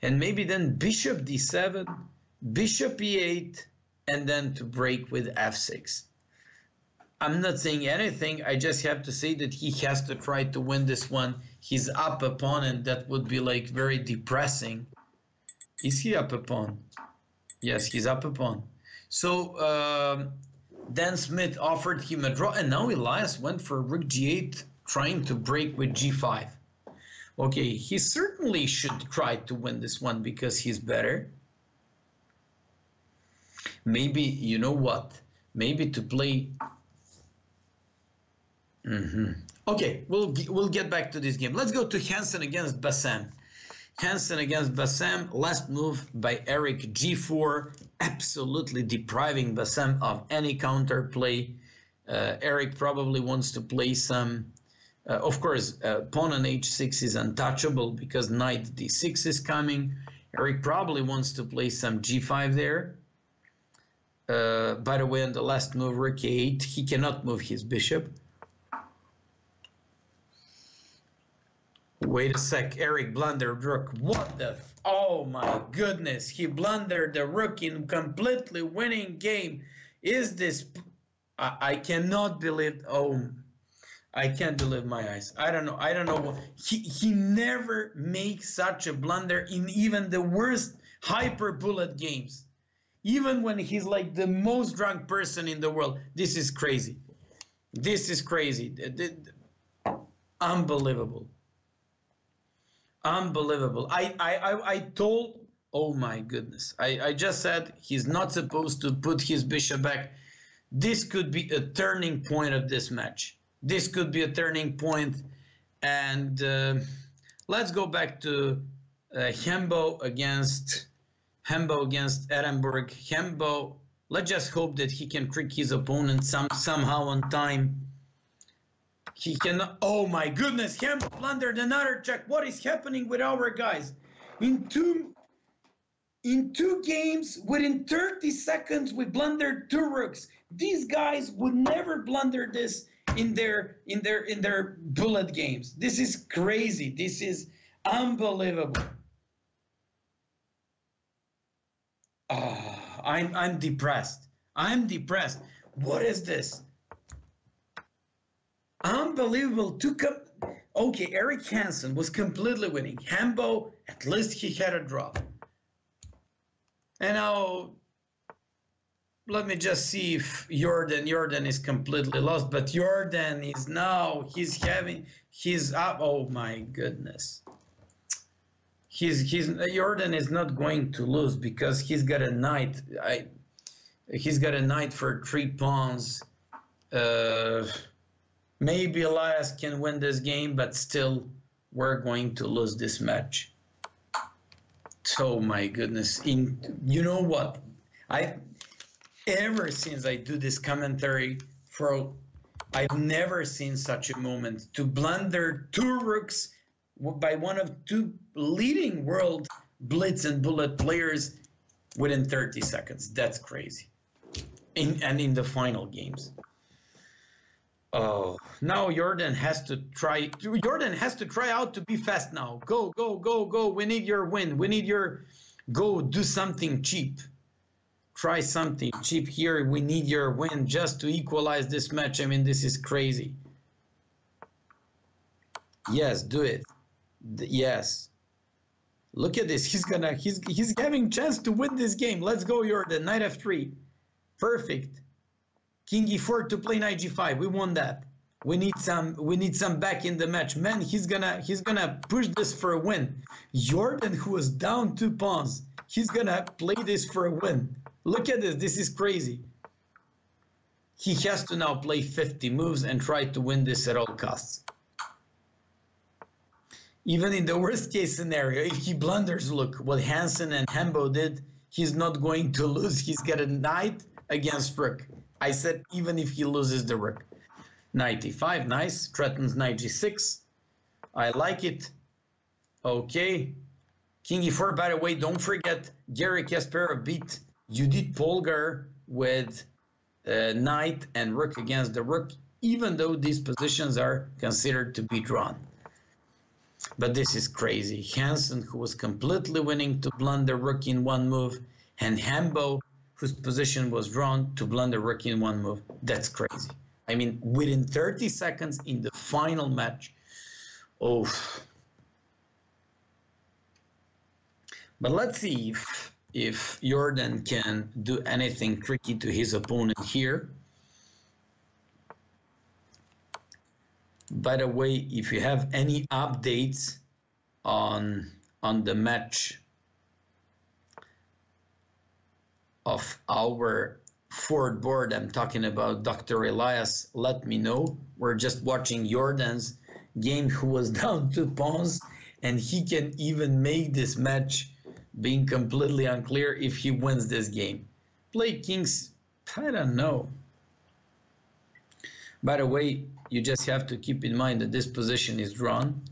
And maybe then bishop d7, bishop e8, and then to break with f6. I'm not saying anything. I just have to say that he has to try to win this one. He's up a pawn, and that would be like very depressing. Is he up a pawn? Yes, he's up a pawn. So Dan Smith offered him a draw, and now Elias went for rook g8 trying to break with g5. Okay, he certainly should try to win this one because he's better. Maybe, you know what? Maybe to play... Okay, we'll get back to this game. Let's go to Hansen against Bassam. Hansen against Bassam. Last move by Eric, g4, absolutely depriving Bassam of any counter play. Eric probably wants to play some... of course, pawn on h6 is untouchable because knight d6 is coming. Eric probably wants to play some g5 there. By the way, on the last move, rook a8, he cannot move his bishop. Wait a sec, Eric blundered rook. What the... Oh my goodness, he blundered the rook in completely winning game. Is this... I cannot believe... Oh, I can't believe my eyes. I don't know. He never makes such a blunder in even the worst hyper bullet games. Even when he's like the most drunk person in the world. This is crazy. This is crazy. Unbelievable. Unbelievable. I told... Oh my goodness. I just said he's not supposed to put his bishop back. This could be a turning point of this match. This could be a turning point. And let's go back to Hembo against Edinburgh. Hembo, let's just hope that he can trick his opponent somehow on time. He cannot... Oh my goodness, Hembo blundered another check. What is happening with our guys? In two games, within 30 seconds, we blundered 2 rooks. These guys would never blunder this in their bullet games. This is crazy. This is unbelievable. Oh, I'm depressed. I'm depressed. What is this? Unbelievable. Okay, Eric Hansen was completely winning. Hembo, at least he had a draw. And now, let me just see if Jordan is completely lost. But Jordan is now, he's up. Oh my goodness. Jordan is not going to lose because he's got a knight. He's got a knight for 3 pawns. Maybe Elias can win this game, but still, we're going to lose this match. Oh my goodness. You know what? Ever since I do this commentary, I've never seen such a moment. To blunder 2 rooks by one of 2 leading world blitz and bullet players within 30 seconds. That's crazy. And in the final games. Oh, now Jordan has to try out to be fast now. Go, go, go, go. We need your win. We need your... Go do something cheap. Try something cheap here. We need your win just to equalize this match. I mean, this is crazy. Yes, do it. Yes. Look at this. He's having chance to win this game. Let's go, Jordan. Knight f3. Perfect. King e4 to play knight g5. We won that. We need some back in the match. Man, he's gonna push this for a win. Jordan, who was down 2 pawns, he's gonna play this for a win. Look at this. This is crazy. He has to now play 50 moves and try to win this at all costs. Even in the worst case scenario, if he blunders, look, what Hansen and Hembo did, he's not going to lose. He's got a knight against rook. I said even if he loses the rook. Knight e5, nice. Threatens knight g6. I like it. Okay. King e4, by the way, don't forget, Gary Kasparov beat Judith Polgar with knight and rook against the rook, even though these positions are considered to be drawn. But this is crazy. Hansen, who was completely winning, to blunder rook in 1 move, and Hembo, whose position was drawn, to blunder rook in 1 move. That's crazy. I mean, within 30 seconds in the final match. Oh. But let's see if Jordan can do anything tricky to his opponent here. By the way, if you have any updates on the match of our fourth board, I'm talking about Dr. Elias, let me know. We're just watching Jordan's game, who was down 2 pawns, and he can even make this match being completely unclear if he wins this game. Play kings, I don't know. By the way, you just have to keep in mind that this position is drawn.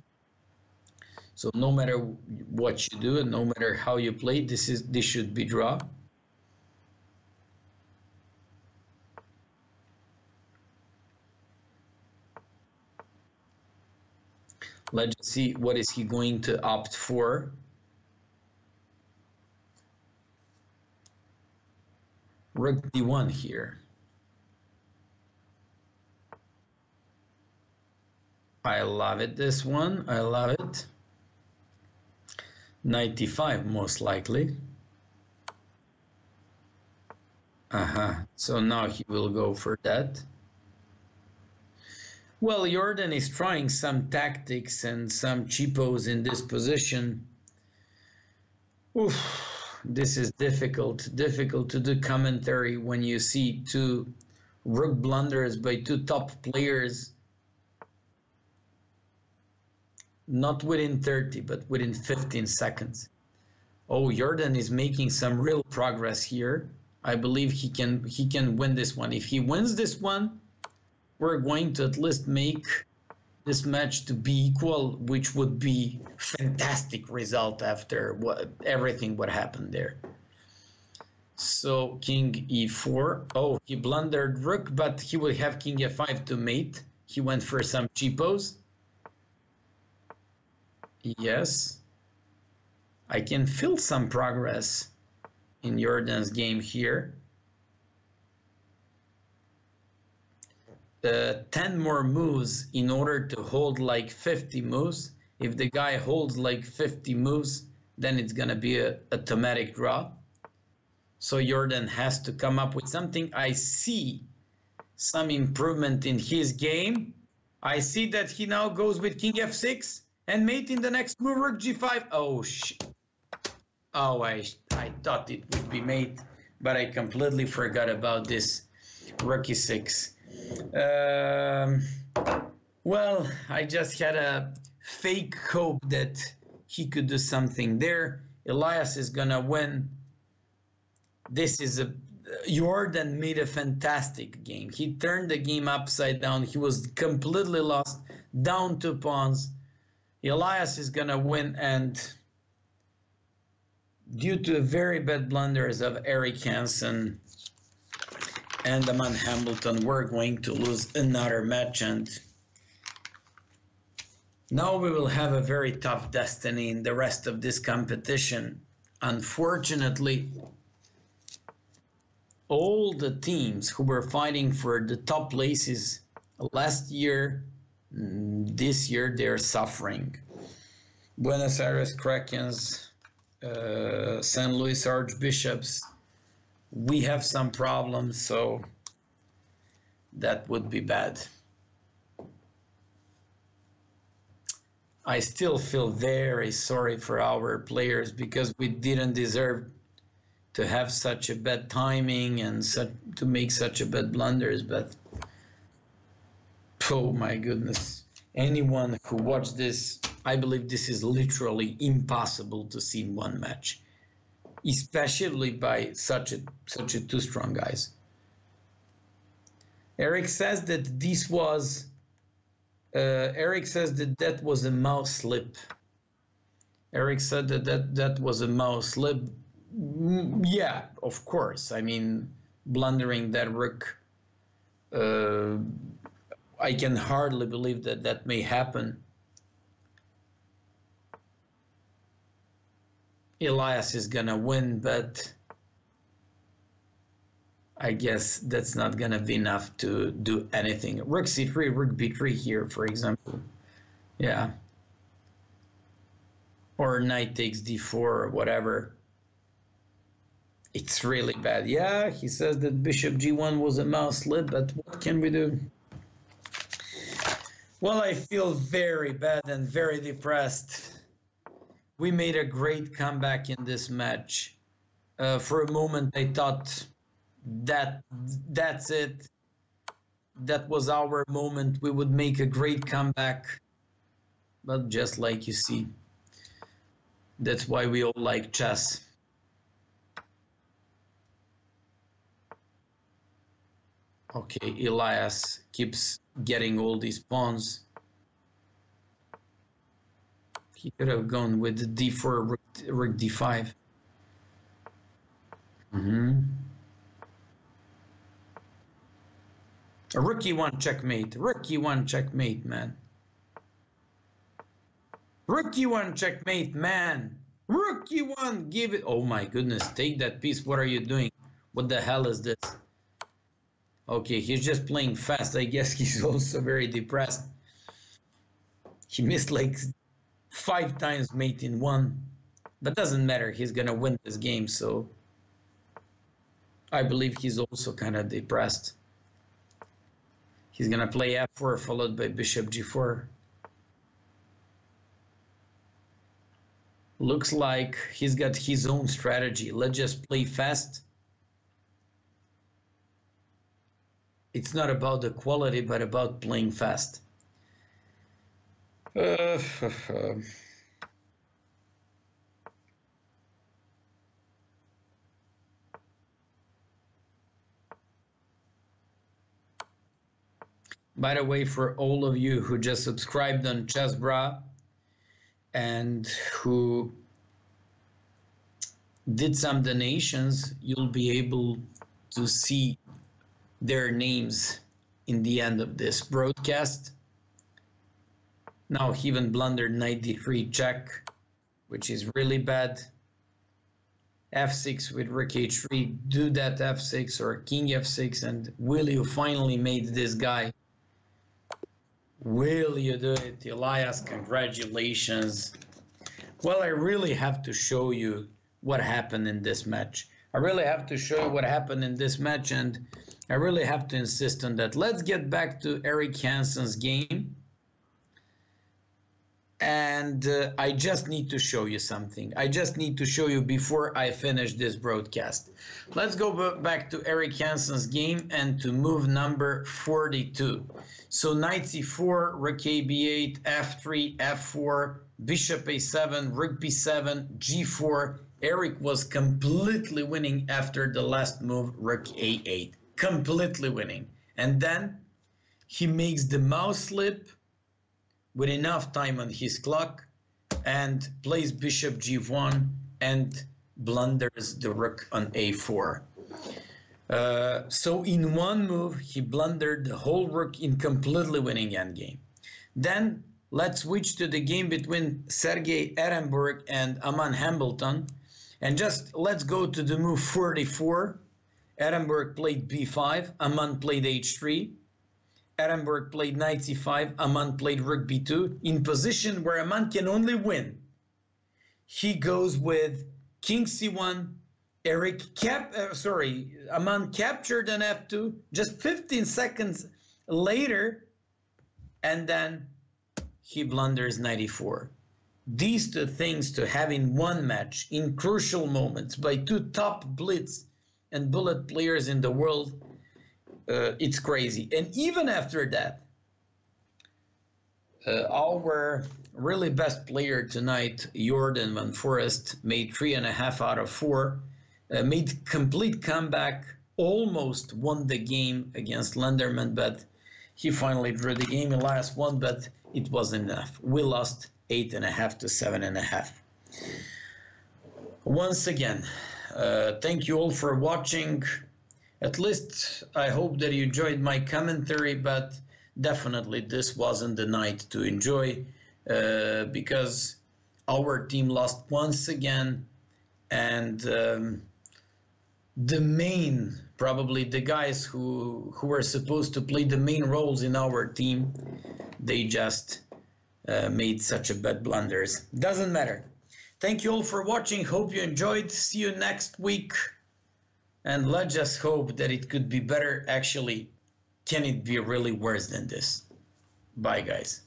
So no matter what you do and no matter how you play, this should be draw. Let's see what is he going to opt for. Rook d1 here. I love it, this one. I love it. 95 most likely. So now he will go for that. Well, Jordan is trying some tactics and some cheapos in this position. Oof, this is difficult to do commentary when you see two rook blunders by two top players. Not within 30, but within 15 seconds. Oh, Jordan is making some real progress here. I believe he can win this one. If he wins this one, we're going to at least make this match to be equal, which would be fantastic result after everything what happened there. So king e4. Oh, he blundered rook, but he will have king f5 to mate. He went for some cheapos. Yes, I can feel some progress in Jordan's game here. 10 more moves in order to hold like 50 moves. If the guy holds like 50 moves, then it's gonna be a automatic draw. So Jordan has to come up with something. I see some improvement in his game. I see that he now goes with king f6 and mate in the next move, rook g5. Oh, shit. Oh, I thought it would be mate, but I completely forgot about this rook e6. Well, I just had a fake hope that he could do something there. Elias is gonna win. This is Jordan made a fantastic game. He turned the game upside down. He was completely lost, down 2 pawns. Elias is gonna win, and due to very bad blunders of Eric Hansen and Amand Hamilton, we're going to lose another match, and now we will have a very tough destiny in the rest of this competition. Unfortunately, all the teams who were fighting for the top places last year, this year, they're suffering. Buenos Aires Krakens, St. Louis Archbishops, we have some problems, so that would be bad. I still feel very sorry for our players because we didn't deserve to have such a bad timing and to make such a bad blunders, but oh my goodness. Anyone who watched this, I believe this is literally impossible to see in one match, especially by such a two strong guys. Eric says that this was Eric says that was a mouse slip. Eric said that was a mouse slip. Yeah, of course. I mean, blundering that rook, I can hardly believe that may happen. Elias is gonna win, but I guess that's not gonna be enough to do anything. Rook c3, rook b3 here, for example. Yeah. Or knight takes d4 or whatever. It's really bad. Yeah, he says that bishop g1 was a mouse slip, but what can we do? Well, I feel very bad and very depressed. We made a great comeback in this match. For a moment, I thought that that's it. That was our moment. We would make a great comeback. But just like you see, that's why we all like chess. Okay, Elias keeps getting all these pawns. He could have gone with the d4, rook d5. A rook e1 checkmate. Rook e1 checkmate, man. Rook e1 checkmate, man. Rook e1, give it. Oh my goodness, take that piece. What are you doing? What the hell is this? Okay, he's just playing fast. I guess he's also very depressed. He missed like 5 times mate in 1. But doesn't matter. He's going to win this game. So I believe he's also kind of depressed. He's going to play f4 followed by bishop g4. Looks like he's got his own strategy. Let's just play fast. It's not about the quality, but about playing fast. By the way, for all of you who just subscribed on Chessbrahs and who did some donations, you'll be able to see their names in the end of this broadcast. Now he even blundered knight d3 check, which is really bad. f6 with rook h3, do that f6 or king f6, and will you finally made this guy? Will you do it, Elias? Congratulations. Well, I really have to show you what happened in this match. I really have to show you what happened in this match, and I really have to insist on that. Let's get back to Eric Hansen's game. And I just need to show you something. I just need to show you before I finish this broadcast. Let's go back to Eric Hansen's game and to move number 42. So knight c4, rook a b8, f3, f4, bishop a7, rook b7, g4. Eric was completely winning after the last move, rook a8. Completely winning. And then he makes the mouse slip with enough time on his clock and plays bishop g1 and blunders the rook on a4. So in one move, he blundered the whole rook in completely winning endgame. Then let's switch to the game between Sergei Ehrenberg and Aman Hambleton. And just let's go to the move 44. Ehrenberg played b5, Aman played h3. Ehrenberg played knight c5, Aman played rook b2. In position where Aman can only win, he goes with king c1. Aman captured an f2 just 15 seconds later, and then he blunders knight e4. These two things to have in one match in crucial moments by two top blitz and bullet players in the world, it's crazy. And even after that, our really best player tonight, Jordan Van Forest, made 3.5 out of 4, made complete comeback, almost won the game against Lenderman, but he finally drew the game. Elias won, but it wasn't enough. We lost 8.5 to 7.5. Once again, thank you all for watching. At least I hope that you enjoyed my commentary, but definitely this wasn't the night to enjoy because our team lost once again, and probably the guys who were supposed to play the main roles in our team, they just made such a bad blunders. Doesn't matter. Thank you all for watching. Hope you enjoyed. See you next week. And let's just hope that it could be better. Actually, can it be really worse than this? Bye, guys.